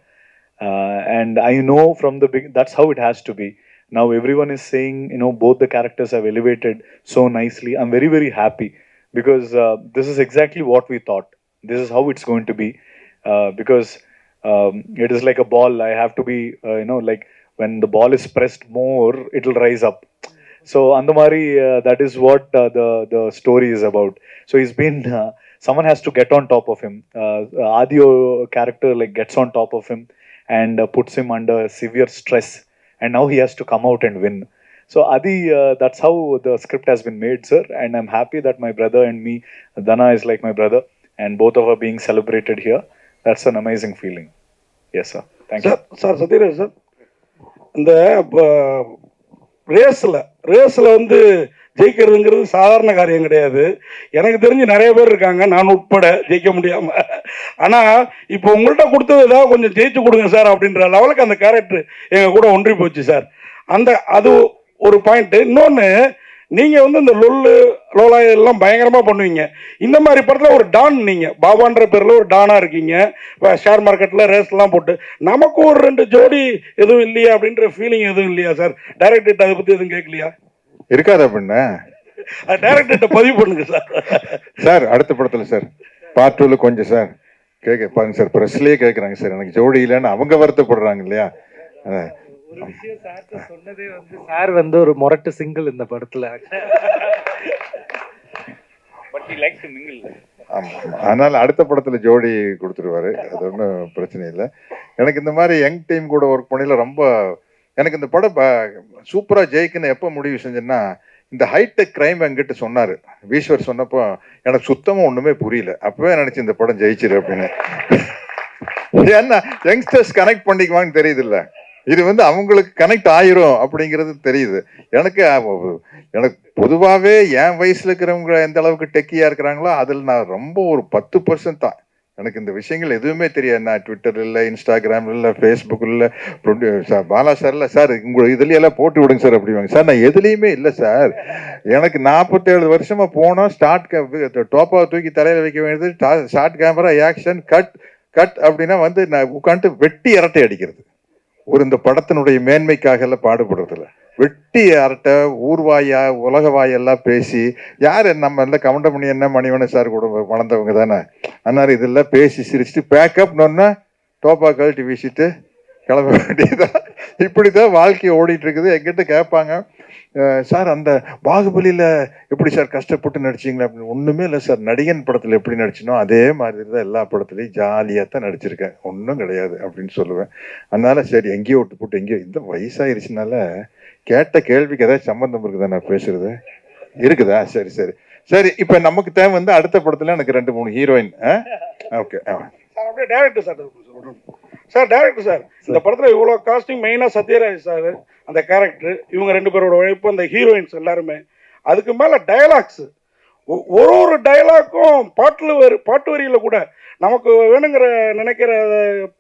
and I know from the beginning that's how it has to be. Now everyone is saying, you know, both the characters have elevated so nicely. I'm very, very happy because this is exactly what we thought. This is how it's going to be, because it is like a ball. I have to be, you know, like when the ball is pressed more, it'll rise up. So Andamari, that is what the story is about. So he's been, someone has to get on top of him. Adio character like gets on top of him and puts him under severe stress. And now he has to come out and win. So Adi, that's how the script has been made, sir. And I'm happy that my brother and me, Dana is like my brother, and both of us being celebrated here. That's an amazing feeling. Yes, sir. Thank you. Sir, Sathiraj sir, இந்த ரேஸில் வந்து ஜெயிக்கிறதுங்கிறது சாதாரண காரியம் கிடையாது. எனக்கு தெரிஞ்சு நிறைய பேர் இருக்காங்க, நான் உட்பட, ஜெயிக்க முடியாமல். ஆனால் இப்போ உங்கள்கிட்ட கொடுத்தது ஏதாவது கொஞ்சம் ஜெயிச்சு கொடுங்க சார் அப்படின்ற லெவலுக்கு அந்த கேரக்டர் எங்கள் கூட ஒன்றி போச்சு சார். அது ஒரு பாயிண்ட்டு. இன்னொன்று, நீங்கள் வந்து இந்த லோலா எல்லாம் பயங்கரமாக பண்ணுவீங்க. இந்த மாதிரி படத்தில் ஒரு டான், நீங்கள் பாபான்ற பேரில் ஒரு டானாக இருக்கீங்க. ஷேர் மார்க்கெட்டில் ரேஸ்லாம் போட்டு நமக்கு ஒரு 2 ஜோடி எதுவும் இல்லையா அப்படின்ற ஃபீலிங் எதுவும் இல்லையா சார்? டைரக்டர் அதை பற்றி எதுவும் கேட்கலையா? இருக்காது அப்படின்னா டைரக்டர் பதிவு பண்ணுங்க சார். சார் அடுத்த படத்தில் சார் பார்ட் 2ல கொஞ்சம் சார் பாருங்க சார், ப்ரெஸ்லேயே கேட்குறாங்க சார் எனக்கு ஜோடி இல்லைன்னு அவங்க வருத்தப்படுறாங்க இல்லையா? ஒரு விஷயம் சார் சொன்னதே வந்து சார் வந்து ஒரு மொரட்டு சிங்கிள் இந்த படத்துல. அதனால அடுத்த படத்துல ஜோடி கொடுத்துருவாரு, அது ஒன்றும் பிரச்சனை இல்லை. எனக்கு இந்த மாதிரி யங் டீம் கூட ஒர்க் பண்ணல ரொம்ப எனக்கு இந்த படம் சூப்பரா ஜெயிக்குன்னு எப்போ முடிவு செஞ்சேன்னா, இந்த ஹைடெக் கிரைம் என்கிட்ட சொன்னாரு ஈஸ்வர் சொன்னப்போ எனக்கு சுத்தமா ஒண்ணுமே புரியல. அப்பவே நினைச்சு இந்த படம் ஜெயிச்சிரு அப்படின்னு. ஏன்னா யங்ஸ்டர்ஸ் கனெக்ட் பண்ணிக்குவான்னு தெரியுது இல்ல, இது வந்து அவங்களுக்கு கனெக்ட் ஆயிரும் அப்படிங்கிறது தெரியுது. எனக்கு பொதுவாகவே என் வயசுல இருக்கிறவங்க எந்த அளவுக்கு டெக்கியா இருக்கிறாங்களோ அதில் நான் ரொம்ப ஒரு 10% தான். எனக்கு இந்த விஷயங்கள் எதுவுமே தெரியாது. நான் ட்விட்டர் இல்லை, இன்ஸ்டாகிராம் இல்லை, ஃபேஸ்புக் இல்லை, பாலா சார் இல்லை சார் உங்களை இதுலையெல்லாம் போட்டு விடுங்க சார் அப்படிவாங்க. சார் நான் எதுலேயுமே இல்லை சார். எனக்கு 47 வருஷமா போனோம். டோப்பாவை தூக்கி தலையில் வைக்க வேண்டியது, short camera, action, cut cut அப்படின்னா வந்து நான் உட்காந்து வெட்டி அரட்டை அடிக்கிறது. இந்த படத்தினுடைய மேன்மைக்காக எல்லாம் பாடுபடுறதில்ல. வெட்டி அரட்டை, ஊர்வாயா உலக வாயெல்லாம் பேசி யார் நம்ம எல்லாம் கவுண்டமணி என்ன மணிவன சார் கூட வளர்ந்தவங்க தானே. அதனால இதெல்லாம் பேசி சிரிச்சுட்டு பேக்கப்னோன்னா டோப்பா கழட்டி வீசிட்டு கிளம்ப வேண்டியதான். இப்படிதான் வாழ்க்கையை ஓடிட்டு இருக்குது. எங்கிட்ட கேட்பாங்க, சார் அந்த பாகுபலியில் எப்படி சார் கஷ்டப்பட்டு நடிச்சிங்களா அப்படின்னு. ஒன்றுமே இல்லை சார், நடிகன் படத்தில் எப்படி நடிச்சினோ அதே மாதிரி தான் எல்லா படத்துலையும் ஜாலியாக தான் நடிச்சிருக்கேன், ஒன்றும் கிடையாது அப்படின்னு சொல்லுவேன். அதனால சரி எங்கேயோ விட்டு போட்டு எங்கேயோ இந்த வயசாயிருச்சுனால கேட்ட கேள்விக்கு ஏதாவது சம்பந்தம் இருக்குதா நான் பேசுறது இருக்குதா? சரி சரி சரி. இப்போ நமக்கு தேவை வந்து அடுத்த படத்தில் எனக்கு 2-3 ஹீரோயின். ஓகே சார், அப்படியே director sir sir director sir, இந்த படத்தில் இவ்வளோ காஸ்டிங் மெயினாக சத்யராஜ் சார் அந்த கேரக்டர், இவங்க 2 பேரோட உழைப்பு, அந்த ஹீரோயின்ஸ் எல்லாருமே, அதுக்கு மேலே டயலாக்ஸ், ஒரு டயலாக்கும் பாட்டு வரியில் கூட நமக்கு வேணுங்கிற நினைக்கிற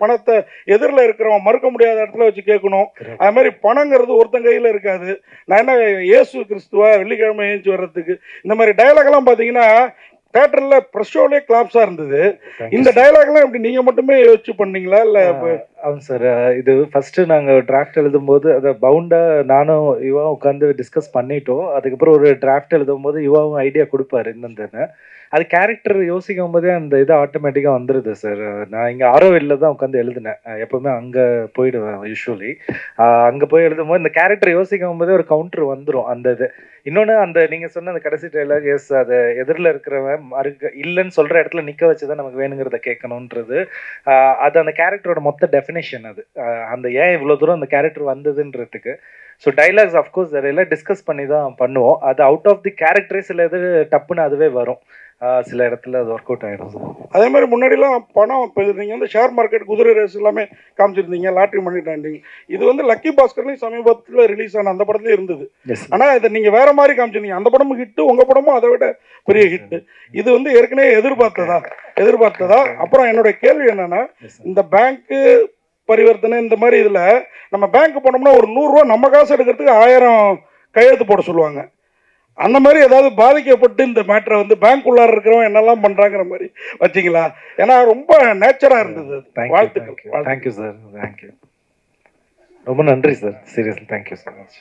பணத்தை எதிரில் இருக்கிறவன் மறுக்க முடியாத இடத்துல வச்சு கேட்கணும். அது மாதிரி பணங்கிறது ஒருத்தன் கையில் இருக்காது. நான் என்ன இயேசு கிறிஸ்துவா வெள்ளிக்கிழமை ஏஞ்சி வர்றதுக்கு, இந்த மாதிரி டயலாக்லாம் பார்த்தீங்கன்னா தேட்டரில் ப்ரெஷ் ஷோலே கிளாப்ஸாக இருந்தது. இந்த டயலாக்லாம் எப்படி நீங்கள் மட்டுமே யோசிச்சு பண்ணீங்களா இல்லை ஆமாம் சார். இது ஃபர்ஸ்ட் நாங்கள் டிராஃப்ட் எழுதும்போது அதை பவுண்டா நானும் யுவாவும் உட்காந்து டிஸ்கஸ் பண்ணிட்டோம். அதுக்கப்புறம் ஒரு டிராஃப்ட் எழுதும்போது யுவாவும் ஐடியா கொடுப்பாரு என்னன்னு. அது கேரக்டர் யோசிக்கும் போதே அந்த இது ஆட்டோமேட்டிக்காக வந்துடுது சார். நான் இங்கே ஆரோவில்ல தான் உட்காந்து எழுதினேன். எப்போவுமே அங்கே போயிடுவேன் யூஸ்வலி. அங்கே போய் எழுதும்போது இந்த கேரக்டர் யோசிக்கும் போதே ஒரு கவுண்டர் வந்துடும் அந்த இது. இன்னொன்று அந்த நீங்கள் சொன்ன அந்த கடைசி டைலாக், எஸ் அது எதிரில் இருக்கிறவன் இல்லைன்னு சொல்கிற இடத்துல நிற்க வச்சு தான் நமக்கு வேணுங்கிறத கேட்கணுன்றது, அது அந்த கேரக்டரோட மொத்த டெஃபினேஷன். அது அந்த ஏன் இவ்வளோ தூரம் அந்த கேரக்டர் வந்ததுன்றதுக்கு. ஸோ டைலாக்ஸ் அஃப்கோர்ஸ் எல்லாம் டிஸ்கஸ் பண்ணி தான் பண்ணுவோம். அது அவுட் ஆஃப் தி கேரக்டரே சில இது டப்புன்னு அதுவே வரும். சில இடத்துல அது ஒர்க் அவுட் ஆகிடும் சார். அதே மாதிரி முன்னாடிலாம் பணம் இப்போ நீங்கள் வந்து ஷேர் மார்க்கெட், குதிரை ரேஸ் எல்லாமே காமிச்சிருந்தீங்க, லாட்ரி பண்ணிட்டாண்டிங்க. இது வந்து லக்கி பாஸ்கர்லையும் சமீபத்தில் ரிலீஸ் ஆன அந்த படத்துலேயே இருந்தது. ஆனால் இதை நீங்கள் வேற மாதிரி காமிச்சிருந்தீங்க. அந்த படமும் ஹிட்டு, உங்கள் படமும் அதை விட பெரிய ஹிட்டு. இது வந்து ஏற்கனவே எதிர்பார்த்ததா? அப்புறம் என்னுடைய கேள்வி என்னன்னா, இந்த பேங்க்கு பரிவர்த்தனை இந்த மாதிரி இதில் நம்ம பேங்க் போனோம்னா ஒரு 100 ரூபா நம்ம காசு எடுக்கிறதுக்கு 1000 கையெழுத்து போட சொல்லுவாங்க. அந்த மாதிரி ஏதாவது பாதிக்கப்பட்டு இந்த மேட்டரை வந்து பேங்க் உள்ளார இருக்கிறவங்க என்னெல்லாம் பண்றாங்கிற மாதிரி வச்சிங்களா? ஏன்னா ரொம்ப நேச்சரா இருந்தது. வாழ்த்துக்கள். Thank you sir. தேங்க்யூ, ரொம்ப நன்றி sir. Seriously thank you so much.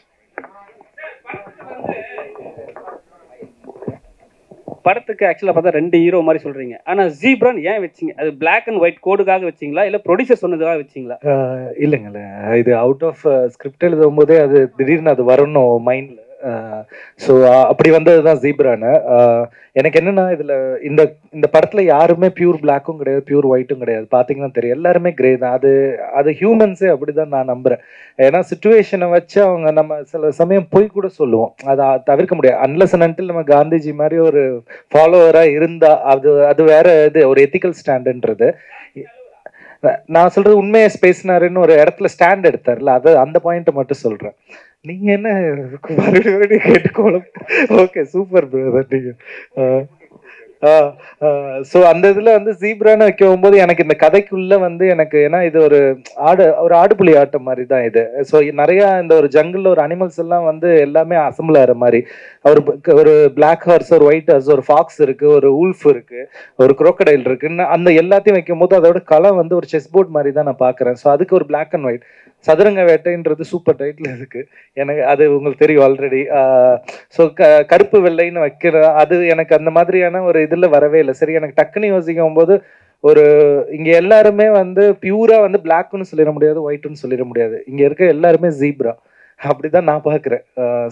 படத்துக்கு ஆக்சுவலாக பார்த்தா 2 ஹீரோ மாதிரி சொல்றீங்க. ஆனால் ஜீப்ரான் ஏன் வச்சிங்க? அது பிளாக் அண்ட் ஒயிட் கோடுக்காக வச்சிங்களா, இல்லை ப்ரொடியூசர் சொன்னதுக்காக வச்சிங்களா? இல்லைங்கள, இது அவுட் ஆஃப் ஸ்கிரிப்ட் எழுதும் போதே அது திடீர்னு அது வரணும் மைண்டில். ஸோ அப்படி வந்தது தான் ஜீப்ரானு. எனக்கு என்னன்னா, இதில் இந்த படத்தில் யாருமே பியூர் பிளாக்கும் கிடையாது, பியூர் ஒயிட்டும் கிடையாது. பார்த்தீங்கன்னா தெரியும், எல்லாருமே கிரே தான். அது ஹியூமன்ஸே அப்படி தான் நான் நம்புகிறேன். ஏன்னா சுச்சுவேஷனை வச்சு அவங்க நம்ம சில சமயம் போய் கூட சொல்லுவோம், அதை தவிர்க்க முடியாது. அன்லஸ் அண்ட் அன்டில் நம்ம காந்திஜி மாதிரி ஒரு ஃபாலோவராக இருந்தால் அது வேற இது, ஒரு எத்திக்கல் ஸ்டாண்டுன்றது. நான் சொல்றது உண்மையை பேசினாருன்னு ஒரு இடத்துல ஸ்டாண்ட் எடுத்தார்ல, அந்த பாயிண்ட்டை மட்டும் சொல்றேன். நீங்க என்ன மறுபடியும் கேட்டுக்கோளும். ஓகே, சூப்பர் பிரதர் நீங்க. ஸோ அந்த இதுல வந்து ஜீப்ரான்னு வைக்கும் போது எனக்கு இந்த கதைக்குள்ள வந்து எனக்கு, ஏன்னா இது ஒரு ஆடுபுலி ஆட்டம் மாதிரி தான் இது. ஸோ நிறைய இந்த ஒரு ஜங்கிள் ஒரு அனிமல்ஸ் எல்லாம் வந்து எல்லாமே அசம்பிள் ஆகிற மாதிரி, ஒரு பிளாக் ஹார்ஸ், ஒரு ஒயிட் ஹார்ஸ், ஒரு ஃபாக்ஸ் இருக்கு, ஒரு ஊல்ஃப் இருக்கு, ஒரு குரோக்கடைல் இருக்குன்னு அந்த எல்லாத்தையும் வைக்கும் போது அதோட களம் வந்து ஒரு செஸ் போர்ட் மாதிரி தான் நான் பாக்குறேன். ஸோ அதுக்கு ஒரு பிளாக் அண்ட் ஒயிட் சதுரங்க வேட்டைன்றது சூப்பர் டைட்டில் இருக்கு எனக்கு, அது உங்களுக்கு தெரியும் ஆல்ரெடி. ஸோ கருப்பு வெள்ளைன்னு வைக்கிற அது எனக்கு அந்த மாதிரியான ஒரு இதுல வரவே இல்லை. சரி, எனக்கு டக்குன்னு யோசிக்கும் போது இங்க எல்லாருமே வந்து பியூரா வந்து பிளாக்னு சொல்லிட முடியாது, ஒயிட்னு சொல்லிட முடியாது. இங்க இருக்க எல்லாருமே ஜீப்ரா, அப்படிதான் நான் பாக்குறேன்.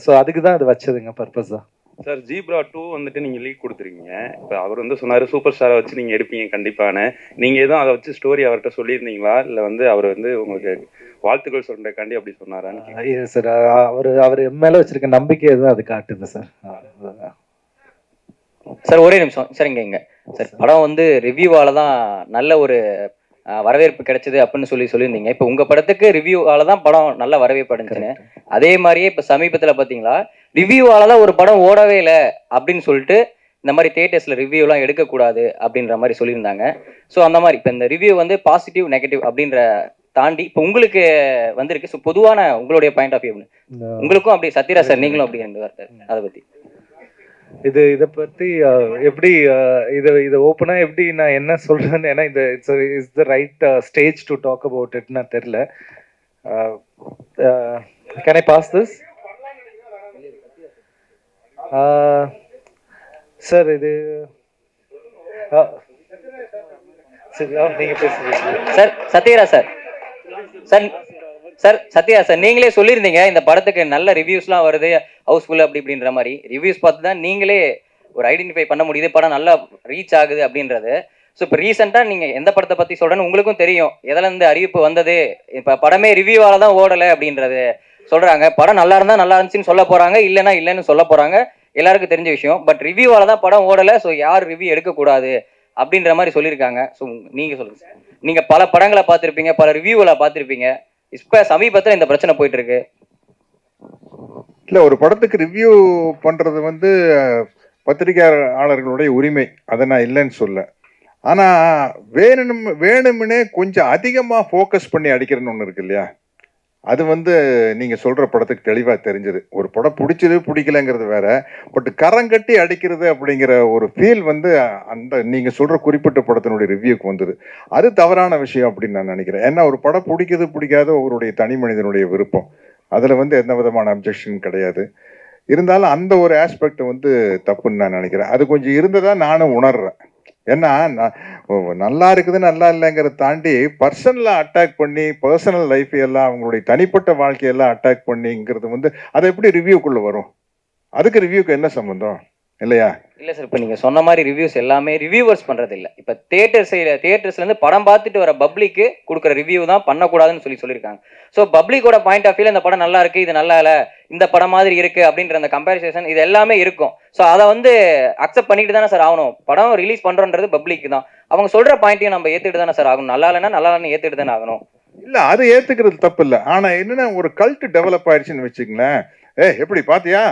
ஸோ அதுக்கு தான் அது வச்சதுங்க பர்பஸா. சார், ஜீப்ரா 2 வந்துட்டு நீங்க லீக் கொடுத்துருக்கீங்க. இப்போ அவர் வந்து சொன்னாரு சூப்பர் ஸ்டாரை வச்சு நீங்க எடுப்பீங்க கண்டிப்பான. நீங்க எதுவும் அதை வச்சு ஸ்டோரி அவர்கிட்ட சொல்லியிருந்தீங்களா, இல்ல வந்து அவர் வந்து உங்களுக்கு வாழ்த்துக்கள் சொல்றதுக்காண்டி அப்படி சொன்னாரான்னு? சார், அவர் மேல வச்சிருக்க நம்பிக்கை எதுவும் அது காட்டுது சார். சார் ஒரே நிமிஷம் சார். இங்க சார், படம் வந்து ரிவ்யூவால தான் நல்ல ஒரு வரவேற்பு கிடைச்சது அப்படின்னு சொல்லியிருந்தீங்க. இப்போ உங்க படத்துக்கு ரிவ்யூவால தான் படம் நல்ல வரவேற்பு அடைஞ்சுன்னு, அதே மாதிரியே இப்போ சமீபத்தில் பார்த்தீங்களா ரிவ்யூவால தான் ஒரு படம் ஓடவே இல்லை அப்படின்னு சொல்லிட்டு இந்த மாதிரி தியேட்டர்ஸ்ல ரிவ்யூலாம் எடுக்கக்கூடாது அப்படின்ற மாதிரி சொல்லியிருந்தாங்க. ஸோ அந்த மாதிரி இப்போ இந்த ரிவ்யூ வந்து பாசிட்டிவ் நெகட்டிவ் அப்படின்ற தாண்டி இப்போ உங்களுக்கு வந்திருக்கு. ஸோ பொதுவான உங்களுடைய பாயிண்ட் ஆஃப் வியூ உங்களுக்கும் அப்படி, சத்யராஜ் சார் நீங்களும் அப்படி அதை பத்தி இதை பத்தி எப்படி இதை ஓப்பனா எப்படி நான் என்ன சொல்றேன்னு, ஏன்னா இந்த it's the right stage to talk about it நான் தெரியல. Can I pass this sir? இது நீங்க பேசுறீங்க sir. Sathyaraj sir, Sathyaraj sir நீங்களே சொல்லியிருந்தீங்க இந்த படத்துக்கு நல்ல ரிவ்யூஸ்லாம் வருது, ஹவுஸ்ஃபுல் அப்படி இப்படின்ற மாதிரி. ரிவ்யூஸ் பார்த்து தான் நீங்களே ஒரு ஐடென்டிஃபை பண்ண முடியுது படம் நல்லா ரீச் ஆகுது அப்படின்றது. ஸோ இப்போ ரீசெண்டாக நீங்கள் எந்த படத்தை பற்றி சொல்கிறேன்னு உங்களுக்கும் தெரியும், எதில் இருந்து அறிவிப்பு வந்தது. இப்போ படமே ரிவ்யூவால தான் ஓடலை அப்படின்றது சொல்கிறாங்க. படம் நல்லா இருந்தால் நல்லா இருந்துச்சுன்னு சொல்ல போகிறாங்க, இல்லைன்னா இல்லைன்னு சொல்ல போகிறாங்க, எல்லாருக்கும் தெரிஞ்ச விஷயம். பட் ரிவ்யூவால தான் படம் ஓடலை, ஸோ யார் ரிவ்யூ எடுக்கக்கூடாது அப்படின்ற மாதிரி சொல்லியிருக்காங்க. ஸோ நீங்கள் சொல்லுங்கள் சார். நீங்கள் பல படங்களை பார்த்துருப்பீங்க, பல ரிவ்யூவில் பார்த்துருப்பீங்க. இப்போ சமீபத்தில் இந்த பிரச்சனை போயிட்டு இருக்கு. இல்லை, ஒரு படத்துக்கு ரிவ்யூ பண்ணுறது வந்து பத்திரிகையாளர்களுடைய உரிமை, அதை நான் இல்லைன்னு சொல்ல. ஆனால் வேணும்னே கொஞ்சம் அதிகமாக ஃபோக்கஸ் பண்ணி அடிக்கிறேன்னு ஒன்று இருக்கு இல்லையா, அது வந்து நீங்கள் சொல்கிற படத்துக்கு தெளிவாக தெரிஞ்சது. ஒரு படம் பிடிச்சது பிடிக்கலங்கிறது வேற, பட் கரங்கட்டி அடிக்கிறது அப்படிங்கிற ஒரு ஃபீல் வந்து அந்த நீங்கள் சொல்கிற குறிப்பிட்ட படத்தினுடைய ரிவ்யூக்கு வந்தது. அது தவறான விஷயம் அப்படின்னு நான் நினைக்கிறேன். ஏன்னா ஒரு படம் பிடிக்குது பிடிக்காத அவருடைய தனி மனிதனுடைய விருப்பம், அதில் வந்து எந்த விதமான அப்ஜெக்ஷன் கிடையாது. இருந்தாலும் அந்த ஒரு ஆஸ்பெக்ட் வந்து தப்புன்னு நான் நினைக்கிறேன். அது கொஞ்சம் இருந்ததா நானும் உணர்றேன். ஏன்னா நல்லா இருக்குது நல்லா இல்லைங்கிறத தாண்டி பர்சனலாக அட்டாக் பண்ணி பர்சனல் லைஃப் எல்லாம் அவங்களுடைய தனிப்பட்ட வாழ்க்கையெல்லாம் அட்டாக் பண்ணிங்கிறது வந்து அது எப்படி ரிவ்யூக்குள்ளே வரும்? அதுக்கு ரிவ்யூக்கு என்ன சம்மந்தம் இல்லையா? இல்ல சார், இப்போ நீங்க சொன்ன மாதிரி ரிவ்யூஸ் எல்லாமே ரிவ்யூவர்ஸ் பண்றது இல்ல. இப்போ தியேட்டர்ஸ்ல இருந்து படம் பார்த்துட்டு வர பப்ளிக்கு கொடுக்குற ரிவ்யூ தான் பண்ணக்கூடாதுன்னு சொல்லியிருக்காங்க. ஸோ பப்ளிக்கோட பாயிண்ட் ஆஃப் வியூல இந்த படம் நல்லா இருக்கு, இது நல்லா இல்லை, இந்த படம் மாதிரி இருக்கு அப்படின்ற அந்த கம்பேரிசேஷன் இது எல்லாமே இருக்கும். ஸோ அதை வந்து அக்செப்ட் பண்ணிட்டு தானே சார் ஆகணும். படம் ரிலீஸ் பண்றோன்றது பப்ளிக் தான், அவங்க சொல்ற பாயிண்ட்டையும் நம்ம ஏத்துட்டு தானே சார் ஆகணும். நல்லா இல்லைன்னா நல்லா இல்லைன்னு ஏத்துட்டு தானே ஆகணும். இல்ல அது ஏத்துக்கிறது தப்பு இல்லை. ஆனா என்னன்னா ஒரு கல்ட் டெவலப் ஆயிடுச்சுன்னு வச்சுங்களேன். எப்படி பாத்தியா,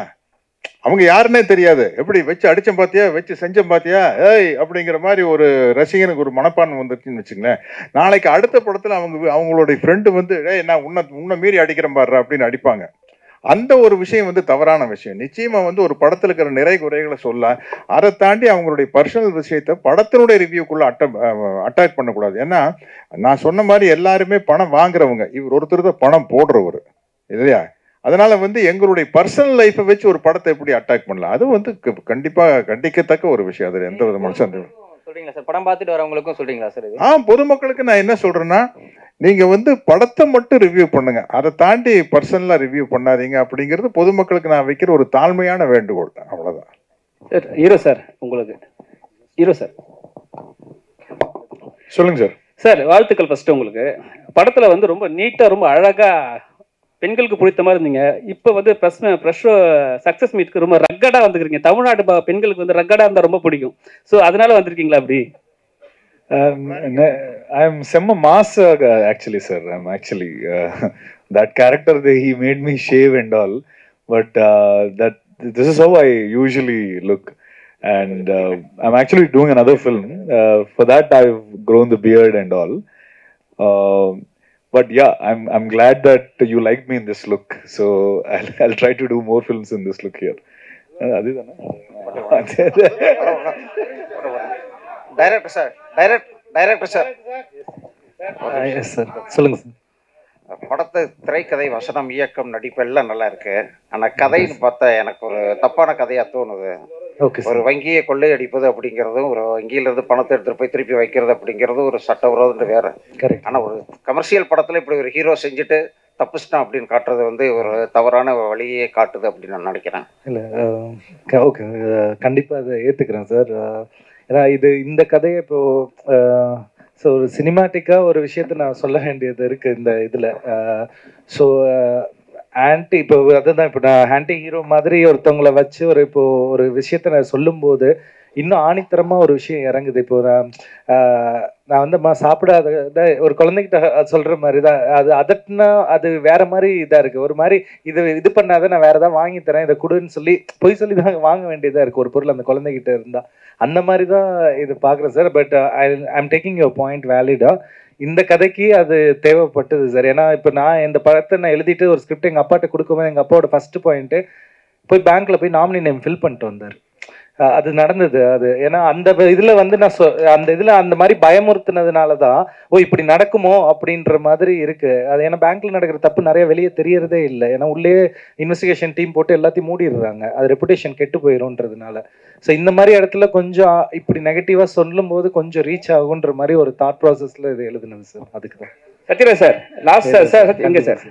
அவங்க யாருன்னே தெரியாது, எப்படி வச்சு அடிச்சம் பாத்தியா, வச்சு செஞ்சம் பாத்தியா, அப்படிங்கிற மாதிரி ஒரு ரசிகனுக்கு ஒரு மனப்பான்மை வந்துருச்சுன்னு வச்சுங்களேன். நாளைக்கு அடுத்த படத்துல அவங்களுடைய ஃப்ரெண்டு வந்து நான் உன்னை மீறி அடிக்கிறேன் பாரு அப்படின்னு அடிப்பாங்க. அந்த ஒரு விஷயம் வந்து தவறான விஷயம். நிச்சயமா வந்து ஒரு படத்துல இருக்கிற நிறை குறைகளை சொல்ல, அதை தாண்டி அவங்களுடைய பர்சனல் விஷயத்த படத்தினுடைய ரிவ்யூக்குள்ள அட்டாக் பண்ணக்கூடாது. ஏன்னா நான் சொன்ன மாதிரி எல்லாருமே பணம் வாங்குறவங்க, இவர் ஒருத்தர் தான் பணம் போடுறவர் இல்லையா? அதனால வந்து எங்களுடைய பர்சனல் லைஃபை வச்சு ஒரு படத்தை எப்படி அட்டாக் பண்ணலாம், அது வந்து கண்டிப்பா கண்டிக்கத்தக்க ஒரு விஷயம். அதுல எந்த விதமான சந்தேகம் சொல்றீங்களா சார்? படம் பார்த்துட்டு வரவங்களுக்கும் சொல்றீங்களா சார்? பொதுமக்களுக்கு நான் என்ன சொல்றேன்னா, நீங்க வந்து படத்தை மட்டும் ரிவ்யூ பண்ணுங்க, அதை தாண்டி பர்சனலா ரிவ்யூ பண்ணாதீங்க அப்படிங்கிறது பொதுமக்களுக்கு நான் வைக்கிற ஒரு தாழ்மையான வேண்டுகோள். அவ்வளவுதான் சார். ஹீரோ சார், உங்களுக்கு ஹீரோ சார் சொல்லுங்க சார். சார் வாழ்த்துக்கள் ஃபர்ஸ்ட். உங்களுக்கு படத்துல வந்து ரொம்ப நீட்டா ரொம்ப அழகா பெண்களுக்கு பிடித்த மாதிரி இருந்தீங்க. இப்போ வந்து ப்ரெஸ் சக்ஸஸ் மீட்க்கு ரொம்ப ரக்கடாக வந்துக்கிறீங்க. தமிழ்நாட்டு பெண்களுக்கு வந்து ரக்கடாக இருந்தால் ரொம்ப பிடிக்கும். ஸோ அதனால வந்திருக்கீங்களா அப்படி? I'm semma mass actually, sir. I'm actually that character he made me shave and all, but that this is how I usually look, and I'm actually doing another film. For that I've grown the beard and all. But yeah, I'm glad that you liked me in this look. So I'll try to do more films in this look here. Director sir. Yes sir. சொல்லுங்க சார். படத்தை திரைக்கதை, வசனம், இயக்கம், நடிப்பு எல்லாம் நல்லா இருக்கு. ஆனா கதைன்னு பார்த்தா எனக்கு ஒரு தப்பான கதையா தோணுது. ஒரு வங்கியை கொள்ளையடிப்பது அப்படிங்கிறதும், ஒரு வங்கியில இருந்து பணத்தை எடுத்துட்டு போய் திருப்பி வைக்கிறது அப்படிங்கிறதும் ஒரு சட்டவிரோதம் வேற. ஆனா ஒரு கமர்ஷியல் படத்துல இப்படி ஒரு ஹீரோ செஞ்சுட்டு தப்புச்சிட்டான் அப்படின்னு காட்டுறது வந்து ஒரு தவறான வழியே காட்டுது அப்படின்னு நான் நினைக்கிறேன். இல்லை ஓகே, கண்டிப்பாக அதை ஏற்றுக்கிறேன் சார். ஏன்னா இந்த கதையை இப்போ ஸோ ஒரு சினிமாட்டிக்காக ஒரு விஷயத்த நான் சொல்ல வேண்டியது இருக்குது இந்த இதில். ஸோ ஆன்டி இப்போ அதுதான் இப்போ நான் ஆன்டி ஹீரோ மாதிரி ஒருத்தவங்களை வச்சு ஒரு விஷயத்த நான் சொல்லும்போது இன்னும் ஆணித்தரமாக ஒரு விஷயம் இறங்குது. இப்போ நான் வந்து சாப்பிடாத ஒரு குழந்தைகிட்ட சொல்கிற மாதிரி தான் அது. அதட்டுனா அது வேற மாதிரி இதாக இருக்குது. ஒரு மாதிரி இது பண்ணாத, நான் வேற ஏதாவது வாங்கி தரேன், இதை கொடுன்னு சொல்லி பொய் சொல்லி தான் வாங்க வேண்டியதாக இருக்குது ஒரு பொருள் அந்த குழந்தைகிட்ட இருந்தால். அந்த மாதிரி தான் இது பார்க்குறேன் sir. But I'm taking your point வேலிடா. இந்த கதைக்கு அது தேவைப்பட்டது சார். ஏன்னா இப்போ நான் இந்த படத்தை நான் எழுதிட்டு ஒரு ஸ்கிரிப்ட் எங்கள் அப்பாட்ட கொடுக்கும்போது எங்கள் அப்பாவோட ஃபர்ஸ்ட் பாயிண்ட்டு போய் பேங்க்ல போய் நாமினி நேம் ஃபில் பண்ணிட்டு வந்தார். அது நடந்தது. அது ஏன்னா அந்த இதில் வந்து நான் அந்த இதில் அந்த மாதிரி பயமுறுத்தினதுனால தான் இப்படி நடக்குமோ அப்படின்ற மாதிரி இருக்கு. அது ஏன்னா பேங்க்ல நடக்கிற தப்பு நிறைய வெளியே தெரியறதே இல்லை. ஏன்னா உள்ளே இன்வெஸ்டிகேஷன் டீம் போட்டு எல்லாத்தையும் மூடிடுறாங்க, அது ரெப்புடேஷன் கெட்டு போயிடும்ன்றதுனால. ஸோ இந்த மாதிரி இடத்துல கொஞ்சம் இப்படி நெகட்டிவாக சொல்லும் போது கொஞ்சம் ரீச் ஆகுன்ற மாதிரி ஒரு தாட் ப்ராசஸ்ல இது எழுதுனது சார். அதுக்கு தான் சத்யராஜ் சார் லாஸ்ட் சார் எங்கே சார்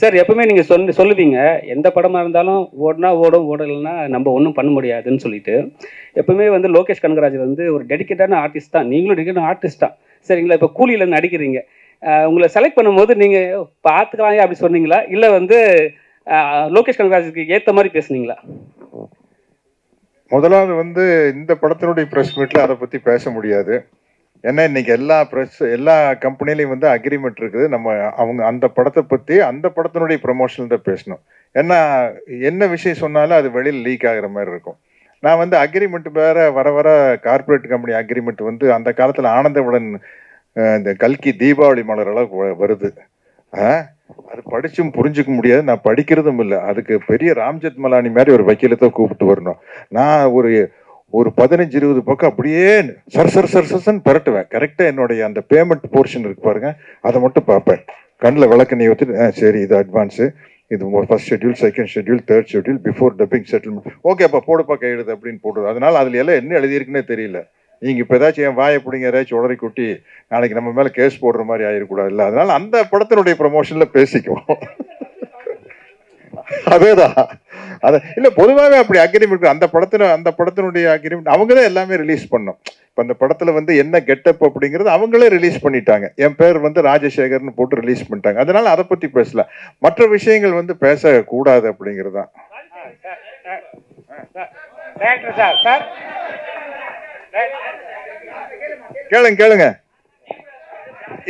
சார் எப்பவுமே நீங்கள் சொல்லுவீங்க எந்த படமாக இருந்தாலும் ஓடினா ஓடும், ஓடலைன்னா நம்ம ஒன்றும் பண்ண முடியாதுன்னு சொல்லிட்டு. எப்பவுமே வந்து லோகேஷ் கனகராஜ் வந்து ஒரு டெடிக்கேட்டான ஆர்டிஸ்ட் தான், நீங்களும் டெடிக்கேட்டான ஆர்டிஸ்ட் தான் சரிங்களா? இப்போ கூலியில் நடிக்கிறீங்க, உங்களை செலக்ட் பண்ணும்போது நீங்கள் பார்த்துக்கலாம் அப்படி சொன்னீங்களா, இல்லை வந்து லோகேஷ் கனகராஜுக்கு ஏற்ற மாதிரி பேசுனீங்களா? முதலாவது வந்து இந்த படத்தினுடைய ப்ரெஸ் மீட்டில் அதை பற்றி பேச முடியாது. ஏன்னா இன்னைக்கு எல்லா கம்பெனிலையும் வந்து அக்ரிமெண்ட் இருக்குது. நம்ம அந்த படத்தை பற்றி அந்த படத்தினுடைய ப்ரமோஷன் தான் பேசணும். ஏன்னா என்ன விஷயம் சொன்னாலும் அது வெளியில் லீக் ஆகிற மாதிரி இருக்கும். நான் வந்து அக்ரிமெண்ட் வேற வர கார்பரேட் கம்பெனி அக்ரிமெண்ட் வந்து அந்த காலத்தில் ஆனந்தவுடன் இந்த கல்கி தீபாவளி மலர் அளவுக்கு வருது. அது படிச்சும் புரிஞ்சுக்க முடியாது, நான் படிக்கிறதும் இல்லை. அதுக்கு பெரிய ராம்ஜெத் மலானி மாதிரி ஒரு வக்கீலத்தை கூப்பிட்டு வரணும். நான் ஒரு 15-20 பக்கம் அப்படியே சர்சன் பரட்டுவேன். கரெக்டாக என்னுடைய அந்த பேமெண்ட் போர்ஷன் இருக்கு பாருங்க, அதை மட்டும் பார்ப்பேன். கண்ணில் விளக்கு ஊற்றிட்டு சரி இது அட்வான்ஸு, இது first schedule, second schedule, third schedule, before dubbing settlement, okay அப்போ போடுப்பா கையெழுது அப்படின்னு போடுறது. அதனால அதில் எல்லாம் என்ன எழுதியிருக்குன்னே தெரியல. நீங்கள் இப்போ ஏதாச்சும் என் வாயை பிடிங்க ஏதாச்சும் உடறி குட்டி நாளைக்கு நம்ம மேலே கேஸ் போடுற மாதிரி ஆயிடக்கூடாது இல்லை. அதனால அந்த படத்தினுடைய ப்ரமோஷனில் பேசிக்குவோம். அதேதான் அதை இல்லை, பொதுவாகவே அப்படி அக்ரிமெண்ட் அந்த படத்தினுடைய அக்ரிமெண்ட் அவங்க தான் எல்லாமே ரிலீஸ் பண்ணோம். இப்போ அந்த படத்தில் வந்து என்ன கெட்டப் அப்படிங்கிறது அவங்களே ரிலீஸ் பண்ணிட்டாங்க. என் பேர் வந்து ராஜசேகர்னு போட்டு ரிலீஸ் பண்ணிட்டாங்க. அதனால அதை பற்றி பேசல, மற்ற விஷயங்கள் வந்து பேசக்கூடாது அப்படிங்கிறது தான். கேளுங்க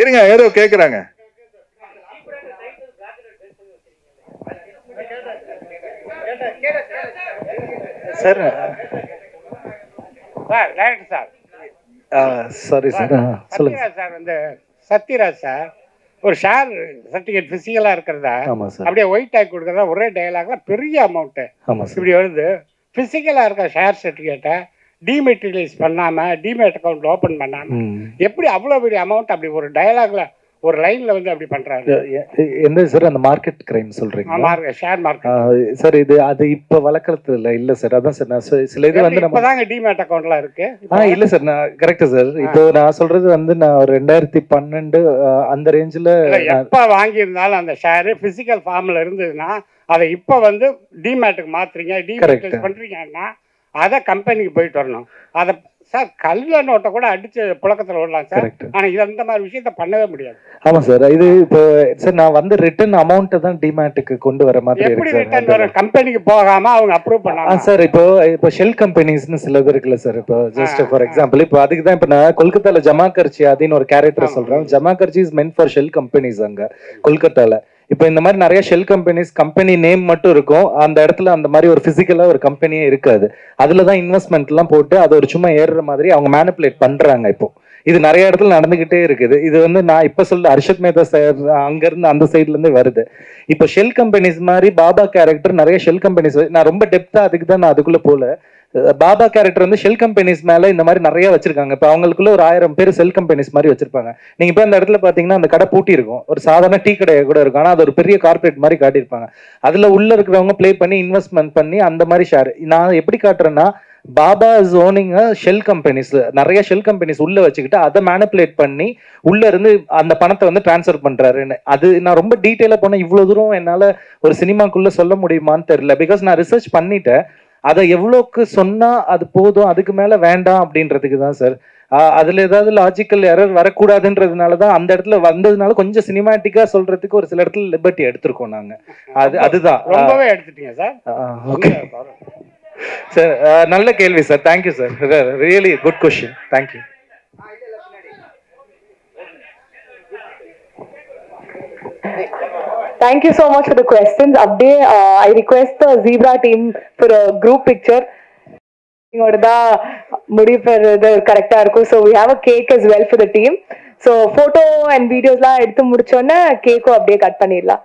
இருங்க, ஏதோ கேக்குறாங்க. சார் சார் சாரி சார் சொல்லுங்க சார். வந்து சத்யராஜ் சார் ஒரு ஷேர் சர்டிஃபிகேட் பிசிக்கலா இருக்கிறதா அப்படியே ஒயிட் ஆகி கொடுக்கறதா ஒரே டயலாக்ல பெரிய அமௌண்ட் இப்படி வருது. பிசிக்கலா இருக்க ஷேர் சர்டிஃபிகேட்டை டிமெட்டீரியலைஸ் பண்ணாம டிமேட் அக்கௌண்ட் ஓபன் பண்ணாம எப்படி அவ்வளவு பெரிய அமௌண்ட் அப்படி ஒரு டயலாக்ல ஒரு லைன்ல வந்து அப்படி பண்றாரு? என்ன சார் அந்த மார்க்கெட் கிரைம் சொல்றீங்க? ஷேர் மார்க்கெட் சார் இது அது இப்ப வழக்கத்துல இல்ல சார். அதான் சார் நான் சில இது வந்து இப்பதாங்க டிமேட் அக்கௌண்ட்லாம் இருக்கு. இல்ல சார் நான் கரெக்ட் சார். இப்போ நான் சொல்றது வந்து நான் ஒரு 2012 அந்த ரேஞ்சில் எப்ப வாங்கியிருந்தாலும் அந்த ஷேர் பிசிக்கல் ஃபார்ம்ல இருந்ததுன்னா அதை இப்ப வந்து டிமேட்டுக்கு மாத்துறீங்க, டிமேட் பண்றீங்கன்னா அதை கம்பெனிக்கு போயிட்டு வரணும். அதை சார் கல்ல நோட்டை கூட அடிச்சு புழக்கத்தில் விடலாம் சார். ஆனா இது அந்த மாதிரி விஷயத்த பண்ணவே முடியாது. ஆமா சார். இது இப்போ சார் நான் வந்து ரிட்டர்ன் அமௌண்ட் தான் டிமேட்டுக்கு கொண்டு வர மாதிரி எப்படி ரிட்டர்ன் வர கம்பெனிக்கு போகாம அவங்க அப்ரூவ் பண்ணாங்க சார். இப்போ ஷெல் கம்பெனிஸ்னு சிலது இருக்குல்ல சார். இப்போ ஜஸ்ட் ஃபார் எக்ஸாம்பிள் இப்போ அதுக்கு தான் இப்போ நான் கொல்கத்தால ஜமாகர்ச்சி அப்படின்னு ஒரு கேரக்டர் சொல்றேன். ஜமாகர்ச்சி is meant for shell companies அங்க கொல்கத்தால. இப்போ இந்த மாதிரி நிறைய ஷெல் கம்பெனிஸ் கம்பெனி நேம் மட்டும் இருக்கும், அந்த இடத்துல அந்த மாதிரி ஒரு பிசிக்கலா ஒரு கம்பெனியே இருக்காது. அதுலதான் இன்வெஸ்ட்மெண்ட் எல்லாம் போட்டு அது ஒரு சும்மா ஏறுற மாதிரி அவங்க மேனிபுலேட் பண்றாங்க. இப்போ இது நிறைய இடத்துல நடந்துகிட்டே இருக்குது. இது வந்து நான் இப்ப சொல்ல ஹர்ஷத் மேத்தா சார் அங்க இருந்து அந்த சைட்ல இருந்து வருது. இப்போ ஷெல் கம்பெனிஸ் மாதிரி பாபா கேரக்டர் நிறைய ஷெல் கம்பெனிஸ், நான் ரொம்ப டெப்தா அதுக்கு தான் நான் அதுக்குள்ள போல. பாபா கேரக்டர் வந்து ஷெல் கம்பெனிஸ் மேல இந்த மாதிரி நிறைய வச்சிருக்காங்க. இப்போ அவங்களுக்குள்ள ஒரு 1000 பேர் செல் கம்பெனிஸ் மாதிரி வச்சிருப்பாங்க. நீங்க இப்போ அந்த இடத்துல பாத்தீங்கன்னா அந்த கடை பூட்டி இருக்கும், ஒரு சாதாரண டீ கடையை கூட இருக்கும், ஆனா அது ஒரு பெரிய கார்பரேட் மாதிரி காட்டியிருப்பாங்க. அதுல உள்ள இருக்கிறவங்க பிளே பண்ணி இன்வெஸ்ட்மெண்ட் பண்ணி அந்த மாதிரி ஷேர். நான் எப்படி காட்டுறேன்னா Baba is owning shell companies, நிறைய ஷெல் கம்பெனிஸ் உள்ள வச்சுக்கிட்டு அதை மேனிபுலேட் பண்ணி உள்ள இருந்து அந்த பணத்தை வந்து டிரான்ஸ்ஃபர் பண்றாருன்னு. அது நான் ரொம்ப டீட்டெயிலா போனேன். இவ்வளவு தூரம் என்னால ஒரு சினிமாக்குள்ள சொல்ல முடியுமான்னு தெரியல. பிகாஸ் நான் ரிசர்ச் பண்ணிட்டேன். அதை எவ்வளோக்கு சொன்னா அது போதும், அதுக்கு மேல வேண்டாம் அப்படின்றதுக்கு தான் சார். அதுல ஏதாவது லாஜிக்கல் எரர் வரக்கூடாதுன்றதுனாலதான் அந்த இடத்துல வந்ததுனால கொஞ்சம் சினிமாட்டிக்கா சொல்றதுக்கு ஒரு சில இடத்துல லிபர்ட்டி எடுத்திருக்கோம் நாங்க. அதுதான் ரொம்பவே எடுத்துட்டீங்க சார். ஓகே சார், நல்ல கேள்வி sir. Thank you sir, really good question. Thank you. Thank you so much for the questions. Abde, I request the Zebra team for a group picture. Correct. So we have a cake as well for the team. So photo and videos la eduthu mudichona cake abde cut pannirala.